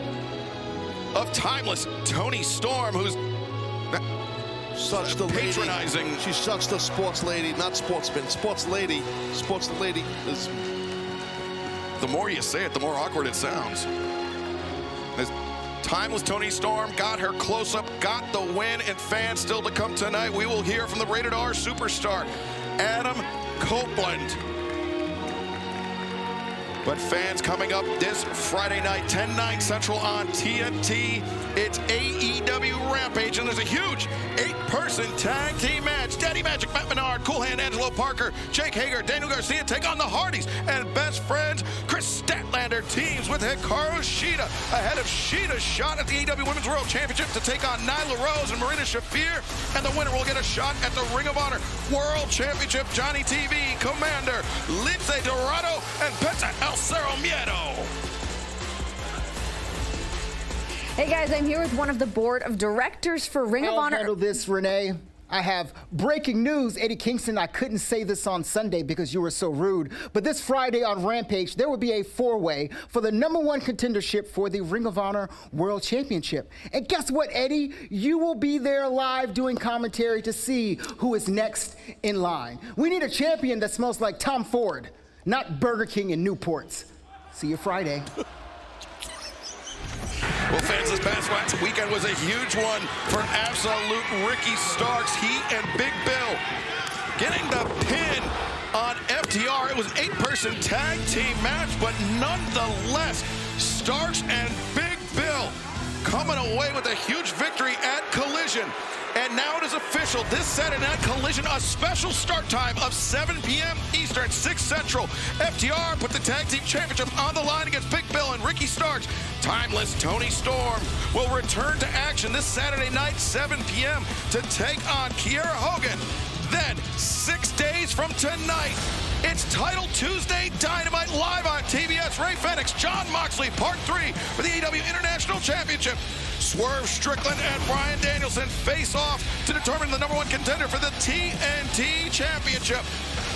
of Timeless Tony Storm, who's such the patronizing. Lady. She's such the sports lady, not sportsman. Sports lady. Sports lady is. The more you say it, the more awkward it sounds. As Timeless Tony Storm got her close-up, got the win, and fans still to come tonight. We will hear from the Rated R superstar, Adam Copeland. But fans, coming up this Friday night, 10/9 Central on TNT. It's AEW Rampage, and there's a huge 8-person tag team match. Daddy Magic, Matt Menard, Cool Hand, Angelo Parker, Jake Hager, Daniel Garcia take on the Hardys, and best friends Chris Statlander teams with Hikaru Shida ahead of Shida's shot at the AEW Women's World Championship to take on Nyla Rose and Marina Shafir, and the winner will get a shot at the Ring of Honor World Championship. Johnny TV, Commander, Lince Dorado, and Penta El Cero Miedo. Hey guys, I'm here with one of the board of directors for Ring of Honor. I'll handle this, Renee. I have breaking news. Eddie Kingston, I couldn't say this on Sunday because you were so rude, but this Friday on Rampage, there will be a 4-way for the #1 contendership for the Ring of Honor World Championship. And guess what, Eddie? You will be there live doing commentary to see who is next in line. We need a champion that smells like Tom Ford, not Burger King and Newports. See you Friday. Well, fans, this past weekend was a huge one for absolute Ricky Starks. He and Big Bill getting the pin on FTR. It was an 8-person tag team match, but nonetheless, Starks and Big Bill coming away with a huge victory at Collision. And now it is official. This Saturday Night Collision, a special start time of 7 p.m. Eastern, 6 Central. FTR put the Tag Team Championship on the line against Big Bill and Ricky Starks. Timeless Tony Storm will return to action this Saturday night, 7 p.m. to take on Kiera Hogan. Then, 6 days from tonight, it's Title Tuesday Dynamite live on TBS. Ray Fenix, John Moxley, Part 3 for the AEW International Championship. Swerve Strickland and Bryan Danielson face off to determine the #1 contender for the TNT Championship.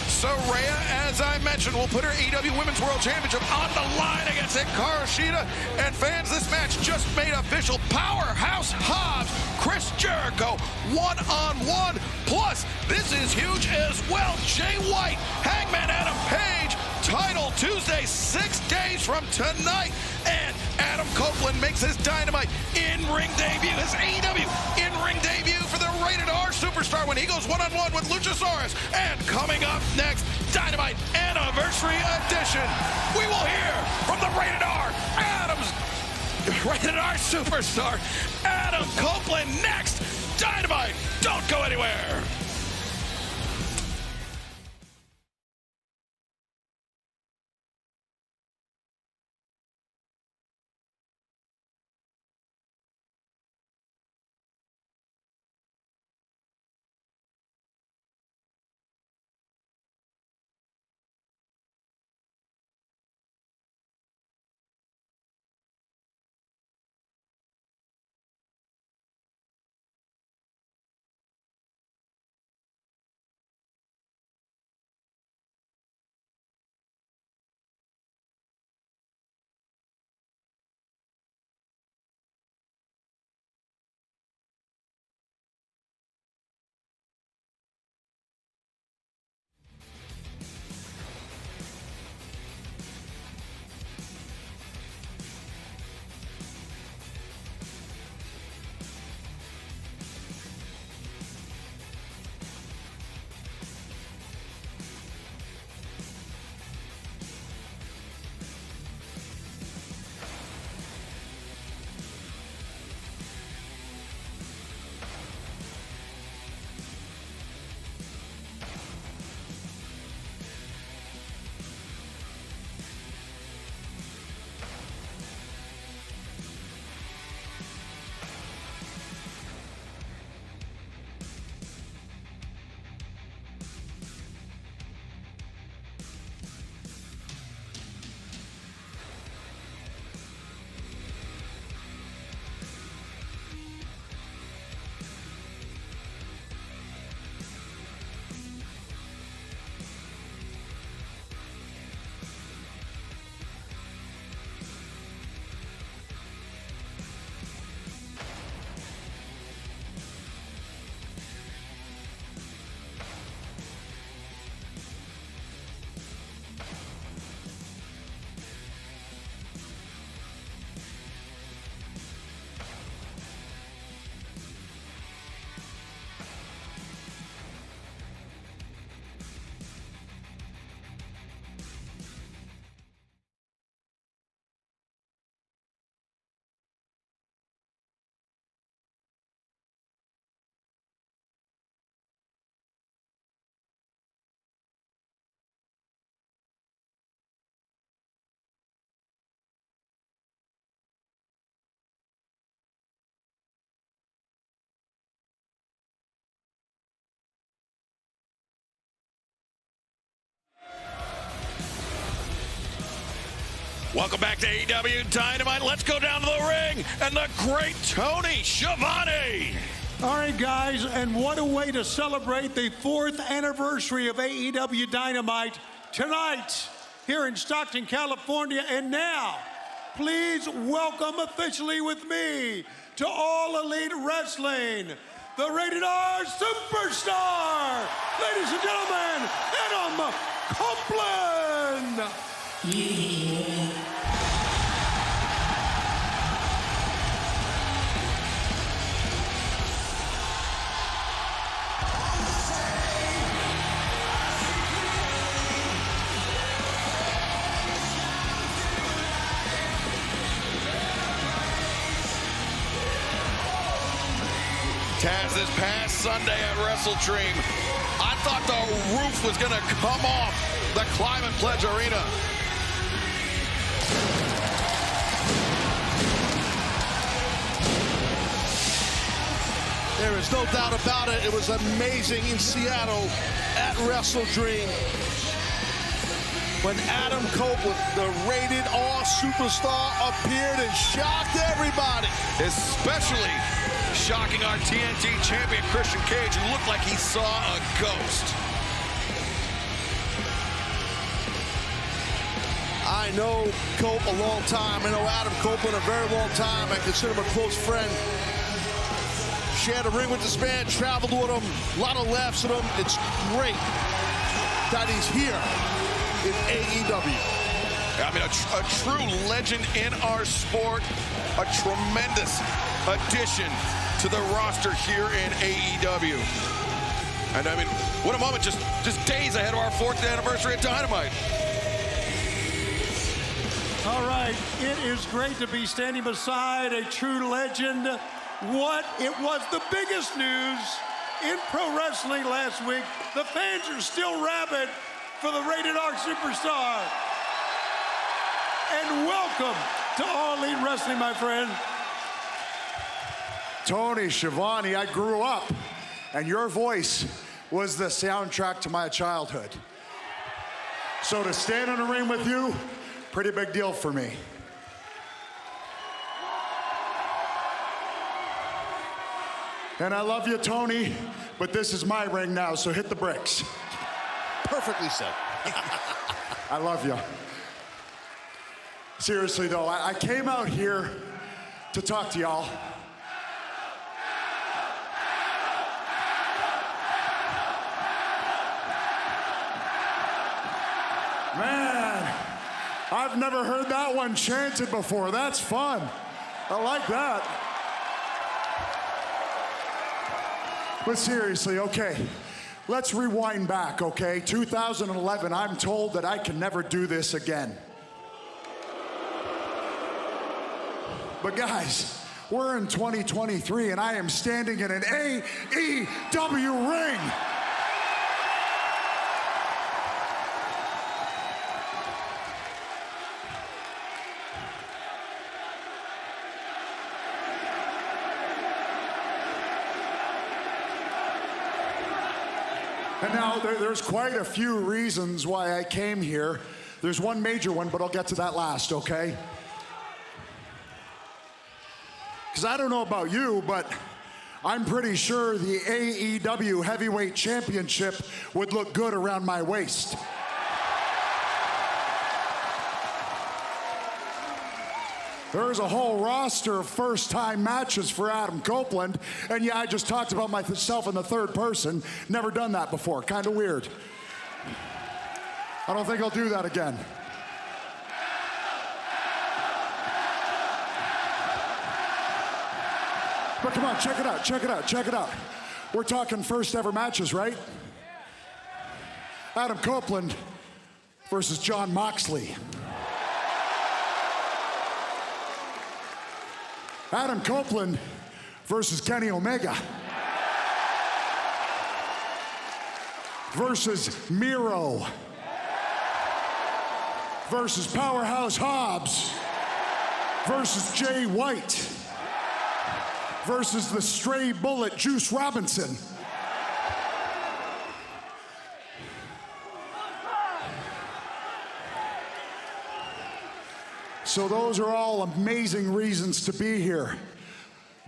Saraya, as I mentioned, will put her AEW Women's World Championship on the line against Hikaru Shida. And fans, this match just made official. Powerhouse Hobbs, Chris Jericho, 1-on-1. Plus, this is huge as well. Jay White, Hangman Adam Page, Title Tuesday, 6 days from tonight. And Adam Copeland makes his Dynamite in-ring debut, his AEW in-ring debut for the Rated R superstar when he goes 1-on-1 with Luchasaurus. And coming up next, Dynamite Anniversary Edition. We will hear from the Rated R superstar, Adam Copeland, next. Dynamite, don't go anywhere. Welcome back to AEW Dynamite. Let's go down to the ring and the great Tony Schiavone. All right, guys, and what a way to celebrate the 4th anniversary of AEW Dynamite tonight here in Stockton, California. And now, please welcome officially with me to All Elite Wrestling, the Rated R Superstar, ladies and gentlemen, Adam Copeland. Taz, this past Sunday at WrestleDream, I thought the roof was going to come off the Climate Pledge Arena. There is no doubt about it. It was amazing in Seattle at WrestleDream when Adam Copeland, the Rated R Superstar, appeared and shocked everybody. Especially shocking our TNT champion, Christian Cage, who looked like he saw a ghost. I know Cope a long time. I know Adam Copeland a very long time. I consider him a close friend. Shared a ring with this man, traveled with him, a lot of laughs with him. It's great that he's here in AEW. I mean, a true legend in our sport, a tremendous addition to the roster here in AEW. And I mean, what a moment, just days ahead of our 4th anniversary at Dynamite. All right, it is great to be standing beside a true legend. It was the biggest news in pro wrestling last week. The fans are still rabid for the Rated R Superstar. And welcome to All Elite Wrestling, my friend. Tony Schiavone, I grew up, and your voice was the soundtrack to my childhood. So to stand in the ring with you, pretty big deal for me. And I love you, Tony, but this is my ring now, so hit the bricks. Perfectly said. I love you. Seriously, though, I came out here to talk to y'all. Man, I've never heard that one chanted before. That's fun. I like that. But seriously, okay, let's rewind back, okay? 2011, I'm told that I can never do this again. But guys, we're in 2023 and I am standing in an AEW ring. And now there's quite a few reasons why I came here. There's one major one, but I'll get to that last, okay? Because I don't know about you, but I'm pretty sure the AEW Heavyweight Championship would look good around my waist. There's a whole roster of first-time matches for Adam Copeland. And yeah, I just talked about myself in the third person. Never done that before. Kind of weird. I don't think I'll do that again. But come on, check it out, check it out, check it out. We're talking first ever matches, right? Adam Copeland versus Jon Moxley. Adam Copeland versus Kenny Omega. Versus Miro. Versus Powerhouse Hobbs. Versus Jay White. Versus the stray bullet Juice Robinson. So those are all amazing reasons to be here.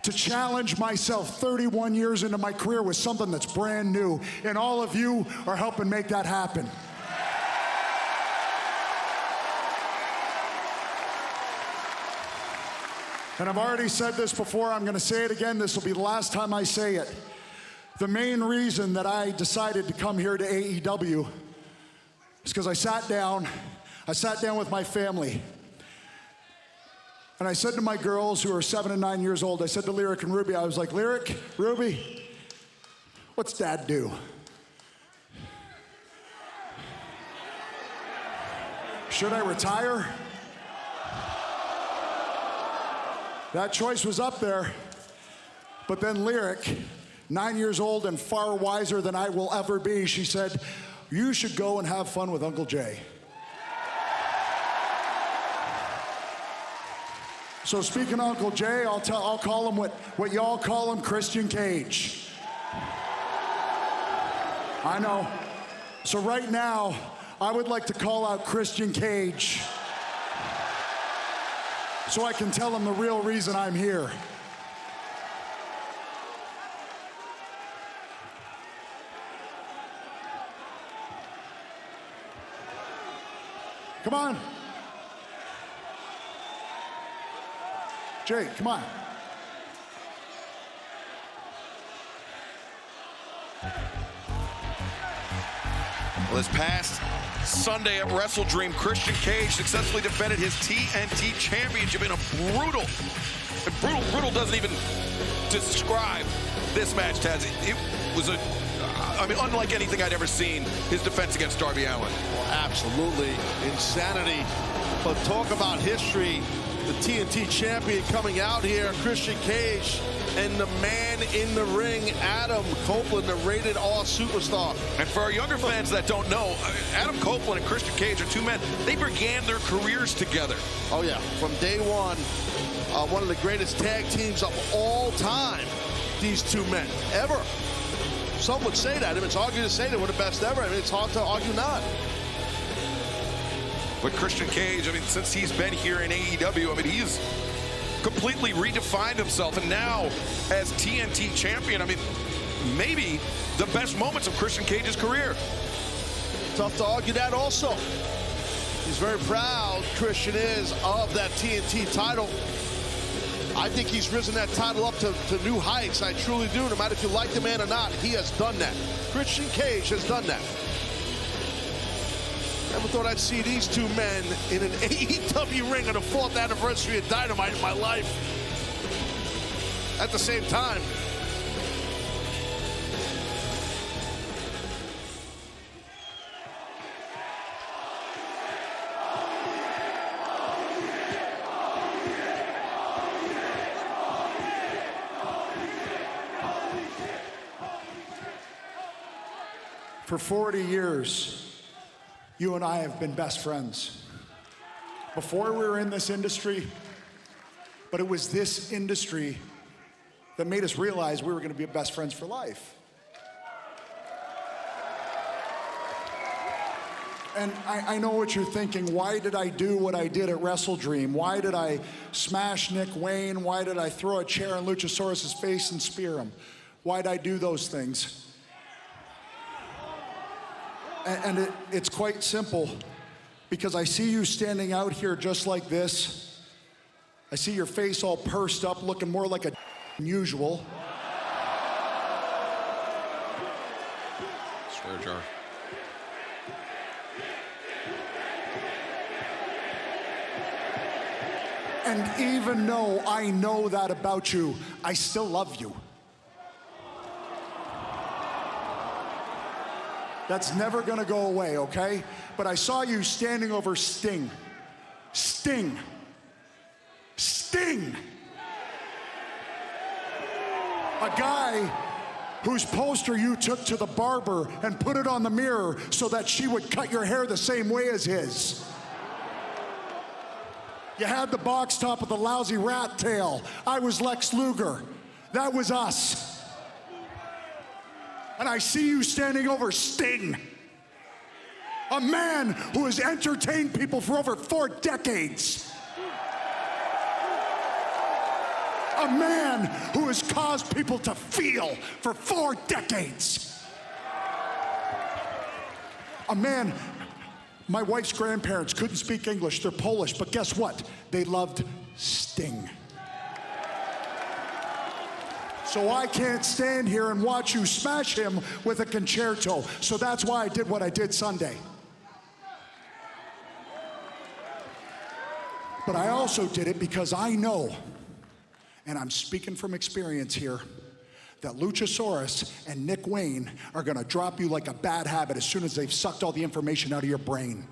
To challenge myself 31 years into my career with something that's brand new. And all of you are helping make that happen. And I've already said this before, I'm gonna say it again, this will be the last time I say it. The main reason that I decided to come here to AEW is because I sat down with my family. And I said to my girls who are 7 and 9 years old, I said to Lyric and Ruby, I was like, Lyric, Ruby, what's Dad do? Should I retire? That choice was up there. But then Lyric, 9 years old and far wiser than I will ever be, she said, you should go and have fun with Uncle Jay. So speaking of Uncle Jay, I'll call him what y'all call him, Christian Cage. I know. So right now, I would like to call out Christian Cage so I can tell him the real reason I'm here. Come on. Jay, come on. Well, this past Sunday at Wrestle Dream, Christian Cage successfully defended his TNT Championship in a brutal doesn't even describe this match, Taz. It was unlike anything I'd ever seen, his defense against Darby Allin. Well, absolutely insanity. But talk about history. The TNT champion coming out here, Christian Cage, and the man in the ring, Adam Copeland, the rated R superstar. And for our younger fans that don't know, Adam Copeland and Christian Cage are two men. They began their careers together. Oh yeah, from day one of the greatest tag teams of all time, these two men, ever. Some would say that. I mean, it's hard to say they were the best ever. I mean, it's hard to argue not. But Christian Cage, I mean, since he's been here in AEW, I mean, he's completely redefined himself. And now, as TNT champion, I mean, maybe the best moments of Christian Cage's career. Tough to argue that also. He's very proud, Christian is, of that TNT title. I think he's risen that title up to new heights. I truly do. No matter if you like the man or not, he has done that. Christian Cage has done that. Never thought I'd see these two men in an AEW ring on the 4th anniversary of Dynamite in my life. At the same time. For 40 years, you and I have been best friends. Before we were in this industry, but it was this industry that made us realize we were going to be best friends for life. And I know what you're thinking. Why did I do what I did at Wrestle Dream? Why did I smash Nick Wayne? Why did I throw a chair in Luchasaurus's face and spear him? Why did I do those things? And it's quite simple, because I see you standing out here just like this. I see your face all pursed up, looking more like a than usual. Swear jar. And even though I know that about you, I still love you. That's never gonna go away, okay? But I saw you standing over Sting. Sting. Sting. A guy whose poster you took to the barber and put it on the mirror so that she would cut your hair the same way as his. You had the box top with the lousy rat tail. I was Lex Luger. That was us. And I see you standing over Sting, a man who has entertained people for over 4 decades. A man who has caused people to feel for 4 decades. A man, my wife's grandparents couldn't speak English, they're Polish, but guess what? They loved Sting. So I can't stand here and watch you smash him with a concerto. So that's why I did what I did Sunday. But I also did it because I know, and I'm speaking from experience here, that Luchasaurus and Nick Wayne are gonna drop you like a bad habit as soon as they've sucked all the information out of your brain.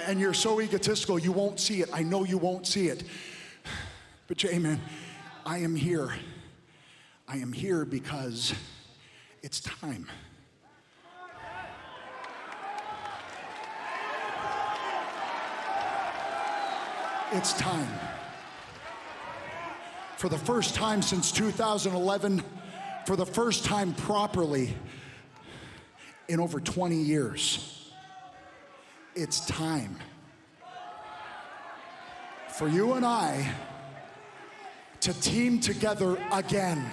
And you're so egotistical, you won't see it. I know you won't see it. But Jay, man, I am here. I am here because it's time. It's time. For the first time since 2011, for the first time properly in over 20 years, it's time for you and I to team together again.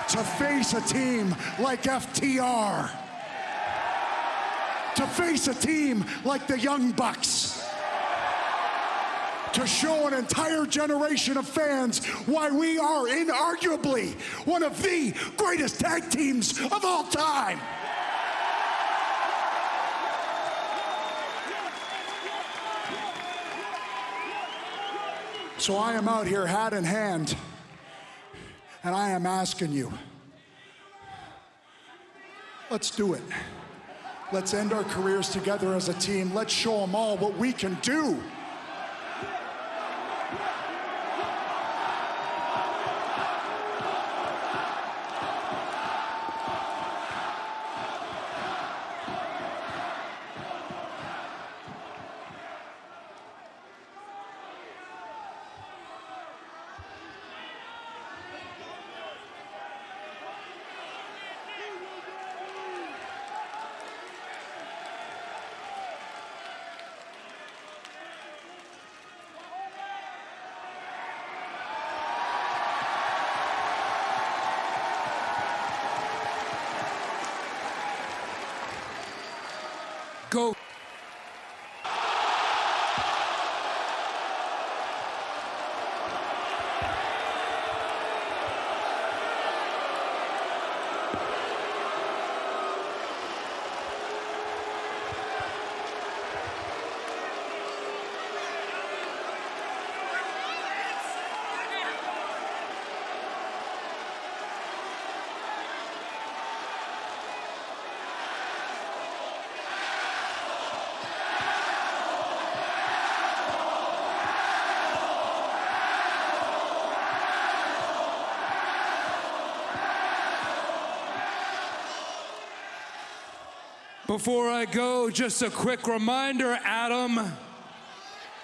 To face a team like FTR. To face a team like the Young Bucks. To show an entire generation of fans why we are inarguably one of the greatest tag teams of all time. So I am out here hat in hand, and I am asking you, let's do it. Let's end our careers together as a team. Let's show them all what we can do. Go. Before I go, just a quick reminder, Adam,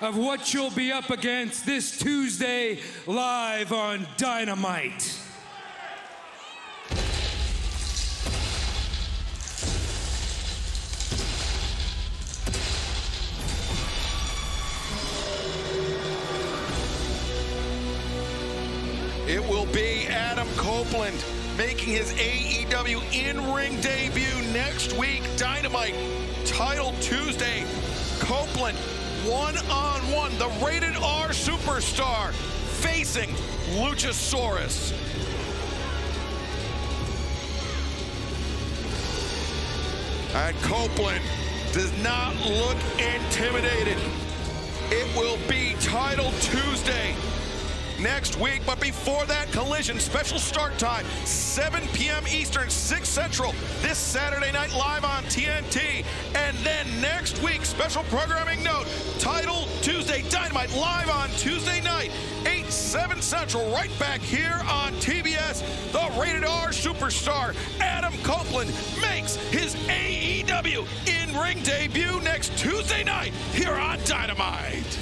of what you'll be up against this Tuesday live on Dynamite. It will be Adam Copeland making his AEW in-ring debut next week. Dynamite, Title Tuesday. Copeland, one-on-one, the Rated R superstar, facing Luchasaurus. And Copeland does not look intimidated. It will be Title Tuesday next week, but before that, Collision, special start time, 7 p.m. Eastern, 6 Central, this Saturday night live on TNT. And then next week, special programming note, Title Tuesday Dynamite live on Tuesday night, 8, 7 Central, right back here on TBS. The Rated R superstar, Adam Copeland, makes his AEW in-ring debut next Tuesday night here on Dynamite.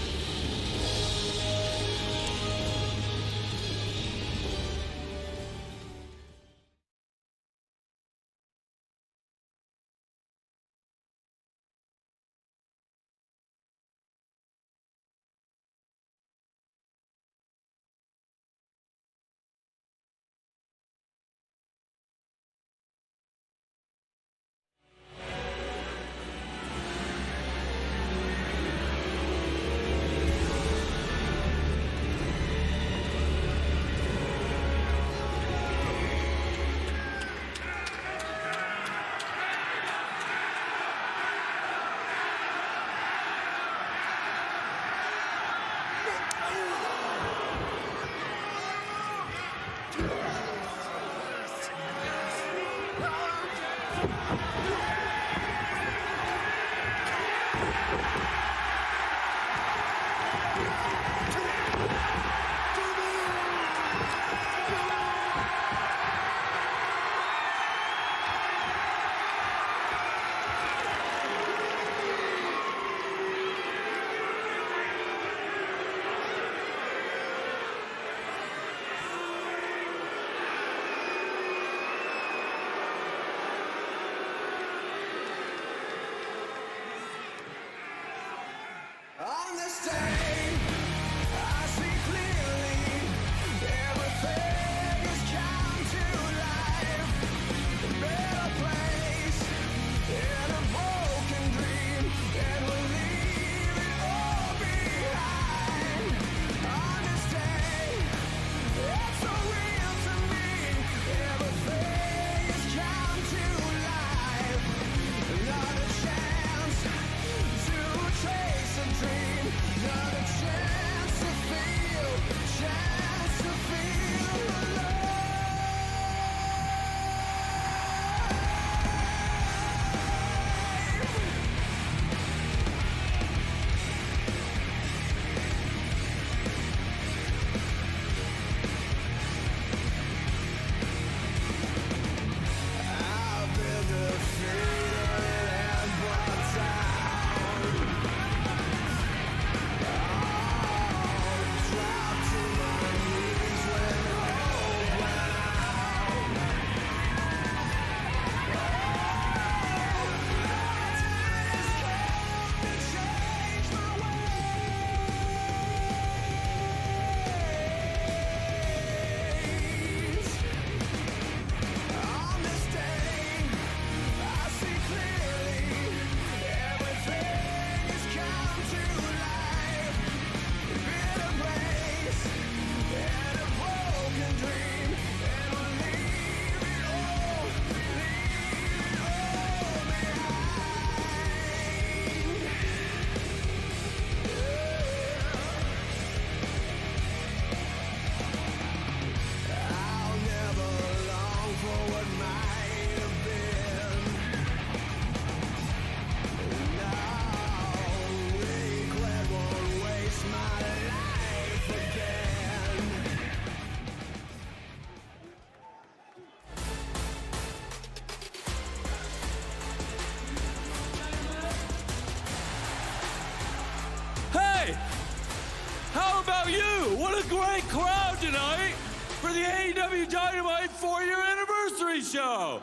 a great crowd tonight for the AEW Dynamite 4-year anniversary show.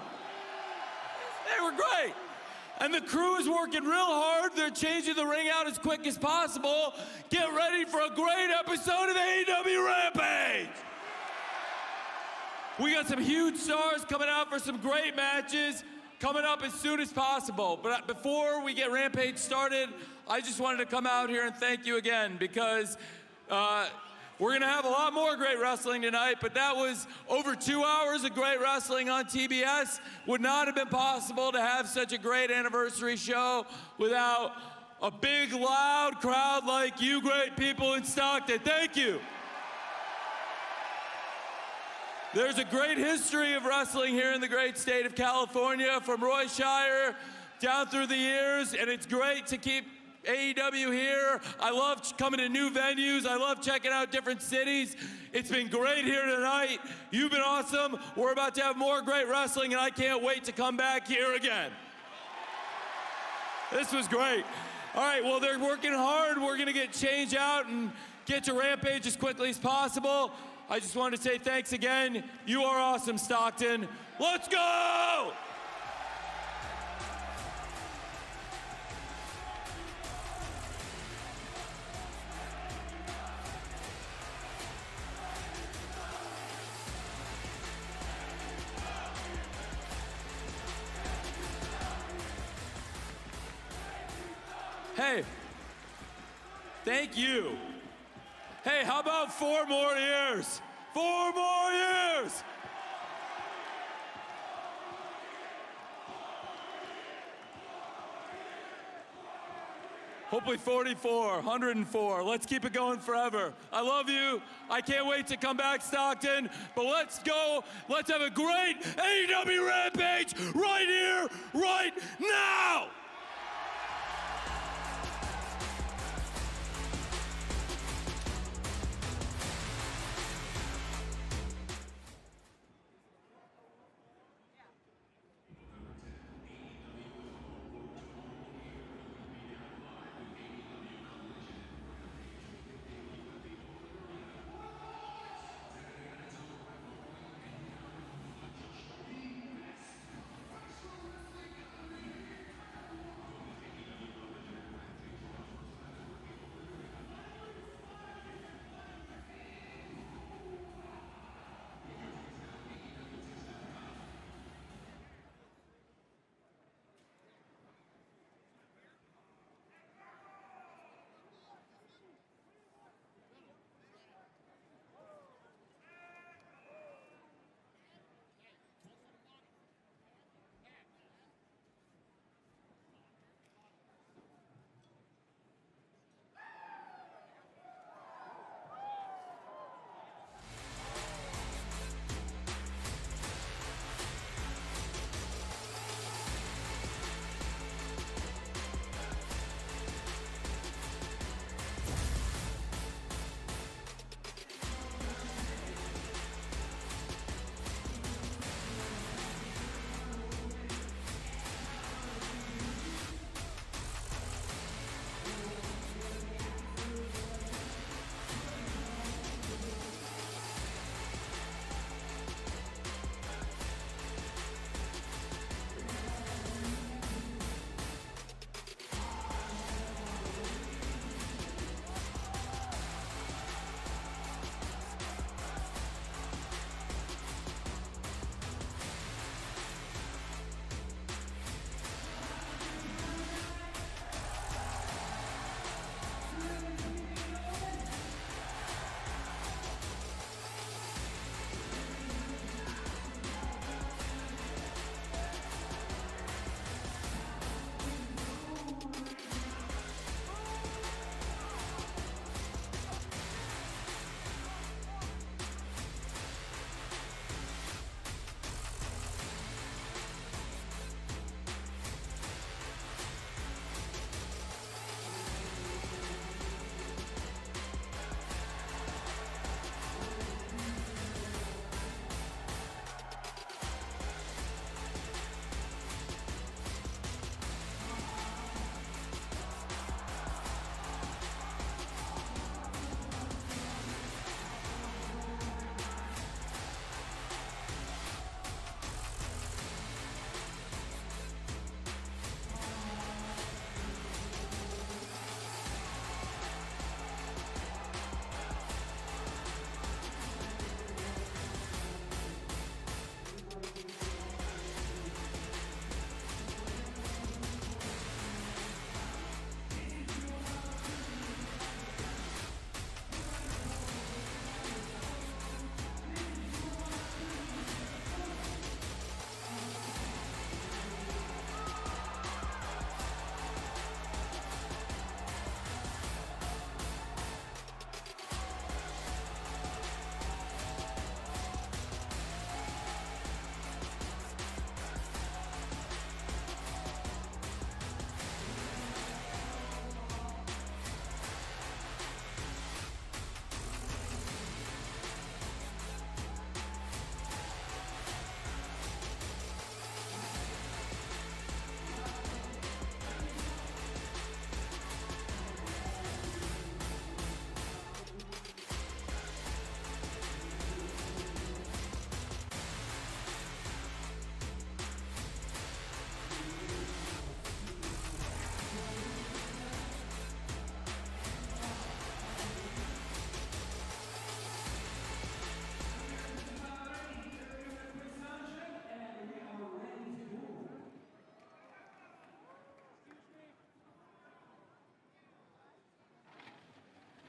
They were great. And the crew is working real hard. They're changing the ring out as quick as possible. Get ready for a great episode of the AEW Rampage. We got some huge stars coming out for some great matches coming up as soon as possible. But before we get Rampage started, I just wanted to come out here and thank you again, because we're going to have a lot more great wrestling tonight, but that was over 2 hours of great wrestling on TBS. Would not have been possible to have such a great anniversary show without a big, loud crowd like you great people in Stockton. Thank you. There's a great history of wrestling here in the great state of California, from Roy Shire down through the years, and it's great to keep AEW here. I love coming to new venues. I love checking out different cities. It's been great here tonight. You've been awesome. We're about to have more great wrestling, and I can't wait to come back here again. This was great. All right, well, they're working hard. We're going to get change out and get to Rampage as quickly as possible. I just wanted to say thanks again. You are awesome, Stockton. Let's go! Hey, thank you. Hey, how about 4 more years? 4 more years! Hopefully 44, 104. Let's keep it going forever. I love you. I can't wait to come back, Stockton. But let's go. Let's have a great AEW Rampage right here, right now!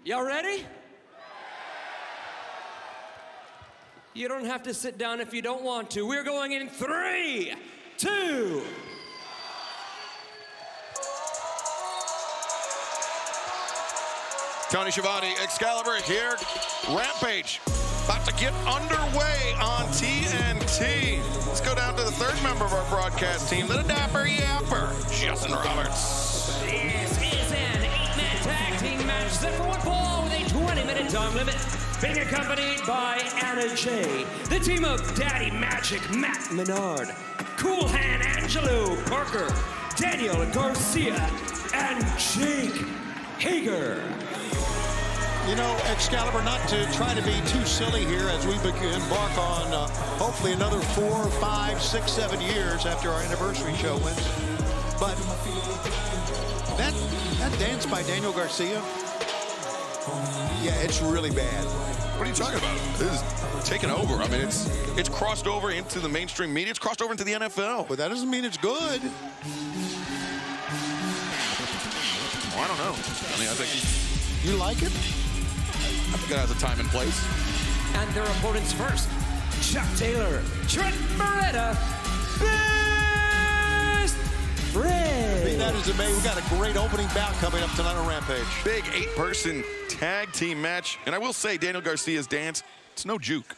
Y'all ready? You don't have to sit down if you don't want to. We're going in 3, 2. Tony Schiavone, Excalibur here. Rampage about to get underway on TNT. Let's go down to the third member of our broadcast team, the Dapper Yapper, Justin Roberts. This is an 8-man tag team match set for one fall with a 20-minute time limit. Being accompanied by Anna Jay, the team of Daddy Magic Matt Menard, Cool Hand Angelo Parker, Daniel Garcia, and Jake Hager. You know, Excalibur, not to try to be too silly here as we embark on hopefully another 4, 5, 6, 7 years after our anniversary show wins. But that dance by Daniel Garcia, yeah, it's really bad. What are you talking about? This is taken over. I mean, it's crossed over into the mainstream media. It's crossed over into the NFL. But that doesn't mean it's good. Well, I don't know. I mean, I think... You like it? I think it has a time and place. And their opponents first, Chuck Taylor, Trent Beretta, Best Friends. Be that as it may, we've got a great opening bout coming up tonight on Rampage. Big 8-person tag team match. And I will say, Daniel Garcia's dance, it's no juke.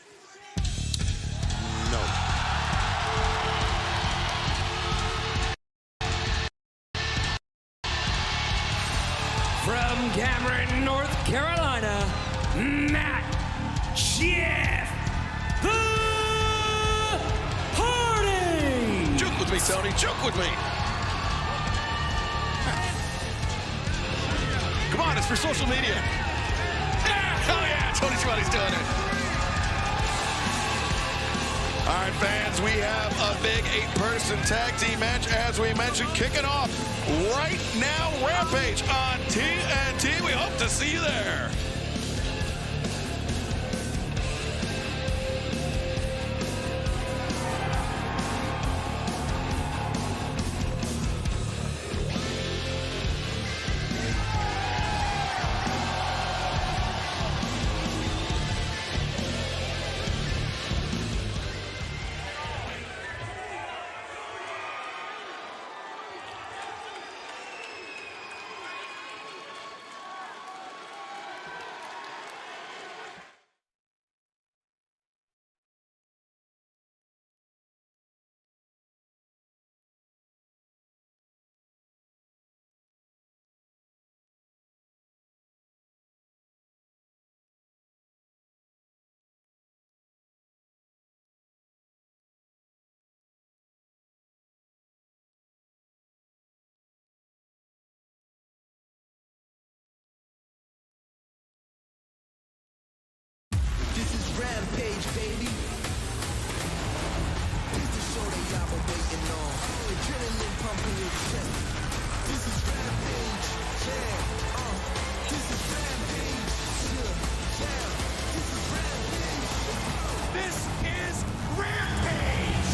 No. From Cameron, North Carolina, Matt Jeff the Hardy. Juke with me, Tony. Juke with me. Come on, it's for social media. Yeah, hell yeah, Tony Schiavone's doing it. All right, fans, we have a big 8-person tag team match, as we mentioned, kicking off right now. Rampage on TNT. We hope to see you there. Rampage, baby. This is the show that y'all been waiting on. Adrenaline pumping your chest. This is Rampage, yeah. This is Rampage, yeah. This is Rampage. This is Rampage.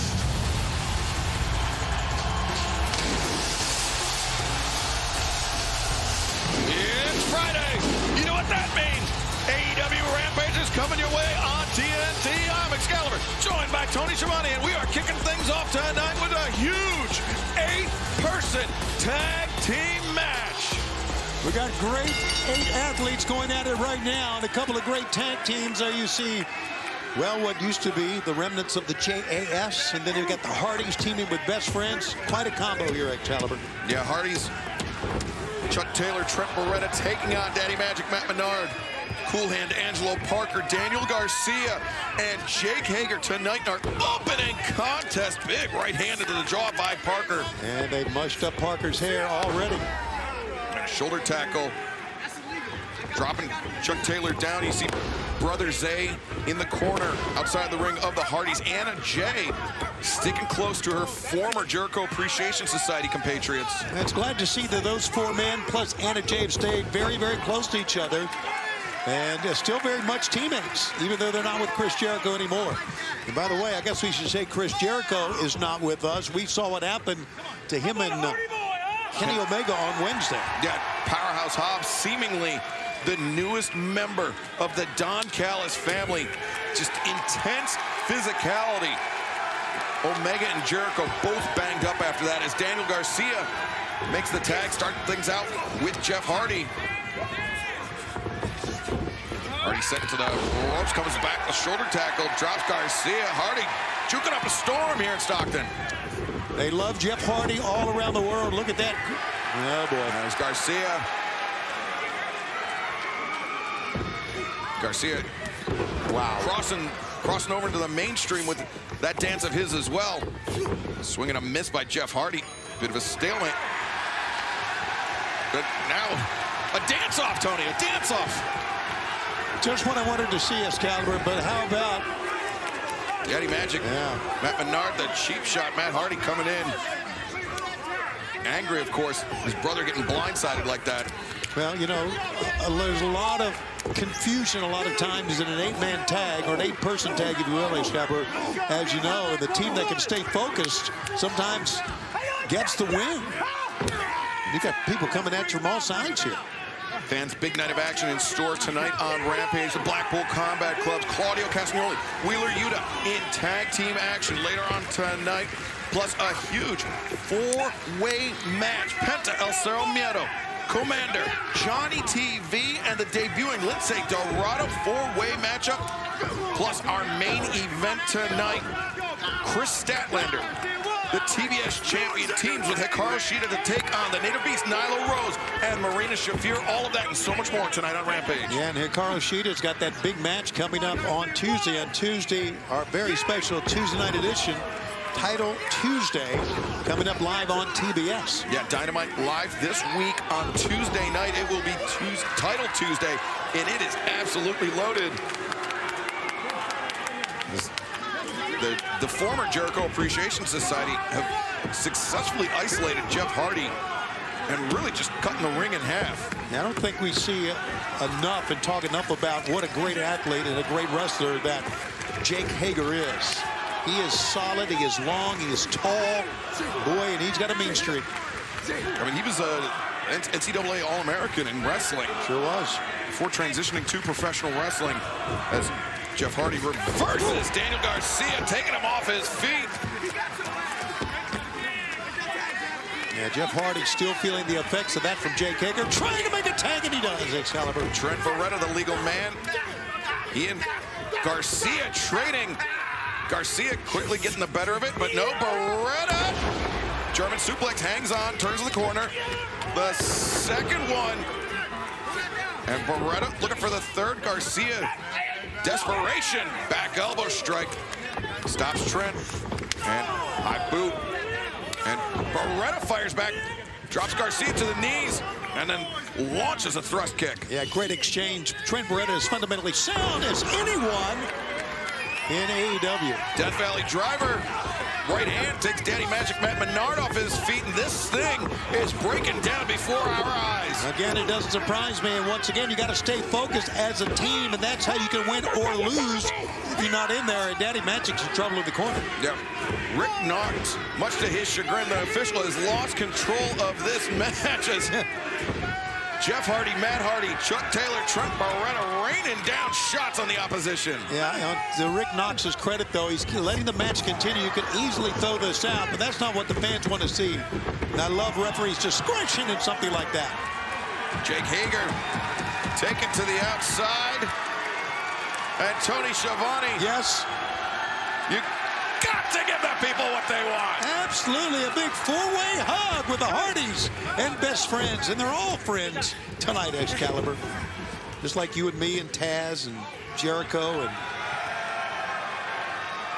It's Friday. You know what that means? AEW Rampage is coming your way on TNT. I'm Excalibur, joined by Tony Schiavone, and we are kicking things off tonight with a huge 8-person tag team match. We got great 8 athletes going at it right now, and a couple of great tag teams. There you see, well, what used to be the remnants of the JAS, and then you've got the Hardys teaming with Best Friends. Quite a combo here, Excalibur. Yeah, Hardys, Chuck Taylor, Trent Beretta taking on Daddy Magic Matt Menard, Cool Hand Angelo Parker, Daniel Garcia, and Jake Hager tonight in our opening contest. Big right-handed to the jaw by Parker. And they mushed up Parker's hair already. And a shoulder tackle. Dropping Chuck Taylor down. You see Brother Zay in the corner outside the ring of the Hardys. Anna Jay sticking close to her former Jericho Appreciation Society compatriots. And it's glad to see that those 4 men plus Anna Jay have stayed very, very close to each other. And still very much teammates, even though they're not with Chris Jericho anymore. And by the way, I guess we should say Chris Jericho is not with us. We saw what happened to him and Kenny Omega on Wednesday. Yeah, Powerhouse Hobbs seemingly the newest member of the Don Callis family. Just intense physicality. Omega and Jericho both banged up after that as Daniel Garcia makes the tag, start things out with Jeff Hardy. Hardy sent to the ropes, comes back, a shoulder tackle, drops Garcia. Hardy juking up a storm here in Stockton. They love Jeff Hardy all around the world. Look at that. Oh, boy. There's Garcia. Garcia, wow. Crossing over into the mainstream with that dance of his as well. Swinging a miss by Jeff Hardy. Bit of a stalemate. But now, a dance-off, Tony, a dance-off. Just what I wanted to see, Excalibur, but how about Daddy Magic, Matt Menard, the cheap shot. Matt Hardy coming in. Angry, of course, his brother getting blindsided like that. Well, you know, there's a lot of confusion a lot of times in an 8-man tag, or an 8-person tag, if you will, Excalibur. As you know, and the team that can stay focused sometimes gets the win. You've got people coming at you from all sides here. Fans, big night of action in store tonight on Rampage. The Blackpool Combat Club's Claudio Castagnoli, Wheeler Yuta in tag team action later on tonight. Plus a huge 4-way match. Penta El Cerro Miedo, Commander, Johnny TV, and the debuting Lindsay Dorado 4-way matchup. Plus our main event tonight, Chris Statlander, the TBS champion, teams with Hikaru Shida to take on the Native Beast Nyla Rose and Marina Shafir. All of that and so much more tonight on Rampage. Yeah, and Hikaru Shida's got that big match coming up on Tuesday. On Tuesday, our very special Tuesday night edition, Title Tuesday, coming up live on TBS. Yeah, Dynamite live this week on Tuesday night. It will be Title Tuesday, and it is absolutely loaded. The former Jericho Appreciation Society have successfully isolated Jeff Hardy and really just cutting the ring in half. Now, I don't think we see enough and talk enough about what a great athlete and a great wrestler that Jake Hager is. He is solid, he is long, he is tall. Boy, and he's got a mean streak. I mean, he was a NCAA All-American in wrestling. Sure was. Before transitioning to professional wrestling, as Jeff Hardy reverses Daniel Garcia, taking him off his feet. Yeah, Jeff Hardy still feeling the effects of that from Jake Hager, trying to make a tag, and he does, Excalibur. Trent Beretta, the legal man. He and Garcia trading. Garcia quickly getting the better of it, but no, Beretta. German suplex, hangs on, turns to the corner. The second one. And Beretta looking for the third. Garcia, desperation, back elbow strike. Stops Trent, and high boot. And Beretta fires back, drops Garcia to the knees, and then launches a thrust kick. Yeah, great exchange. Trent Beretta is fundamentally sound as anyone in AEW. Death Valley driver, right hand takes Daddy Magic Matt Menard off his feet, and this thing is breaking down before our eyes. Again, it doesn't surprise me, and once again, you got to stay focused as a team, and that's how you can win or lose if you're not in there, and Daddy Magic's in trouble in the corner. Yep. Rick Knox, much to his chagrin, the official has lost control of this match as Jeff Hardy, Matt Hardy, Chuck Taylor, Trent Beretta raining down shots on the opposition. Yeah, to Rick Knox's credit, though, he's letting the match continue. You could easily throw this out, but that's not what the fans want to see. And I love referees' discretion in something like that. Jake Hager taken to the outside. And Tony Schiavone. Yes. You got to give the people what they want. Absolutely, a big four-way hug with the Hardys and best friends, and they're all friends tonight, Excalibur. Just like you and me and Taz and Jericho, and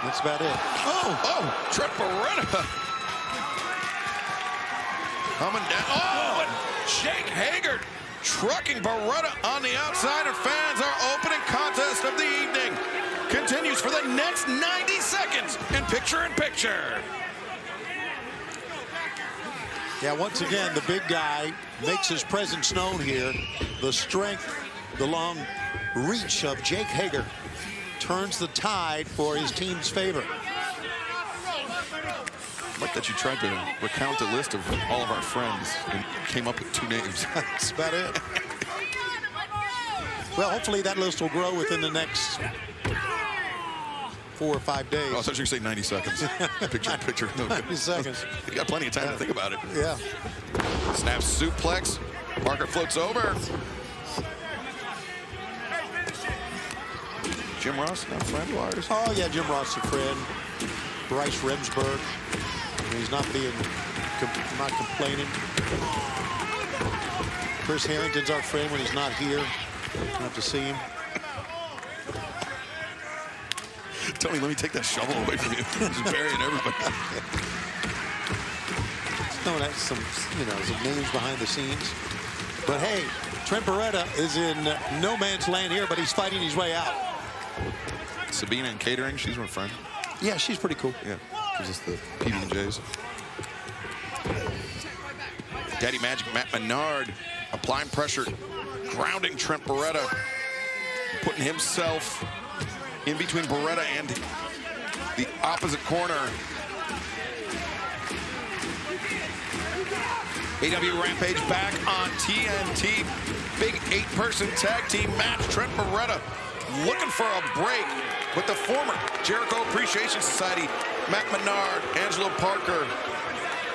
that's about it. Oh, Trent Beretta. Coming down. Oh, and Jake Hager trucking Beretta on the outside, and fans, our opening contest of the evening continues for the next 90 seconds in picture-in-picture. Yeah, once again, the big guy makes his presence known here. The strength, the long reach of Jake Hager turns the tide for his team's favor. I like that you tried to recount a list of all of our friends and came up with 2 names. That's about it. Well, hopefully that list will grow within the next 4 or 5 days. Oh, I thought you were going to say 90 seconds. Picture. No, 90 seconds. You got plenty of time to think about it. Yeah. Snap suplex. Parker floats over. Jim Ross, not a friend of ours. Oh, yeah, Jim Ross is a friend. Bryce Remsburg. He's not complaining. Chris Harrington's our friend when he's not here. Don't have to see him. Tony, let me take that shovel away from you. Just burying everybody. No, that's some names behind the scenes. But hey, Trent Beretta is in no man's land here, but he's fighting his way out. Sabina in catering, she's my friend. Yeah, she's pretty cool. Yeah, gives us the PB&Js. Daddy Magic Matt Menard applying pressure, grounding Trent Beretta, putting himself in between Beretta and the opposite corner. AEW Rampage back on TNT. Big 8-person tag team match. Trent Beretta looking for a break with the former Jericho Appreciation Society, Matt Menard, Angelo Parker,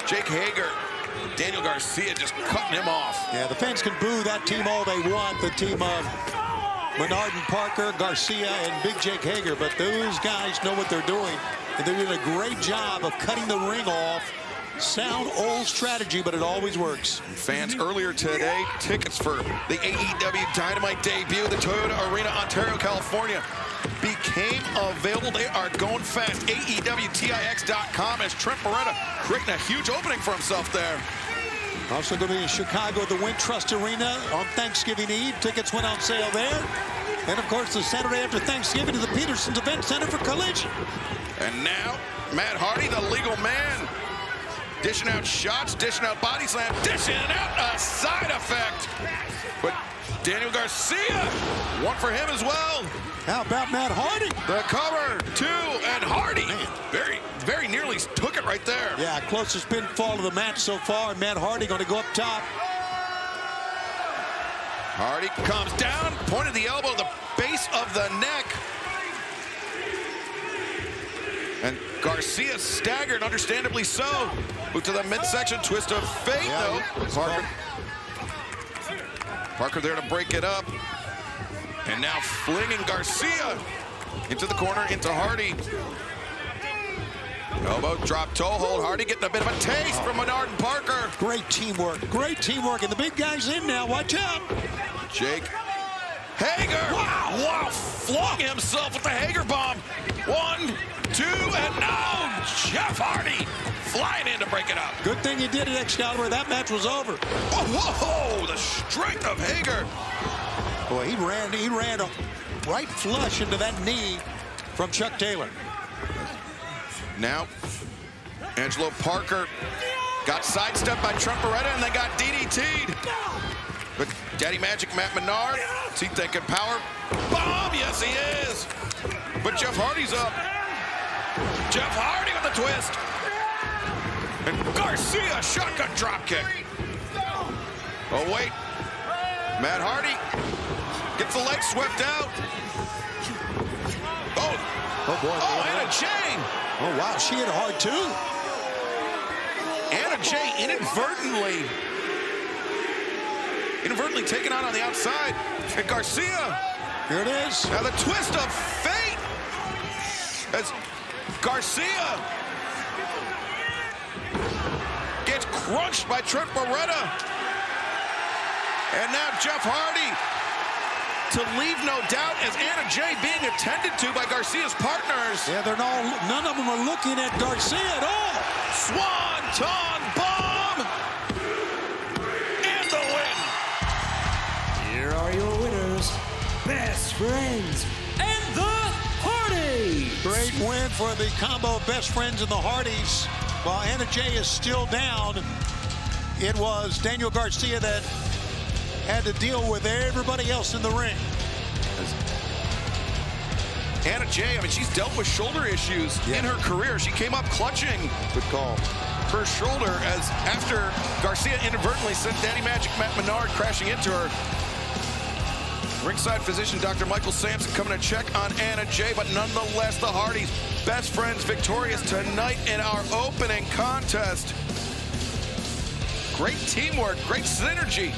Jake Hager, Daniel Garcia just cutting him off. Yeah, the fans can boo that team all they want, the team of Menard and Parker, Garcia, and Big Jake Hager, but those guys know what they're doing, and they're doing a great job of cutting the ring off. Sound old strategy, but it always works. Fans earlier today, tickets for the AEW Dynamite debut, the Toyota Arena, Ontario, California, became available. They are going fast. AEWTIX.com as Trent Beretta creating a huge opening for himself there. Also going to be in Chicago at the Wintrust Arena on Thanksgiving Eve. Tickets went on sale there. And, of course, the Saturday after Thanksgiving to the Peterson's Event Center for Collision. And now, Matt Hardy, the legal man, dishing out shots, dishing out body slam, dishing out a side effect. But Daniel Garcia, one for him as well. How about Matt Hardy? The cover, 2, and Hardy very nearly took it right there. Yeah, closest pinfall of the match so far. Matt Hardy going to go up top. Hardy comes down, pointed the elbow, the base of the neck. And Garcia staggered, understandably so. Move to the midsection, twist of fate, though. Parker there to break it up. And now flinging Garcia into the corner, into Hardy. Elbow drop, toe hold. Hardy getting a bit of a taste from Menard and Parker. Great teamwork, and the big guy's in now. Watch out. Jake Hager. Wow, flung himself with the Hager bomb. 1, 2, and no! Jeff Hardy flying in to break it up. Good thing he did it, Excalibur. That match was over. Whoa, the strength of Hager. Boy, he ran a right flush into that knee from Chuck Taylor. Now, Angelo Parker got sidestepped by Trent Beretta and then got DDT'd. But Daddy Magic Matt Menard, is he thinking power bomb? Yes, he is. But Jeff Hardy's up. Jeff Hardy with the twist. And Garcia, shotgun drop kick. Oh, wait. Matt Hardy gets the leg swept out. Oh boy. Oh, Anna Jay. Oh, wow, she hit hard, too. Anna Jay inadvertently taken out on the outside. And Garcia. Here it is. Now the twist of fate. As Garcia gets crunched by Trent Beretta. And now Jeff Hardy, to leave no doubt, as Anna Jay being attended to by Garcia's partners. Yeah, none of them are looking at Garcia at all. Swanton bomb. And the win. Here are your winners, Best Friends and the Hardys. Great win for the combo of Best Friends and the Hardys. While Anna Jay is still down, it was Daniel Garcia that had to deal with everybody else in the ring. Anna Jay, I mean, she's dealt with shoulder issues in her career. She came up clutching. Good call. Her shoulder as after Garcia inadvertently sent Daddy Magic Matt Menard crashing into her. Ringside physician Dr. Michael Sampson coming to check on Anna Jay, but nonetheless, the Hardys, best friends, victorious tonight in our opening contest. Great teamwork, great synergy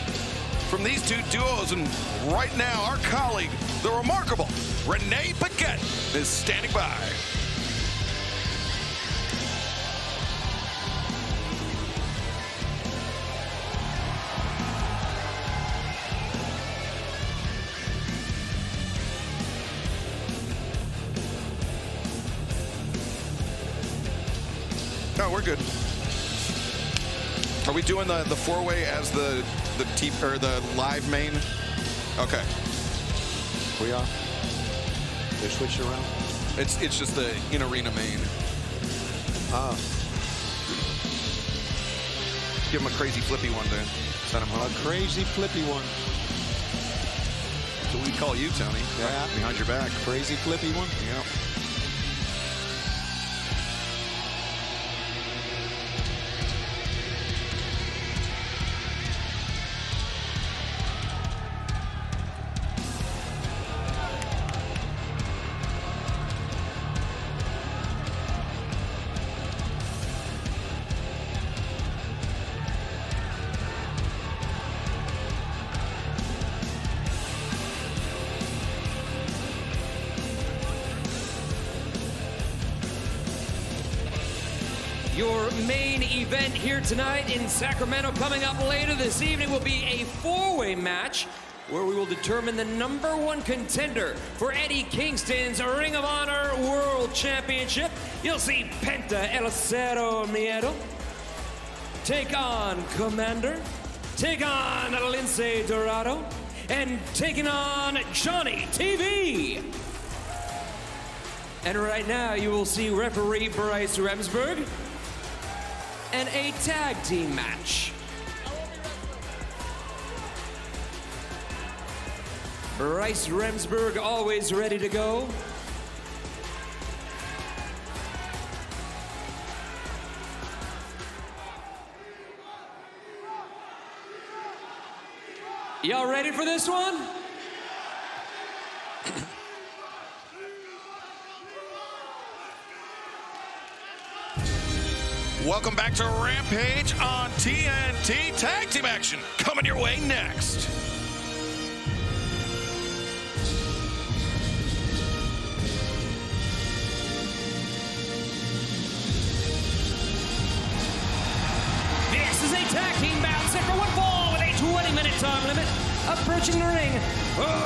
from these two duos, and right now, our colleague, the remarkable Renee Paquette, is standing by. No, we're good. Are we doing the four-way as the live main? Okay. We are. They switched around. It's just the in-arena main. Ah. Give him a crazy flippy one to send him home. A crazy flippy one. That's what we call you, Tony. Yeah. Behind your back. Crazy flippy one. Yeah. Your main event here tonight in Sacramento, coming up later this evening, will be a four-way match where we will determine the #1 contender for Eddie Kingston's Ring of Honor World Championship. You'll see Penta El Cero Miedo take on Commander, take on Lince Dorado, and taking on Johnny TV. And right now, you will see referee Bryce Remsburg and a tag team match. Bryce Remsburg always ready to go. Y'all ready for this one? Welcome back to Rampage on TNT. Tag team action coming your way next. This is a tag team bout set for one fall with a 20-minute time limit. Approaching the ring,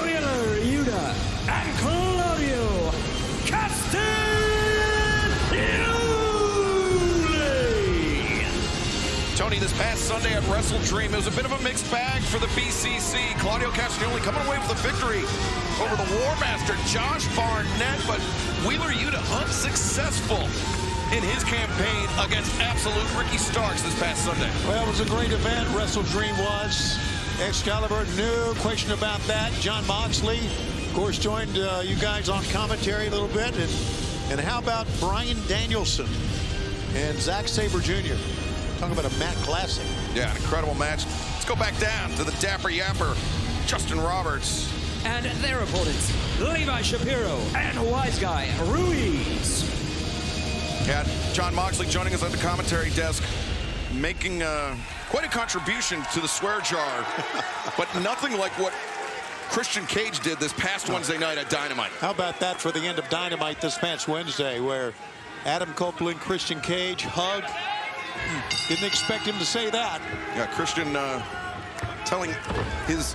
Wheeler Yuta and Claudio Castagnoli. Tony, this past Sunday at Wrestle Dream, it was a bit of a mixed bag for the BCC. Claudio Castagnoli coming away with a victory over the War Master, Josh Barnett, but Wheeler Yuta unsuccessful in his campaign against Absolute Ricky Starks this past Sunday. Well, it was a great event. Wrestle Dream was. Excalibur, no question about that. John Moxley, of course, joined you guys on commentary a little bit. And how about Bryan Danielson and Zack Sabre Jr.? Talking about a Matt Classic. Yeah, an incredible match. Let's go back down to the Dapper Yapper, Justin Roberts. And their opponents, Levi Shapiro and Wise Guy Ruiz. Yeah, John Moxley joining us at the commentary desk, making quite a contribution to the swear jar, but nothing like what Christian Cage did this past Wednesday night at Dynamite. How about that for the end of Dynamite this past Wednesday, where Adam Copeland, Christian Cage, hug. Didn't expect him to say that. Yeah, Christian telling his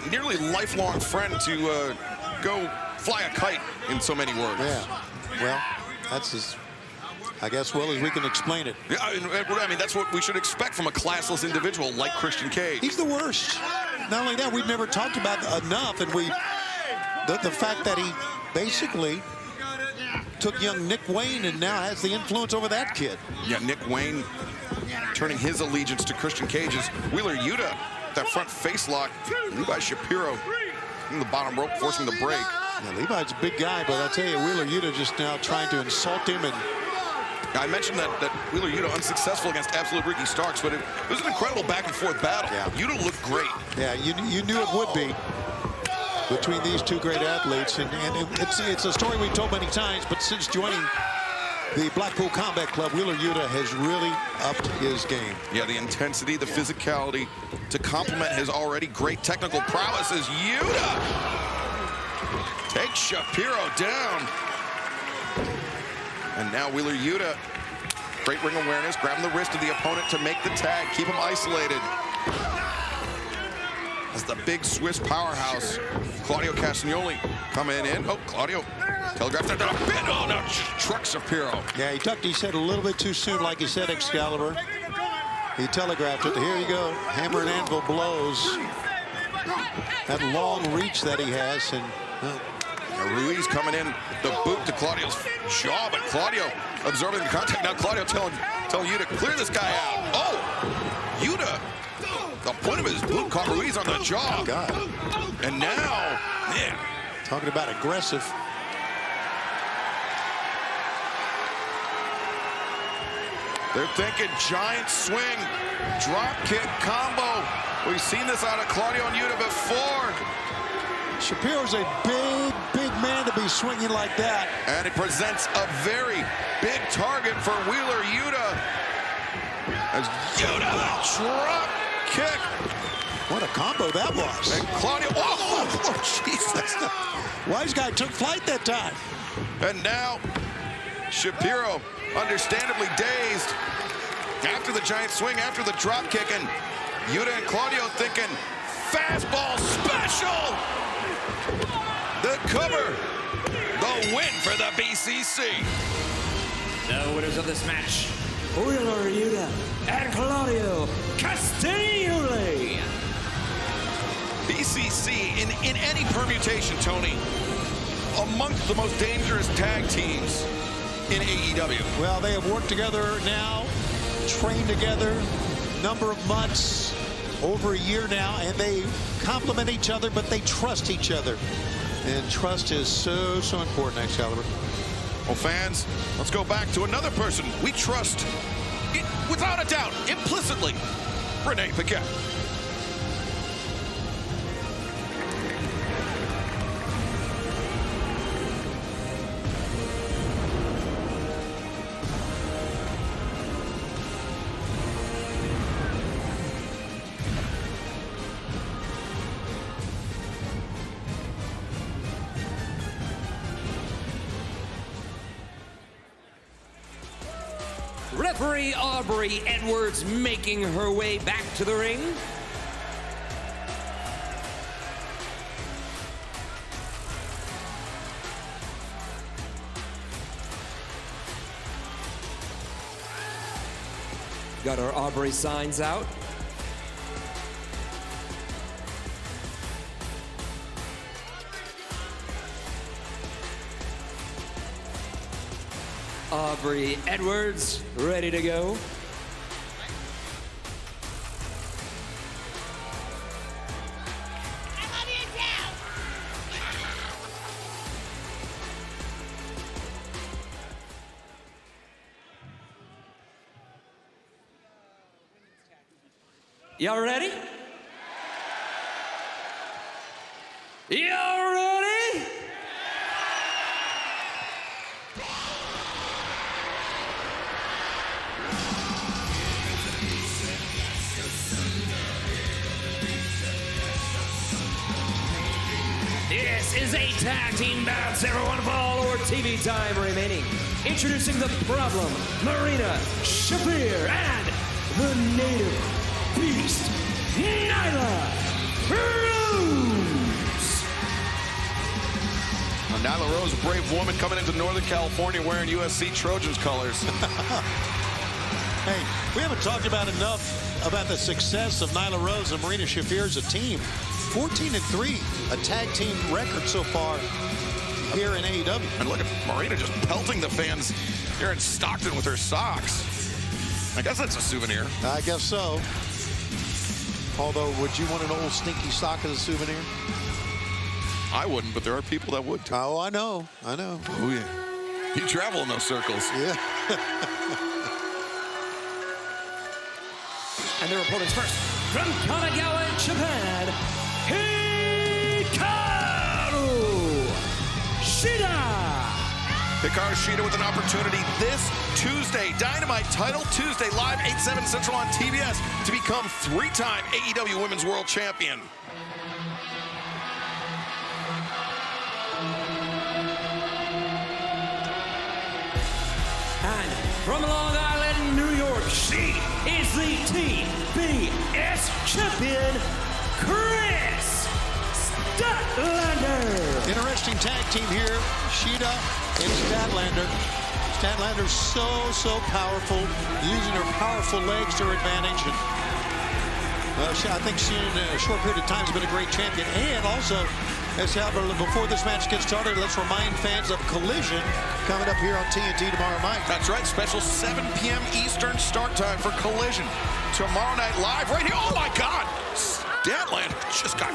nearly lifelong friend to go fly a kite in so many words. Yeah, well, that's as, I guess, well as we can explain it. Yeah, I mean, that's what we should expect from a classless individual like Christian Cage. He's the worst. Not only that, we've never talked about enough, and the fact that he basically took young Nick Wayne and now has the influence over that kid. Yeah, Nick Wayne turning his allegiance to Christian Cage's. Wheeler Yuta, that front face lock. Levi Shapiro in the bottom rope, forcing the break. Yeah, Levi's a big guy, but I tell you, Wheeler Yuta just now trying to insult him. And I mentioned that Wheeler Yuta unsuccessful against Absolute Ricky Starks, but it was an incredible back and forth battle. Yeah. Yuta looked great. Yeah, you knew it would be. between these two great athletes. And it's a story we've told many times, but since joining the Blackpool Combat Club, Wheeler Yuta has really upped his game. Yeah, the intensity, the physicality to complement his already great technical prowess is Yuta. Takes Shapiro down. And now Wheeler Yuta, great ring awareness, grabbing the wrist of the opponent to make the tag, keep him isolated. As the big Swiss powerhouse, Claudio Castagnoli coming in. Oh, Claudio telegraphed that a bit. Oh, no, truck Shapiro. Yeah, he ducked his head a little bit too soon, like he said, Excalibur. He telegraphed it. Here you go. Hammer and anvil blows. That long reach that he has. And Ruiz coming in, the boot to Claudio's jaw, but Claudio absorbing the contact. Now Claudio telling Yuta, clear this guy out. Oh, Yuta, the point of his boot caught Ruiz on the jaw. Oh, God. And now, man. Talking about aggressive. They're thinking giant swing, drop kick combo. We've seen this out of Claudio and Yuta before. Shapiro's a big man to be swinging like that. And it presents a very big target for Wheeler Yuta. As Yuta, drop kick. What a combo that was. And Claudio, oh, Jesus. Wise guy took flight that time. And now, Shapiro, understandably dazed after the giant swing, after the drop kick, and Yuta and Claudio thinking, fastball special! The cover, the win for the BCC. The winners of this match, Wheeler Yuta and Claudio Castagnoli. BCC, in any permutation, Tony, amongst the most dangerous tag teams in AEW. Well, they have worked together now, trained together, number of months, over a year now, and they complement each other, but they trust each other. And trust is so important, Excalibur. Well, fans, let's go back to another person we trust, without a doubt, implicitly, Renee Paquette. Referee Aubrey Edwards making her way back to the ring. Got our Aubrey signs out. Aubrey Edwards, ready to go. Y'all ready? Y'all ready? This is a tag team bout, everyone fall or TV time remaining. Introducing the Problem, Marina Shafir, and the Native Beast, Nyla Rose. Nyla Rose, a brave woman coming into Northern California wearing USC Trojans colors. Hey, we haven't talked about enough about the success of Nyla Rose and Marina Shafir as a team. 14-3, a tag team record so far here in AEW. And look at Marina just pelting the fans here in Stockton with her socks. I guess that's a souvenir. I guess so. Although, would you want an old stinky sock as a souvenir? I wouldn't, but there are people that would. Oh, I know. I know. Oh, yeah. You travel in those circles. Yeah. And their opponents first, from Kanagawa, Japan, he comes! Shida. Hikaru Shida with an opportunity this Tuesday, Dynamite Title Tuesday, live 8/7 Central on TBS, to become 3-time AEW Women's World Champion. And from Long Island, New York, she is the TBS champion, Chris Statlander. Interesting tag team here. Shida and Statlander. Statlander's so powerful, using her powerful legs to her advantage. And I think she, in a short period of time, has been a great champion. And also, before this match gets started, let's remind fans of Collision coming up here on TNT tomorrow night. That's right, special 7 p.m. Eastern start time for Collision. Tomorrow night live right here. Oh my God! Statlander just got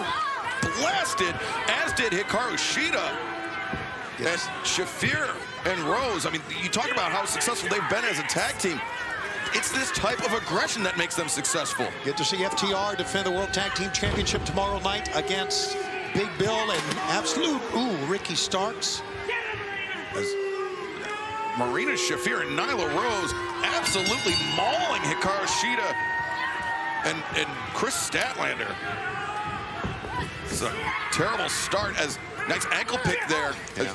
blasted, as did Hikaru Shida. Yes. And Shafir and Rose, I mean, you talk about how successful they've been as a tag team. It's this type of aggression that makes them successful. Get to see FTR defend the World Tag Team Championship tomorrow night against Big Bill and Absolute, Ricky Starks. As Marina Shafir and Nyla Rose absolutely mauling Hikaru Shida and Chris Statlander. It's a terrible start, as nice ankle pick there. Yeah.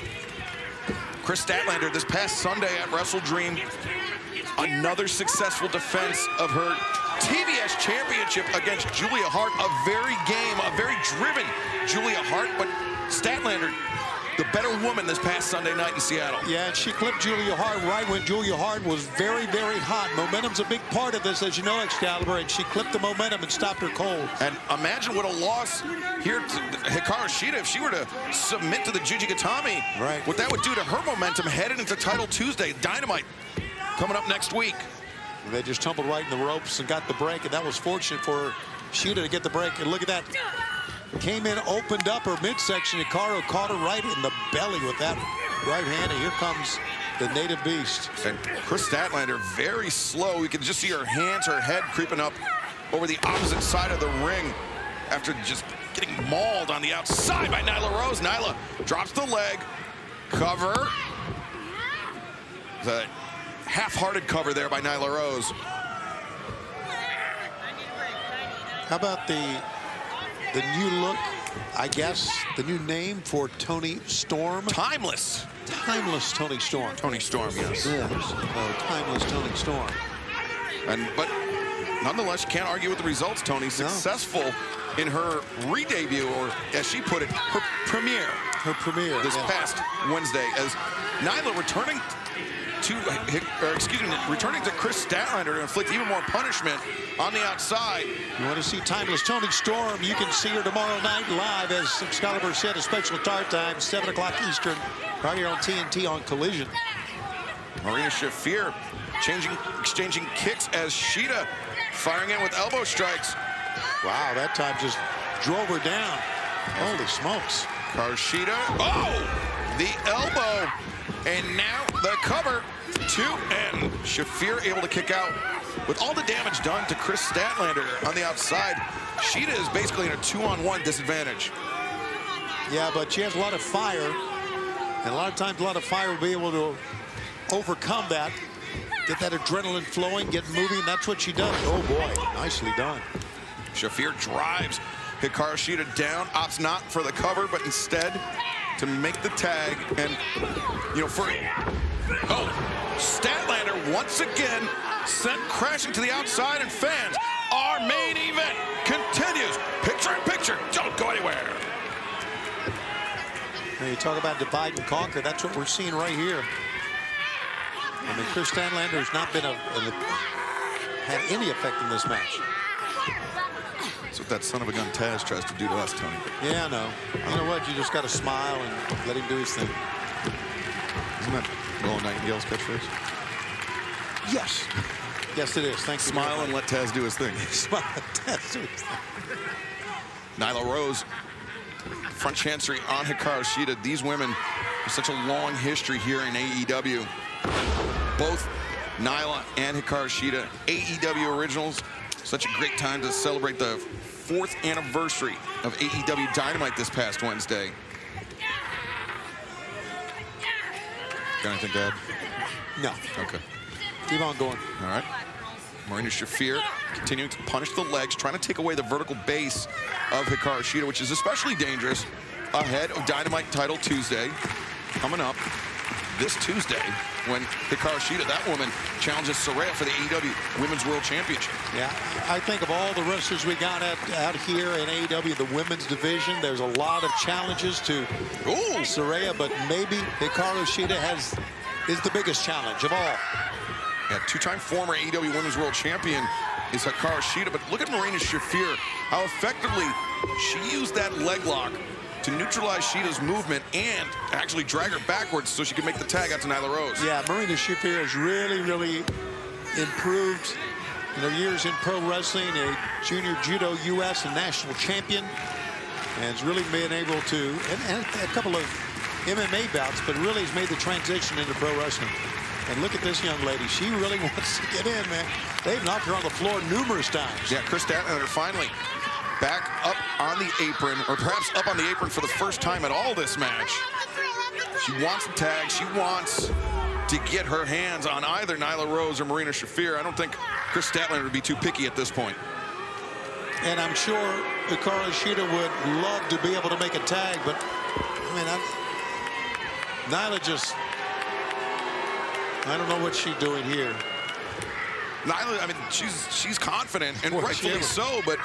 Chris Statlander this past Sunday at Wrestle Dream, another successful defense of her TBS championship against Julia Hart. A very driven Julia Hart, but Statlander, the better woman this past Sunday night in Seattle. Yeah, and she clipped Julia Hart right when Julia Hart was very hot. Momentum's a big part of this, as you know, Excalibur, and she clipped the momentum and stopped her cold. And imagine what a loss here to Hikaru Shida if she were to submit to the Juji Gatami. Right. What that would do to her momentum headed into Title Tuesday. Dynamite coming up next week. They just tumbled right in the ropes and got the break, and that was fortunate for Shida to get the break. And look at that. Came in, opened up her midsection. Hikaru caught her right in the belly with that right hand, and here comes the native beast. And Chris Statlander, very slow. You can just see her hands, her head creeping up over the opposite side of the ring after just getting mauled on the outside by Nyla Rose. Nyla drops the leg, cover. The half-hearted cover there by Nyla Rose. How about the new look, I guess, the new name for Toni Storm? Timeless. Timeless Toni Storm. Toni Storm, yes. Timeless Toni Storm. But nonetheless, you can't argue with the results, Toni. Successful in her re-debut, or as she put it, her premiere. Her premiere. This past Wednesday, as Nyla returning to Chris Statlander to inflict even more punishment on the outside. You want to see Timeless Toni Storm? You can see her tomorrow night live, as Excalibur said, a special start time, 7 o'clock Eastern, right here on TNT on Collision. Marina Shafir exchanging kicks as Shida firing in with elbow strikes. Wow, that time just drove her down. Holy smokes. Shida, the elbow, and now the cover. And Shafir able to kick out. With all the damage done to Chris Statlander on the outside, Shida is basically in a 2-on-1 disadvantage. Yeah, but she has a lot of fire, and a lot of times a lot of fire will be able to overcome that, get that adrenaline flowing, get moving. That's what she does. Oh boy, nicely done. Shafir drives Hikaru Shida down, opts not for the cover, but instead to make the tag. And Statlander once again sent crashing to the outside, and fans, our main event continues. Picture in picture, don't go anywhere. When you talk about divide and conquer, that's what we're seeing right here. I mean, Chris Statlander has not been had any effect in this match. That's what that son of a gun Taz tries to do to us, Tony. Yeah, I know. You know what? You just got to smile and let him do his thing. Isn't that Nolan Nightingale's catchphrase? Yes. Yes, it is. Thanks. Smile and let Taz do his thing. Smile and Taz do his thing. Nyla Rose, front chancery on Hikaru Shida. These women have such a long history here in AEW. Both Nyla and Hikaru Shida, AEW originals. Such a great time to celebrate the 4th anniversary of AEW Dynamite this past Wednesday. Got anything to add? No. Okay. Keep on going. All right. Marina Shafir continuing to punish the legs, trying to take away the vertical base of Hikaru Shida, which is especially dangerous ahead of Dynamite Title Tuesday coming up this Tuesday when Hikaru Shida, that woman, challenges Saraya for the AEW Women's World Championship. Yeah, I think of all the wrestlers we got out here in AEW, the women's division, there's a lot of challenges to Saraya, but maybe Hikaru Shida is the biggest challenge of all. Yeah, two-time former AEW Women's World Champion is Hikaru Shida, but look at Marina Shafir, how effectively she used that leg lock to neutralize Shida's movement and actually drag her backwards so she could make the tag out to Nyla Rose. Yeah, Marina Shafir has really improved in her years in pro wrestling, a junior judo U.S. and national champion, and has really been able to, and a couple of MMA bouts, but really has made the transition into pro wrestling. And look at this young lady. She really wants to get in, man. They've knocked her on the floor numerous times. Yeah, Chris Statlander finally back up on the apron, or perhaps up on the apron for the first time at all this match. She wants the tag. She wants to get her hands on either Nyla Rose or Marina Shafir. I don't think Chris Statlander would be too picky at this point. And I'm sure Hikaru Shida would love to be able to make a tag, but I mean, Nyla just, I don't know what she's doing here. Nyla, I mean, she's confident, and rightfully so, but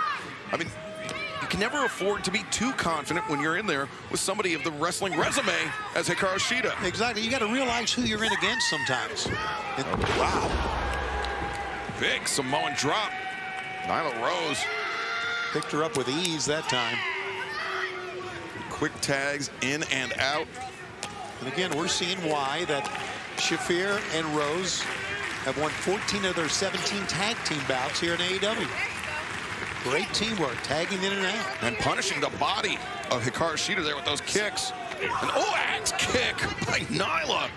I mean, you can never afford to be too confident when you're in there with somebody of the wrestling resume as Hikaru Shida. Exactly. You got to realize who you're in against sometimes. Wow. Big Samoan drop. Nyla Rose picked her up with ease that time. Quick tags in and out. And again, we're seeing why that Shafir and Rose have won 14 of their 17 tag team bouts here in AEW. Great teamwork, tagging in and out. And punishing the body of Hikaru Shida there with those kicks. And axe kick by Nyla.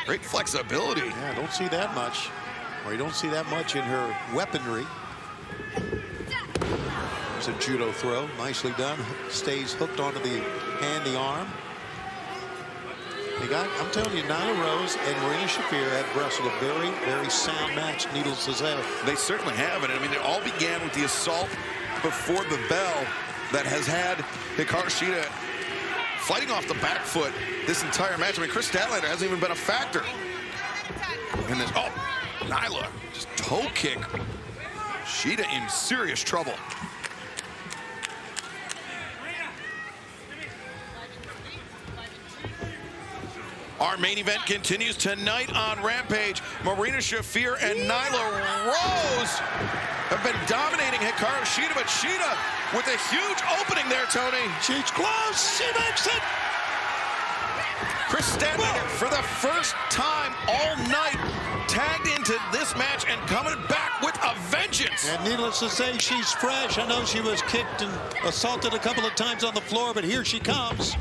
Great flexibility. Yeah, don't see that much. Or you don't see that much in her weaponry. There's a judo throw, nicely done. Stays hooked onto the hand, the arm. I'm telling you, Nyla Rose and Marina Shafir have wrestled a very sound match, needless to say. They certainly have it. I mean, it all began with the assault before the bell that has had Hikaru Shida fighting off the back foot this entire match. I mean, Chris Statlander hasn't even been a factor. And this, Nyla, just toe kick. Shida in serious trouble. Our main event continues tonight on Rampage. Marina Shafir and Nyla Rose have been dominating Hikaru Shida, but Shida with a huge opening there, Tony. She's close. She makes it. Chris Statlander, for the first time all night, tagged into this match and coming back with a vengeance. And needless to say, she's fresh. I know she was kicked and assaulted a couple of times on the floor, but here she comes.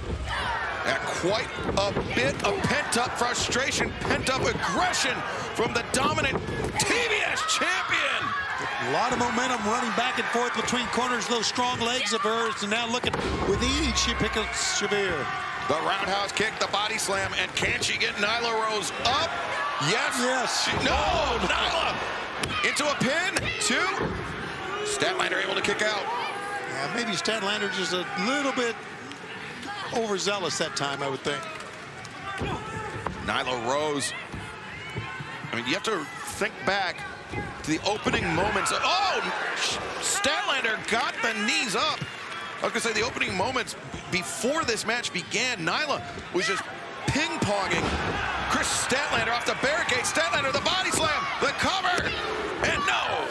Yeah, quite a bit of pent-up frustration, pent-up aggression from the dominant TBS champion. A lot of momentum running back and forth between corners, those strong legs of hers. And now look at, with ease, she picks up Shafir. The roundhouse kick, the body slam, and can she get Nyla Rose up? Yes. Yes. No, Nyla into a pin, 2. Statlander able to kick out. Yeah, maybe Statlander just a little bit overzealous that time, I would think. Nyla Rose. I mean, you have to think back to the opening moments. Statlander got the knees up. I was going to say the opening moments before this match began, Nyla was just ping-ponging Chris Statlander off the barricade. Statlander, the body slam, the cover, and no.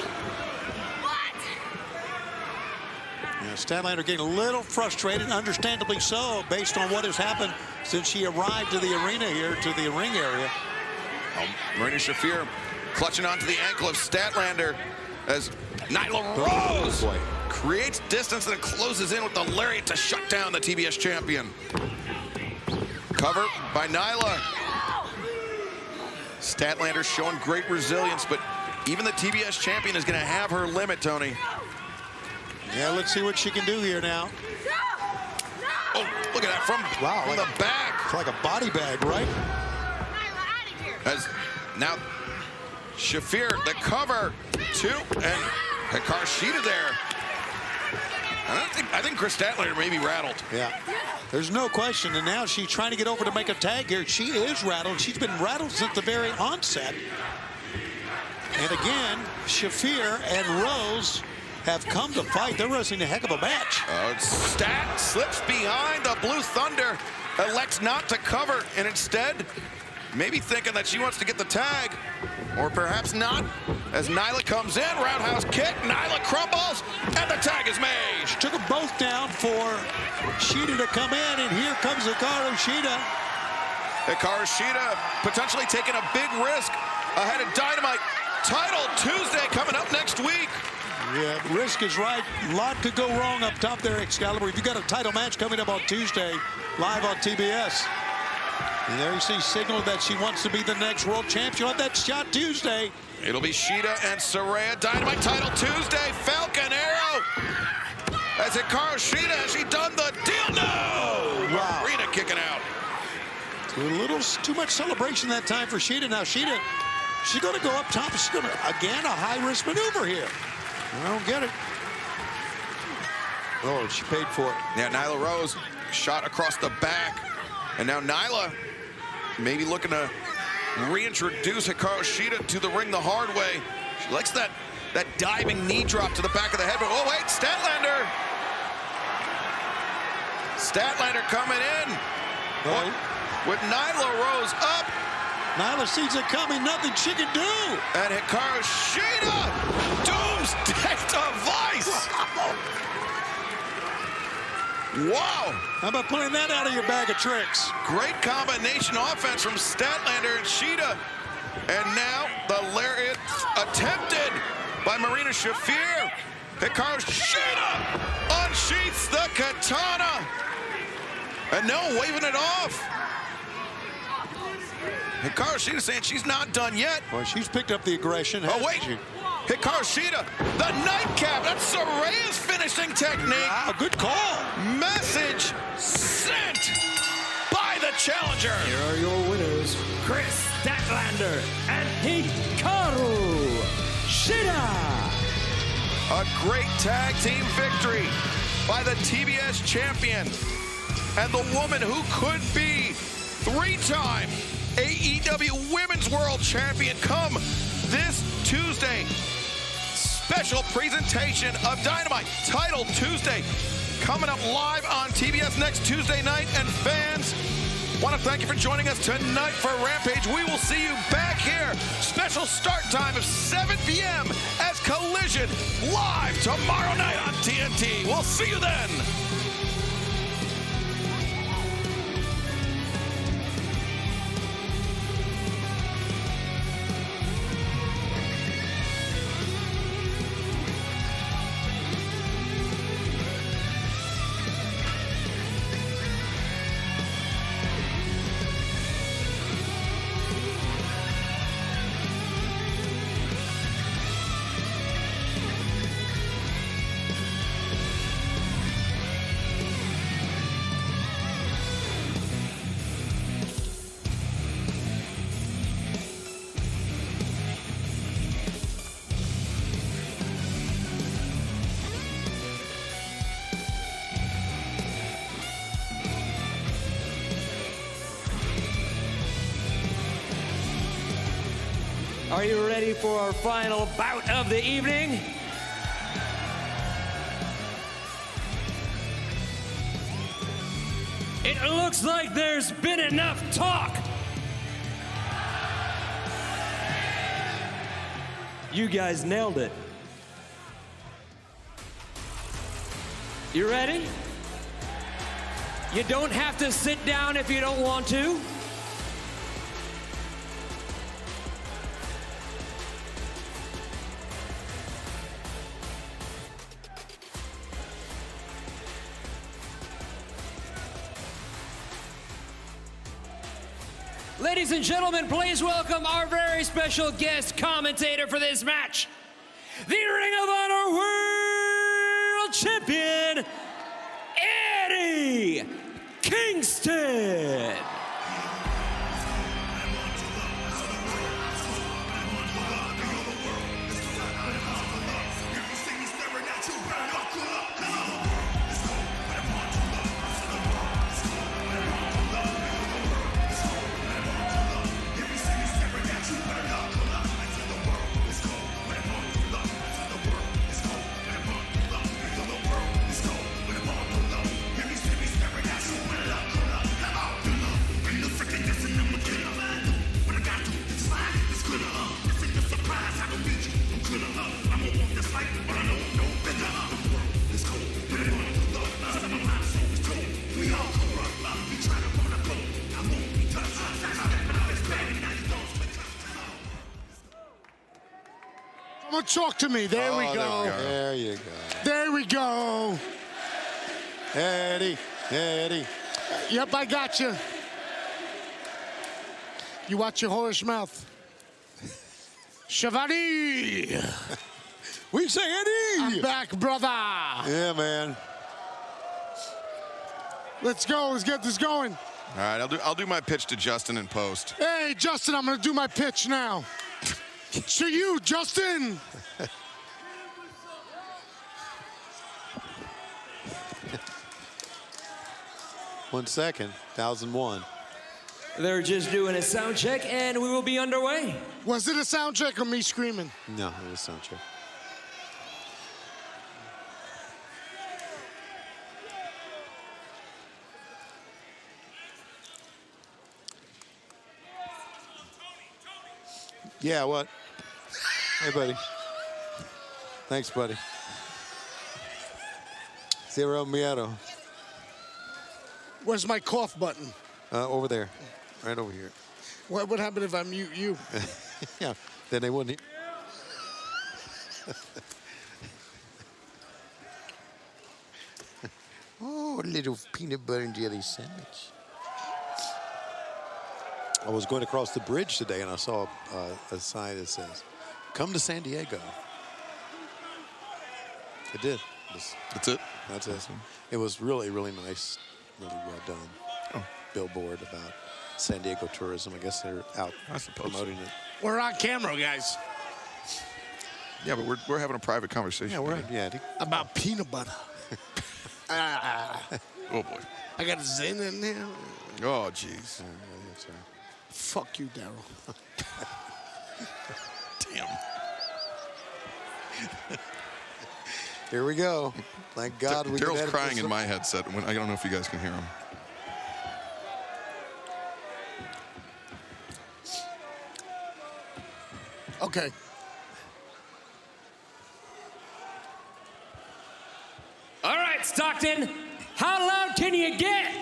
Yeah, Statlander getting a little frustrated, understandably so, based on what has happened since she arrived to the arena here, to the ring area. Marina Shafir clutching onto the ankle of Statlander as Nyla Rose creates distance and closes in with the lariat to shut down the TBS champion. Cover by Nyla. Statlander showing great resilience, but even the TBS champion is going to have her limit, Tony. Yeah, let's see what she can do here now. Oh, look at that from the back. It's like a body bag, right? As now Shafir, the cover, 2, and Hikaru Shida there. I think Chris Statlander may be rattled. Yeah, there's no question. And now she's trying to get over to make a tag here. She is rattled. She's been rattled since the very onset. And again, Shafir and Rose have come to fight. They're wrestling a heck of a match. Stat slips behind the Blue Thunder, elects not to cover, and instead, maybe thinking that she wants to get the tag, or perhaps not, as Nyla comes in, roundhouse kick, Nyla crumbles, and the tag is made. She took them both down for Shida to come in, and here comes Hikaru Shida. Hikaru Shida potentially taking a big risk ahead of Dynamite. Title Tuesday coming up next week. Yeah, risk is right. A lot could go wrong up top there, Excalibur. If you got a title match coming up on Tuesday, live on TBS. And there you see signal that she wants to be the next world champ. She'll have that shot Tuesday. It'll be Shida and Saraya. Dynamite title Tuesday. Falcon Arrow. As Hikaru Shida, has she done the deal? No! Wow. Arena kicking out. A little too much celebration that time for Shida. Now Shida, she's going to go up top. She's going to, again, a high-risk maneuver here. I don't get it. Oh, she paid for it. Yeah, Nyla Rose shot across the back. And now Nyla maybe looking to reintroduce Hikaru Shida to the ring the hard way. She likes that diving knee drop to the back of the head. But, oh, wait, Statlander. Statlander coming in. With Nyla Rose up. Nyla sees it coming, nothing she can do. And Hikaru Shida, doomsday device. Wow. How about pulling that out of your bag of tricks? Great combination offense from Statlander and Shida. And now the lariat attempted by Marina Shafir. Hikaru Shida unsheaths the katana. And no, waving it off. Hikaru Shida saying she's not done yet. Well, she's picked up the aggression. Oh, wait. Hikaru Shida, the nightcap. That's Saraya's finishing technique. Wow, good call. Message sent by the challenger. Here are your winners, Chris Statlander and Hikaru Shida. A great tag team victory by the TBS champion and the woman who could be 3-time AEW Women's World Champion come this Tuesday. Special presentation of Dynamite Title Tuesday coming up live on TBS next Tuesday night. And fans, want to thank you for joining us tonight for Rampage. We will see you back here. Special start time of 7 p.m. as Collision live tomorrow night on TNT. We'll see you then. Are you ready for our final bout of the evening? It looks like there's been enough talk. You guys nailed it. You ready? You don't have to sit down if you don't want to. Ladies and gentlemen, please welcome our very special guest commentator for this match, the Ring of Honor World Champion, Eddie Kingston. Come on, talk to me. There we go. There you go. There we go. Eddie. Yep, I got you. You watch your whorish mouth. Shivani! We say Eddie! I'm back, brother! Yeah, man. Let's go. Let's get this going. All right, I'll do my pitch to Justin in post. Hey, Justin, I'm going to do my pitch now. To you, Justin! 1 second, 1001. They're just doing a sound check, and we will be underway. Was it a sound check or me screaming? No, it was sound check. Yeah, what? Hey, buddy. Thanks, buddy. Zero Miedo. Where's my cough button? Over there. Right over here. What would happen if I mute you? Yeah, then they wouldn't. Oh, a little peanut butter and jelly sandwich. I was going across the bridge today and I saw a sign that says, "Come to San Diego." It did. That's it? That's it. It was really, really nice, really well done. Billboard about San Diego tourism. I guess they're out promoting it. We're on camera, guys. Yeah, but we're having a private conversation. Yeah, we're about peanut butter. Oh boy. I got a Zen in there. Oh jeez. Fuck you, Daryl. Damn. Here we go. Thank God we Daryl's crying in my headset. I don't know if you guys can hear him. Okay. All right, Stockton, how loud can you get?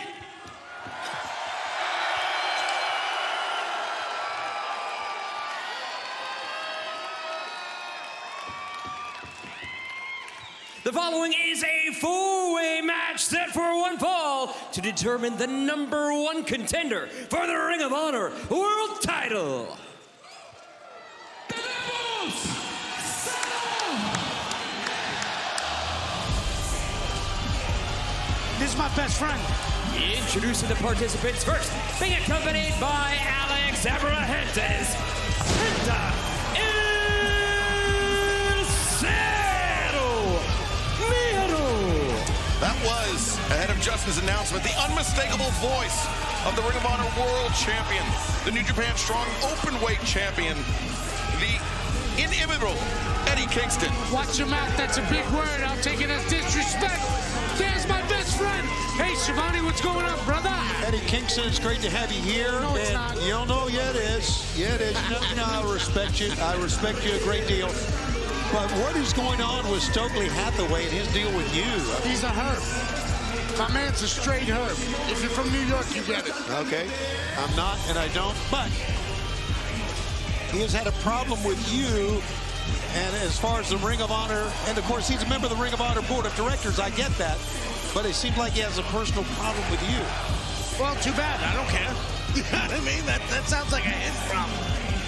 The following is a four-way match set for one fall to determine the #1 contender for the Ring of Honor World Title. This is my best friend. Introducing the participants first, being accompanied by Alex Abrahantes. Penta El Cero Miedo. That was, ahead of Justin's announcement, the unmistakable voice of the Ring of Honor World Champion, the New Japan Strong Openweight Champion, the inimitable Eddie Kingston. Watch your mouth, that's a big word. I'll take it as disrespect. There's my best friend. Hey, Shivani, what's going on, brother? Eddie Kingston, it's great to have you here. No, it's not. You don't know, yeah, it is. Yeah, it is. No, I respect you. I respect you a great deal. But what is going on with Stokely Hathaway and his deal with you? He's a herb. My man's a straight herb. If you're from New York, you get it. Okay. I'm not, and I don't, but he has had a problem with you. And as far as the Ring of Honor, and of course, he's a member of the Ring of Honor Board of Directors. I get that. But it seems like he has a personal problem with you. Well, too bad. I don't care. You know what I mean? That sounds like a him problem.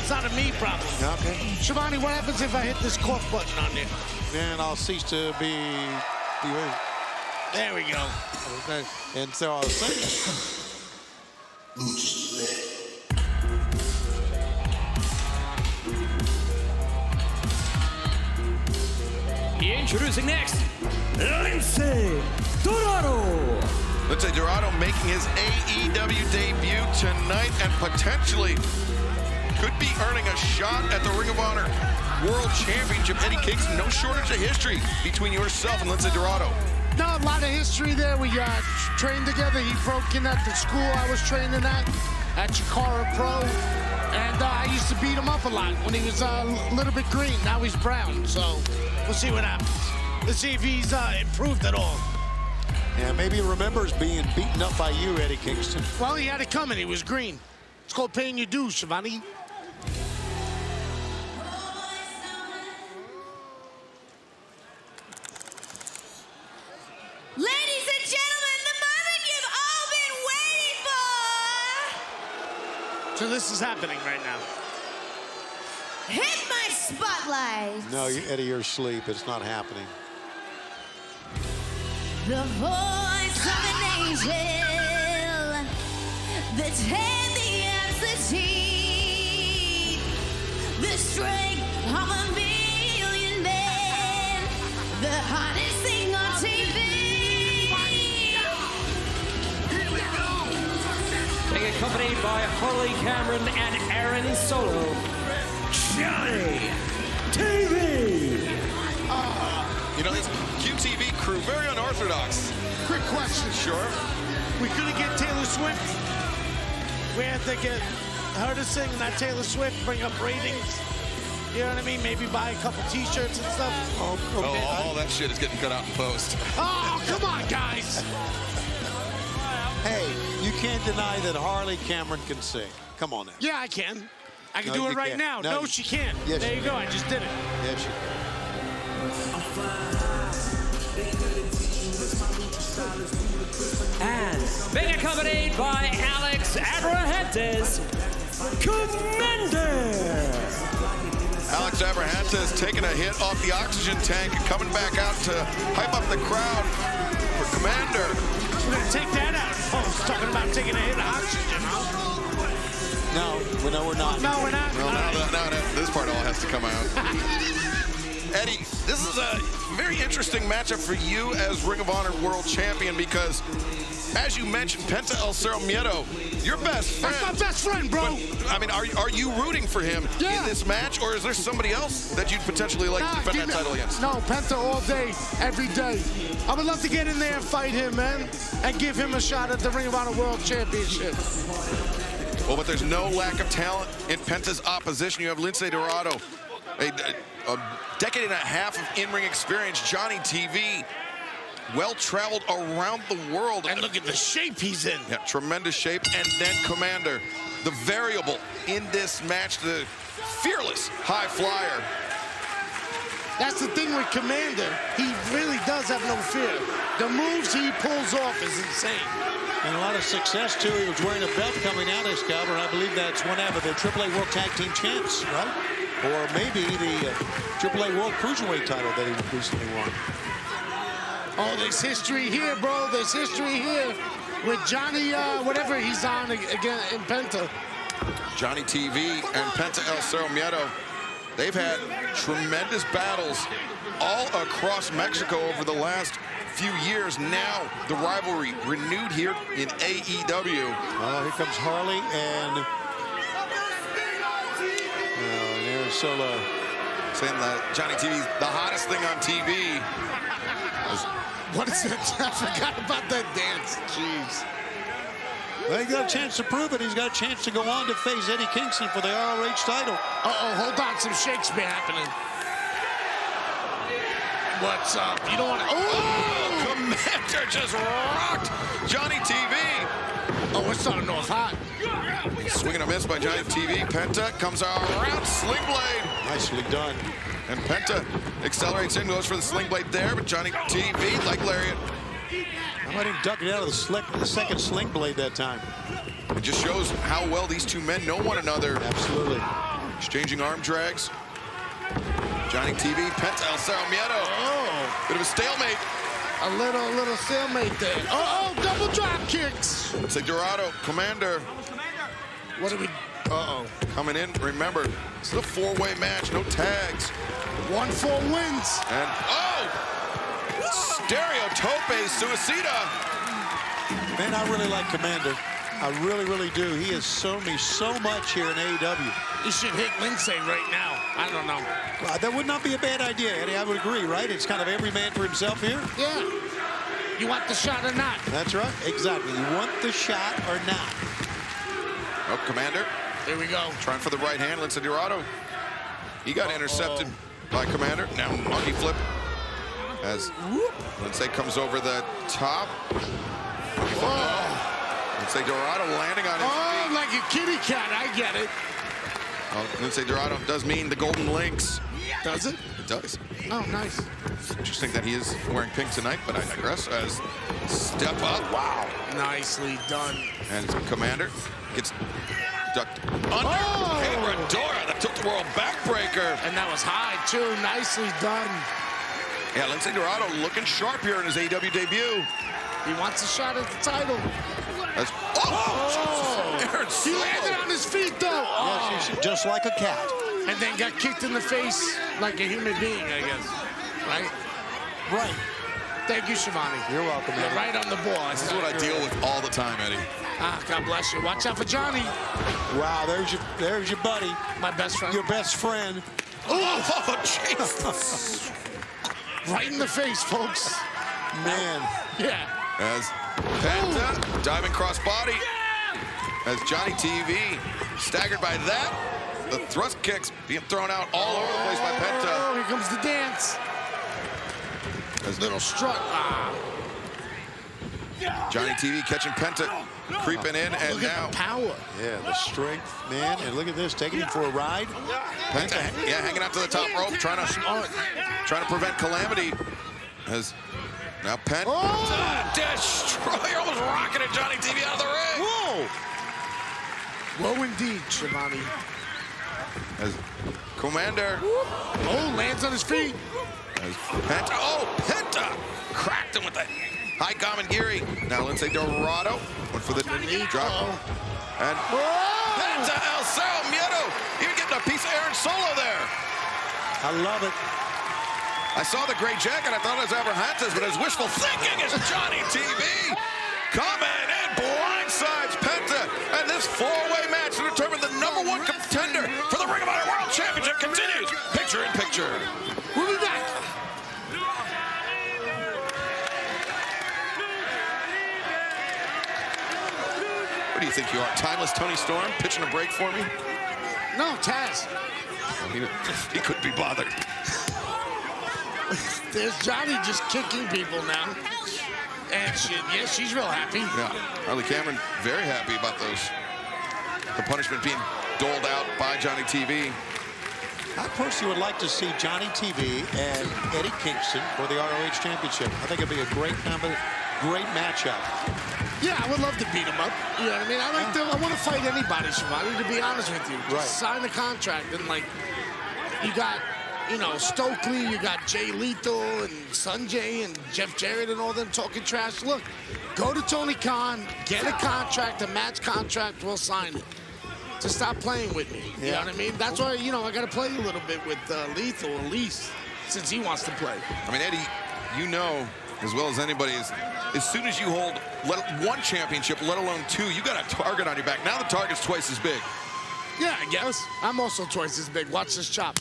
It's not a me problem. Okay. Shivani, what happens if I hit this cough button on you? And I'll cease to be There we go. Okay. And so I was saying. Introducing next, Lince Dorado. Lince Dorado making his AEW debut tonight and potentially could be earning a shot at the Ring of Honor World Championship. Eddie Kingston, no shortage of history between yourself and Lince Dorado. No, a lot of history there. We trained together. He broke in at the school I was training at Chikara Pro. And I used to beat him up a lot when he was a little bit green. Now he's brown, so we'll see what happens. Let's see if he's improved at all. Yeah, maybe he remembers being beaten up by you, Eddie Kingston. Well, he had it coming. He was green. It's called paying your dues, Shivani. this is happening right now. Hit my spotlight. No, Eddie, you're asleep. It's not happening. The voice of an angel, the tenacity, the strength of a million men, the hottest thing on TV. Being accompanied by Harley Cameron and Aaron Solo, Johnny TV. You know, this QTV crew, very unorthodox. Quick question. Sure. We couldn't get Taylor Swift. We had to get her to sing, not Taylor Swift, bring up ratings. You know what I mean? Maybe buy a couple T-shirts and stuff. Oh, all that shit is getting cut out in post. Oh, come on, guys. Hey, you can't deny that Harley Cameron can sing. Come on now. Yeah, I can. I can No, do it you right can't. now. No, No, she can't. Yes, there you you go. can. I just did it. Yes, you And being accompanied by Alex Abrahantes, Commander. Alex Abrahantes taking a hit off the oxygen tank and coming back out to hype up the crowd for Commander. We're going to take that out. Oh, he's talking about taking a hit of oxygen, huh? No, we're not. No, we're not. Well, now this part all has to come out. Eddie, this is a very interesting matchup for you as Ring of Honor World Champion because, as you mentioned, Penta El Cerro Miedo, your best friend. That's my best friend, bro. But, I mean, are you rooting for him in this match, or is there somebody else that you'd potentially like to defend that title against? No, Penta all day, every day. I would love to get in there and fight him, man, and give him a shot at the Ring of Honor World Championship. Well, but there's no lack of talent in Penta's opposition. You have Lince Dorado, a decade and a half of in-ring experience. Johnny TV, well-traveled around the world. And look at the shape he's in. Yeah, tremendous shape. And then Commander, the variable in this match, the fearless high flyer. That's the thing with Commander. He really does have no fear. The moves he pulls off is insane. And a lot of success, too. He was wearing a belt coming out, Excalibur, and I believe that's one of the AAA World Tag Team Champs, right? Or maybe the AAA World Cruiserweight title that he recently won. Oh, there's history here, bro. There's history here with Johnny, whatever he's on again in Penta. Johnny TV and Penta El Cerro Miedo, they've had tremendous battles all across Mexico over the last few years. Now the rivalry renewed here in AEW. Oh, here comes Harley and Aaron Solo. Saying that Johnny TV's the hottest thing on TV. What is that? I forgot about that dance. Jeez. Well, he got a chance to prove it. He's got a chance to go on to face Eddie Kingston for the ROH title. Uh-oh, hold on. Some Shakespeare happening. What's up? You don't want to... Oh! Commander just rocked Johnny TV. Oh, we're starting off hot. Swing and a miss by Johnny TV. Penta comes around, sling blade. Nicely done. And Penta accelerates in, goes for the sling blade there, but Johnny TV, leg lariat. I might even duck it out of the second sling blade that time. It just shows how well these two men know one another. Absolutely. Exchanging arm drags. Johnny TV, Penta El Cerro Miedo. Oh. Bit of a stalemate. A little stalemate there. Oh, double drop kicks. It's like Dorado, Commander. What do we... Uh-oh. Coming in, remember, this is a four-way match, no tags. 1-4 wins. And, oh! Stereo Tope Suicida. Man, I really like Commander. I really, really do. He has shown me so much here in AEW. He should hit Lindsay right now. I don't know. That would not be a bad idea, Eddie. I would agree, right? It's kind of every man for himself here. Yeah. You want the shot or not? That's right. Exactly. You want the shot or not. Oh, Commander. Here we go. Trying for the right hand, Lince Dorado. He got intercepted by Commander. Now monkey flip as Lince comes over the top. Monkey flip. Lince Dorado landing on his feet. Like a kitty cat. I get it. Oh, Lince Dorado does mean the Golden Links. Does it? It does. Oh, nice. It's interesting that he is wearing pink tonight, but I digress. As step up. Wow. Nicely done. And Commander gets Ducked under. Dora, the tilt-a-whirl backbreaker. And that was high, too. Nicely done. Yeah, Lince Dorado looking sharp here in his AEW debut. He wants a shot at the title. That's, He landed on his feet, though. Yes, just like a cat. And then got kicked in the face like a human being, I guess. Right? Right. Thank you, Shivani. You're welcome, You're Eddie. right on the ball. This is what I deal with all the time, Eddie. God bless you. Watch out for Johnny. Wow, there's your buddy. My best friend. Your best friend. Oh, Jesus. Right in the face, folks. Man. Yeah. As Penta, diving cross body. As Johnny TV staggered by that. The thrust kicks being thrown out all over the place by Penta. Oh, here comes the dance. As little strut. Johnny TV catching Penta, creeping in, and look now at the power. Yeah, the strength, man. And look at this, taking him for a ride. Penta, yeah, hanging out to the top rope, trying to prevent calamity. As now Penta, destroyer, almost rocketed Johnny TV out of the ring. Whoa! Whoa, indeed, Shivani. As Commander. Oh, lands on his feet. As Penta cracked him with the high Gamangiri. Now Lince Dorado went for the knee drop. And Penta El Cerro Miedo even getting a piece of Aaron Solo there. I love it. I saw the gray jacket. I thought it was Abrahantes, but it was wishful thinking as Johnny TV coming in blindsides Penta. And this four-way match to determine the #1 contender for the Ring of Honor World Championship continues. Picture in picture. We'll be back. What do you think you are, timeless Tony Storm, pitching a break for me? No, Taz. He couldn't be bothered. There's Johnny just kicking people now. And she's real happy. Yeah, Harley Cameron very happy about those. The punishment being doled out by Johnny TV. I personally would like to see Johnny TV and Eddie Kingston for the ROH Championship. I think it'd be a great matchup. Yeah, I would love to beat him up. You know what I mean? I want to fight anybody, Shivani, to be honest with you. Just sign the contract and, like, you got, Stokely, you got Jay Lethal and Sanjay and Jeff Jarrett and all them talking trash. Look, go to Tony Khan, get a contract, a match contract, we'll sign it. Just stop playing with me. You know what I mean? That's why, I got to play a little bit with Lethal, at least, since he wants to play. I mean, Eddie, you know as well as anybody, as soon as you hold one championship, let alone two, you got a target on your back. Now the target's twice as big. Yeah, I guess. I'm also twice as big. Watch this chop.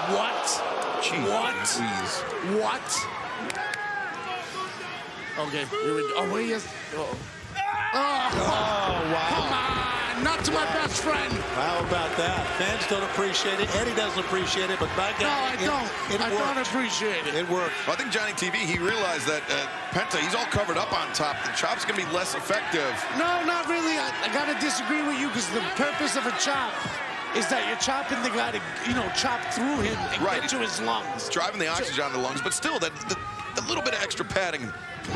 What? Jeez, what? Please. What? Okay, here we go. Oh, wait, yes. Oh, wow. Come on, not to my best friend. How about that? Fans don't appreciate it. Eddie doesn't appreciate it, but by God, I don't appreciate it. It worked. Well, I think Johnny TV, he realized that Penta, he's all covered up on top. The chop's going to be less effective. No, not really. I got to disagree with you because the purpose of a chop is that you're chopping the guy to, chop through him and get to his lungs. Driving the oxygen out of the lungs, but still, the little bit of extra padding.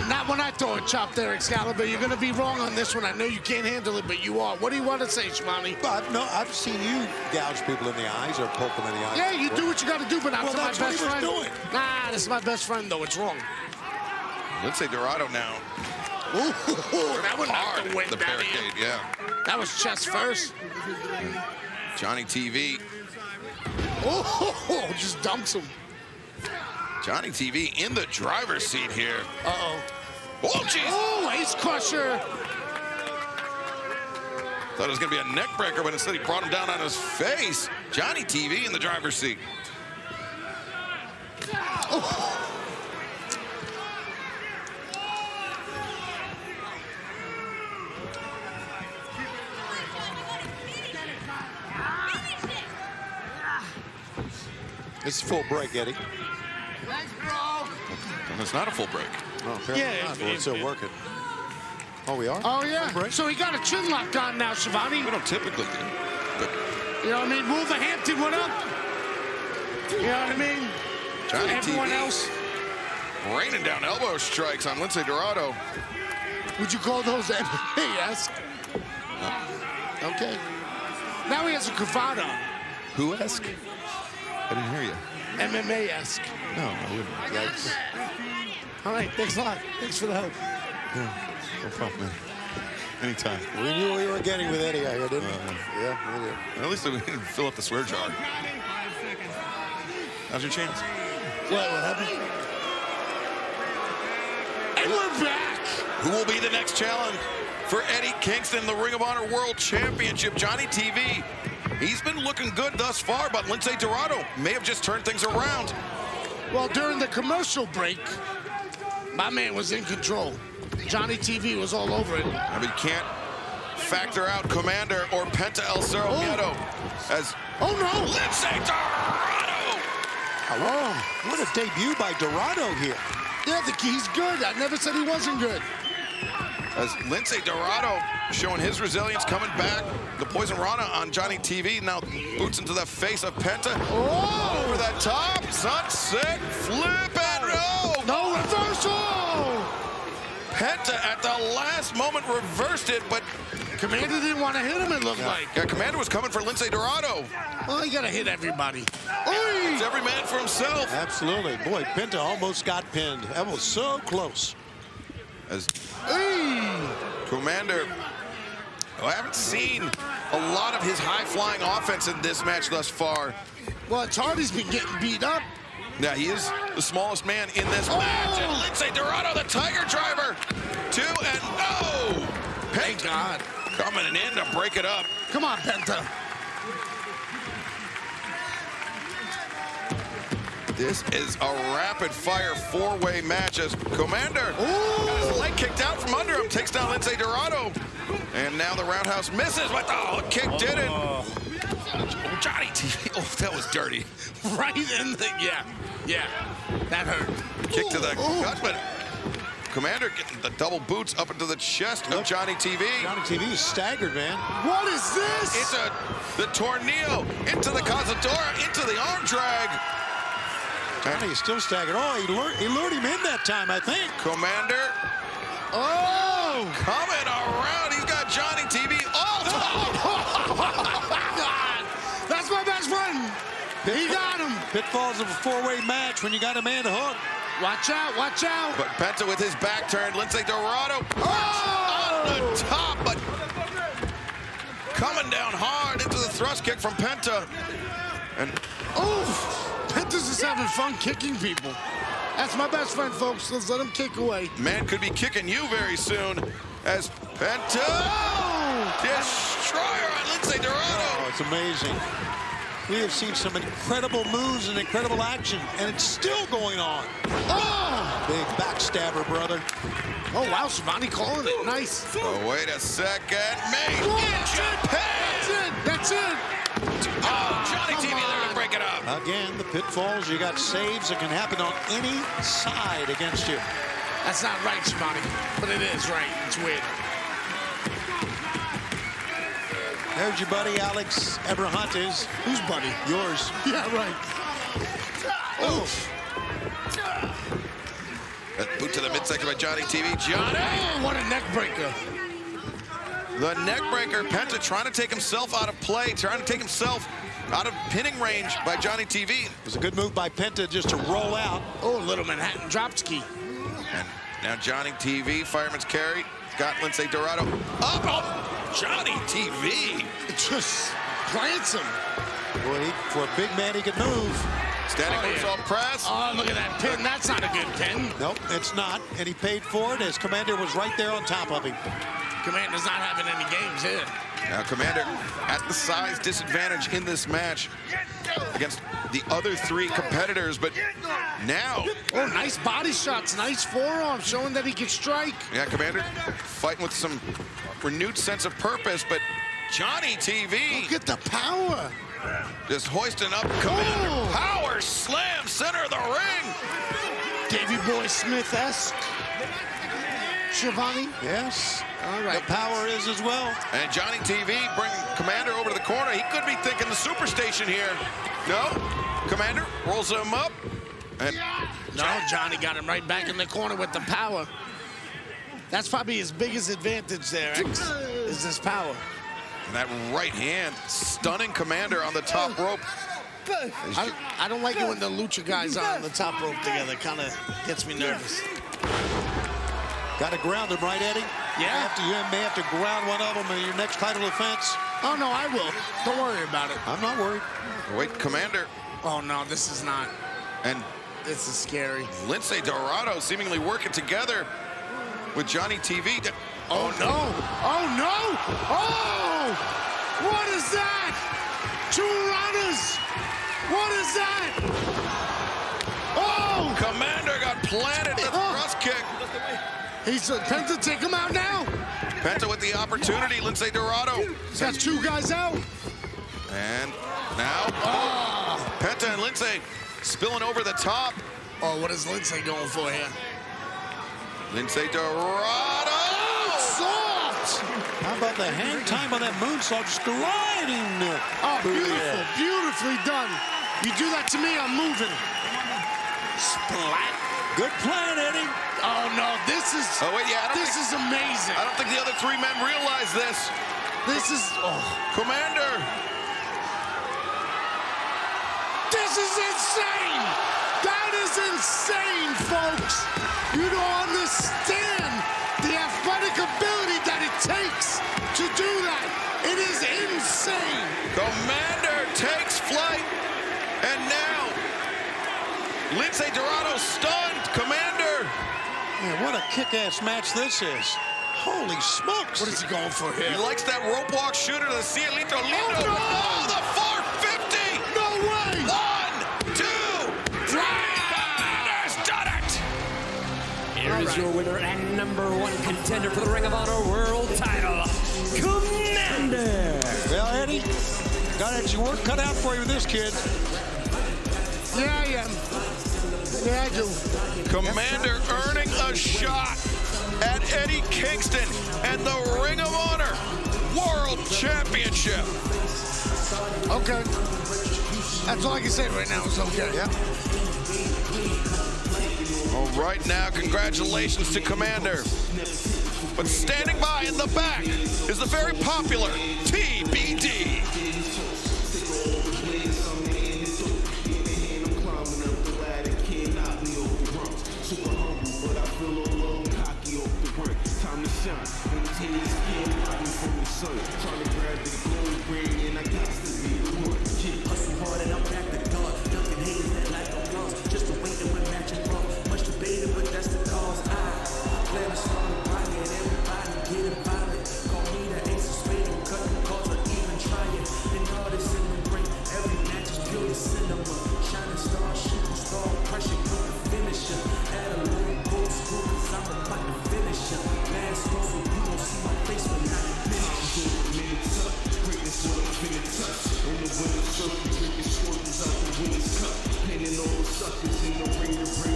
Not when I throw a chop there, Excalibur. You're going to be wrong on this one. I know you can't handle it, but you are. What do you want to say, Shivani? No, I've seen you gouge people in the eyes or poke them in the eyes. Yeah, you do what you got to do, but not to my that's what best he was friend. doing. Nah, this is my best friend, though. It's wrong. Lince Dorado now. Ooh, that one knocked the wind the down barricade, here. yeah. That was chest first. Johnny TV. Oh, just dumps him. Johnny TV in the driver's seat here. Uh-oh. Oh, jeez. Oh, ace crusher. Thought it was going to be a neck breaker, but instead he brought him down on his face. Johnny TV in the driver's seat. Oh. It's a full break, Eddie. And it's not a full break. Oh, apparently not. Well, it's still working. Oh, we are? Oh, yeah. So he got a chin lock on now, Shivani. We don't typically do. But you know what I mean? Wolverhampton went up. You know what I mean? Johnny Everyone TV else. raining down elbow strikes on Lince Dorado. Would you call those MMA-esque? Okay. Now he has a cravat on. Who-esque? I didn't hear you. MMA-esque. No, I wouldn't. Yikes. All right, thanks a lot. Thanks for the help. Yeah, no problem, man. Anytime. We knew what we were getting with Eddie out here, didn't we? Yeah, we did. At least we didn't fill up the swear jar. Now's your chance. What happened? And we're back! Who will be the next challenge for Eddie Kingston, the Ring of Honor World Championship? Johnny TV. He's been looking good thus far, but Lince Dorado may have just turned things around. Well, during the commercial break, my man was in control. Johnny TV was all over it. I mean, you can't factor out Commander or Penta El Cerro Nieto as... Oh, no! Lince Dorado! Oh, what a debut by Dorado here. Yeah, he's good. I never said he wasn't good. As Lince Dorado showing his resilience, coming back. The Poison Rana on Johnny TV. Now boots into the face of Penta. Oh! Over that top. Sunset flip and no reversal! Penta at the last moment reversed it, but Commander didn't want to hit him, it looked like. Yeah, Commander was coming for Lince Dorado. Well, you got to hit everybody. It's every man for himself. Absolutely. Boy, Penta almost got pinned. That was so close. As Commander, I haven't seen a lot of his high-flying offense in this match thus far. Well, it's hard. He's been getting beat up. Yeah, he is the smallest man in this match. And Lince Dorado, the Tiger Driver. 2 and oh! Thank God. Coming in to break it up. Come on, Penta. This is a rapid-fire four-way match as Commander got his leg kicked out from under him, takes down Lince Dorado. And now the roundhouse misses, but the kick did it. Johnny TV, oh, that was dirty. Right in the, yeah, that hurt. Kick to the gut, but Commander getting the double boots up into the chest of Johnny TV. Johnny TV is staggered, man. What is this? It's the tornillo into the Cazadora, into the arm drag. Johnny is still staggered. Oh, he lured him in that time, I think. Commander. Oh! Coming around. He's got Johnny TV all God. That's my best friend. He got him. Pitfalls of a four-way match when you got a man to hook. Watch out, watch out. But Penta with his back turned. Lince Dorado on the top, but coming down hard into the thrust kick from Penta. And Penta's just having fun kicking people. That's my best friend, folks. Let's let him kick away. Man could be kicking you very soon as Penta destroyer on Lince Dorado. Oh, it's amazing. We have seen some incredible moves and incredible action, and it's still going on. Oh! Big backstabber, brother. Oh, wow, Shivani calling it. Nice. Oh, wait a second. Made in Japan. That's it. Oh, Johnny TV, they're going to break it up. Again, the pitfalls. You got saves that can happen on any side against you. That's not right, Shivani, but it is right. It's weird. There's your buddy, Alex Abrahantes. Whose buddy? Yours. Yeah, right. Oof. That boot to the midsection by Johnny TV. Johnny! Oh, what a neck breaker. The neck breaker. Penta trying to take himself out of play, trying to take himself out of pinning range by Johnny TV. It was a good move by Penta just to roll out. Oh, little Manhattan dropski. And now Johnny TV, fireman's carry. Got Lince Dorado up. Oh, Johnny TV. It just plants him. Boy, for a big man, he can move. Standing moonsault press. Oh, look at that pin. That's not a good pin. Nope, it's not. And he paid for it as Commander was right there on top of him. Commander's not having any games here. Now Commander at the size disadvantage in this match against the other three competitors, but now... Oh, nice body shots, nice forearm, showing that he can strike. Yeah, Commander fighting with some renewed sense of purpose, but Johnny TV... Look at the power. Just hoisting up Commander. Power slam, center of the ring. Davey Boy Smith-esque. Shivani? Yes. All right. The power is as well. And Johnny TV bringing Commander over to the corner. He could be thinking the Superstation here. No. Commander rolls him up. And no, Johnny got him right back in the corner with the power. That's probably his biggest advantage there, X, is his power. And that right hand, stunning Commander on the top rope. I don't like it when the lucha guys are on the top rope together. It kind of gets me nervous. Got to ground him, right, Eddie? Yeah. You may have to ground one of them in your next title defense. Oh, no, I will. Don't worry about it. I'm not worried. Wait, Commander. Oh, no, this is not. And this is scary. Lince Dorado seemingly working together with Johnny TV. Oh, no. Oh, no. Oh! What is that? 2 runners. What is that? Oh! Commander got planted. The thrust kick. He's Penta, take him out now. Penta with the opportunity. Lince Dorado. He's got 2 guys out. And now, Penta and Lince spilling over the top. Oh, what is Lince going for here? Lince Dorado. Soft. How about the hang time on that moonsault, just gliding? Oh, beautiful, beautifully done. You do that to me, I'm moving. Splat. Good plan, Eddie. Oh no, this is. Oh wait, yeah. This is amazing. I don't think the other 3 men realize this. This is. Oh, Commander. this is insane. That is insane, folks. You don't understand the athletic ability that it takes to do that. It is insane. Commander takes flight. And now, Lince Dorado stunned. Commander. Man, what a kick-ass match this is. Holy smokes. What is he going for here? He likes that rope walk shooter to the Cielito Lindo. Oh, no! Oh, the 450. No way. 1, 2, 3. Commander's done it. Here is your winner and #1 contender for the Ring of Honor World title, Commander. Well, Eddie, got your work cut out for you with this kid. Yeah, I am. Yeah, I do. Commander earning a shot at Eddie Kingston and the Ring of Honor World Championship. Okay. That's all I can say right now is okay. Yeah. All right, now, congratulations to Commander. But standing by in the back is the very popular TBD.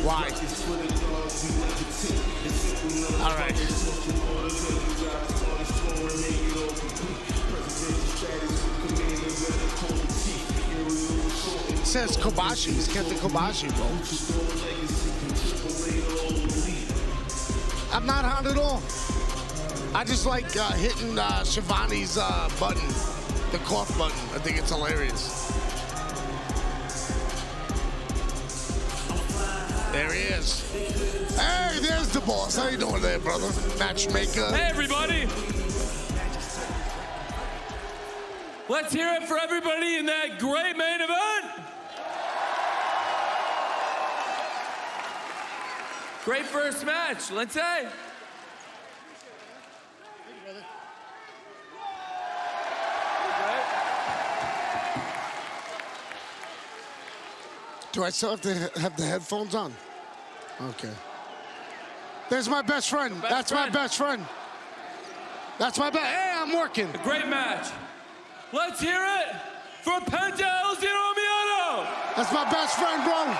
Why? All right. It says Kobashi. He's Kenta Kobashi, bro. I'm not hot at all. I just like hitting Shivani's button, the cough button. I think it's hilarious. There he is. Hey, there's the boss. How you doing there, brother? Matchmaker. Hey, everybody. Let's hear it for everybody in that great main event. Great first match, Lince. Do I still have to have the headphones on? Okay. There's my best friend. That's my best friend. That's my best. Hey, I'm working. A great match. Let's hear it for Penta El Zero Miedo. That's my best friend, bro.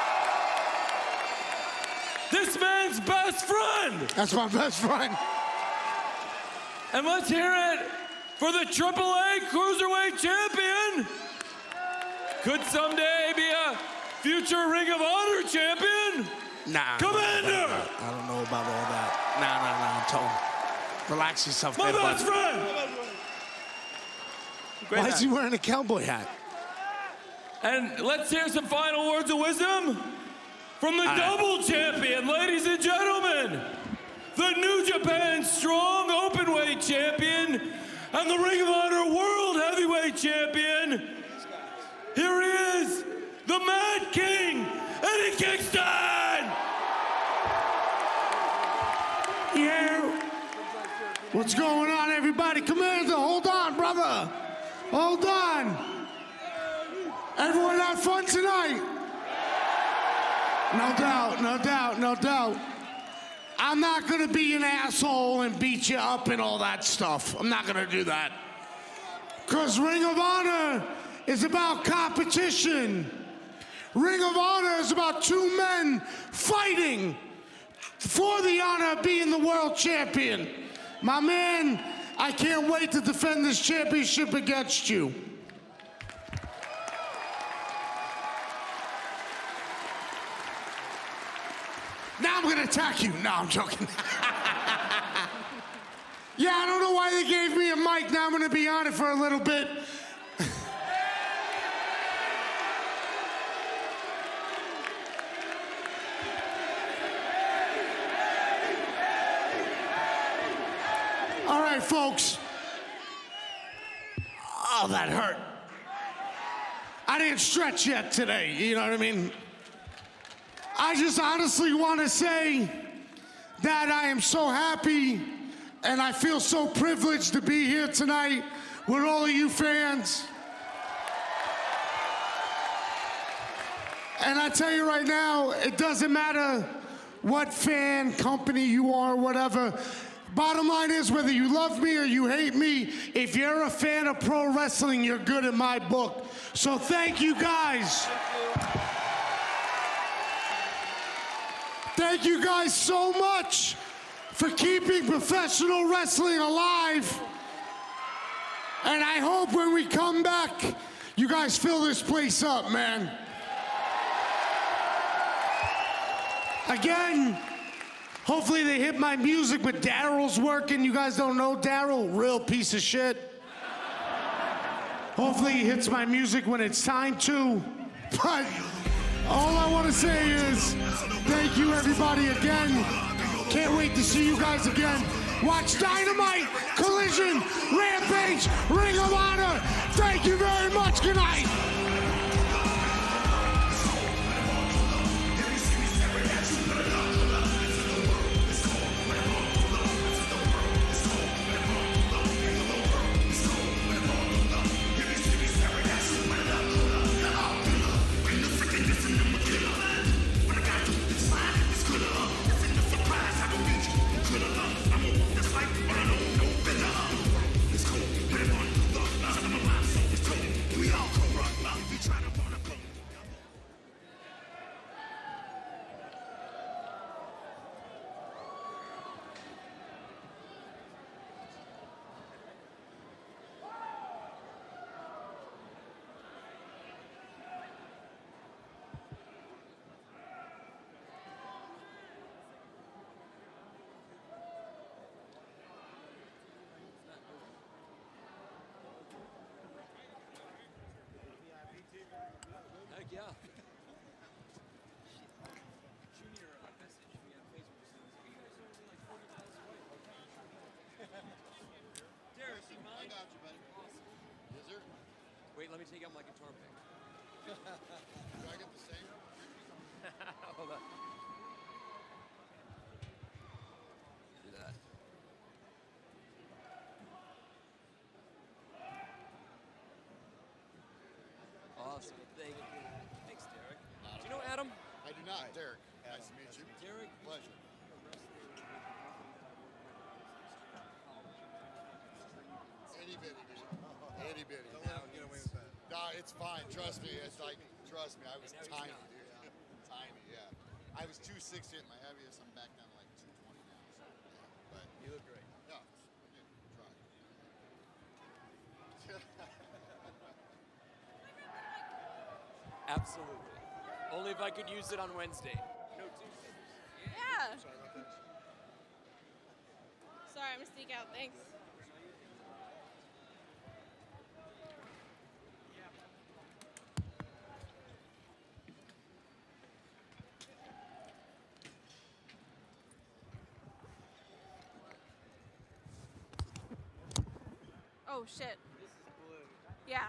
This man's best friend. That's my best friend. And let's hear it for the AAA Cruiserweight Champion. Could someday be a future Ring of Honor champion. Nah. Commander. I don't know about all that. Nah, Tone. Relax yourself, My there, best buddy. friend. Great Why is he match. wearing a cowboy hat? And let's hear some final words of wisdom from the double champion, ladies and gentlemen. The New Japan Strong Openweight Champion and the Ring of Honor World Heavyweight Champion. Here he is, the Mad King, Eddie Kingston! Yeah. What's going on, everybody? Commander, hold on, brother. Hold on. Everyone had fun tonight? No doubt, no doubt, no doubt. I'm not gonna be an asshole and beat you up and all that stuff. I'm not gonna do that. Because Ring of Honor is about competition. Ring of Honor is about two men fighting for the honor of being the world champion. My man, I can't wait to defend this championship against you. Now I'm gonna attack you. No, I'm joking. Yeah, I don't know why they gave me a mic. Now I'm gonna be on it for a little bit. All right, folks. Oh, that hurt. I didn't stretch yet today, you know what I mean? I just honestly want to say that I am so happy and I feel so privileged to be here tonight with all of you fans. And I tell you right now, it doesn't matter what fan company you are, whatever. Bottom line is, whether you love me or you hate me, if you're a fan of pro wrestling, you're good in my book. So thank you guys. Thank you guys so much for keeping professional wrestling alive. And I hope when we come back, you guys fill this place up, man. Again, hopefully they hit my music, but Daryl's working. You guys don't know Daryl? Real piece of shit. Hopefully he hits my music when it's time to. But all I want to say is thank you, everybody, again. Can't wait to see you guys again. Watch Dynamite, Collision, Rampage, Ring of Honor. Thank you very much. Good night. Heck yeah. Derek, you mind? I got you, buddy. Awesome. Yes, sir. Wait, let me take out my guitar pick. Do I get the same? Hold on. Do that. Awesome. Thank you. Thanks, Derek. Do you know Adam? I do not. Derek. Nice to meet you. Derek. Pleasure. Itty bitty, dude. Itty bitty. Don't let him get away with that. No, it's fine. Trust me. It's like, trust me. I was tiny, dude. Tiny, yeah. I was 260 at my heaviest. I'm back down to like 220 now. So, yeah. But you look great. Yeah. Try. Absolutely. Only if I could use it on Wednesday. No Tuesday. Yeah. Sorry, I'm gonna sneak out. Thanks. Oh shit. This is blue. Yeah.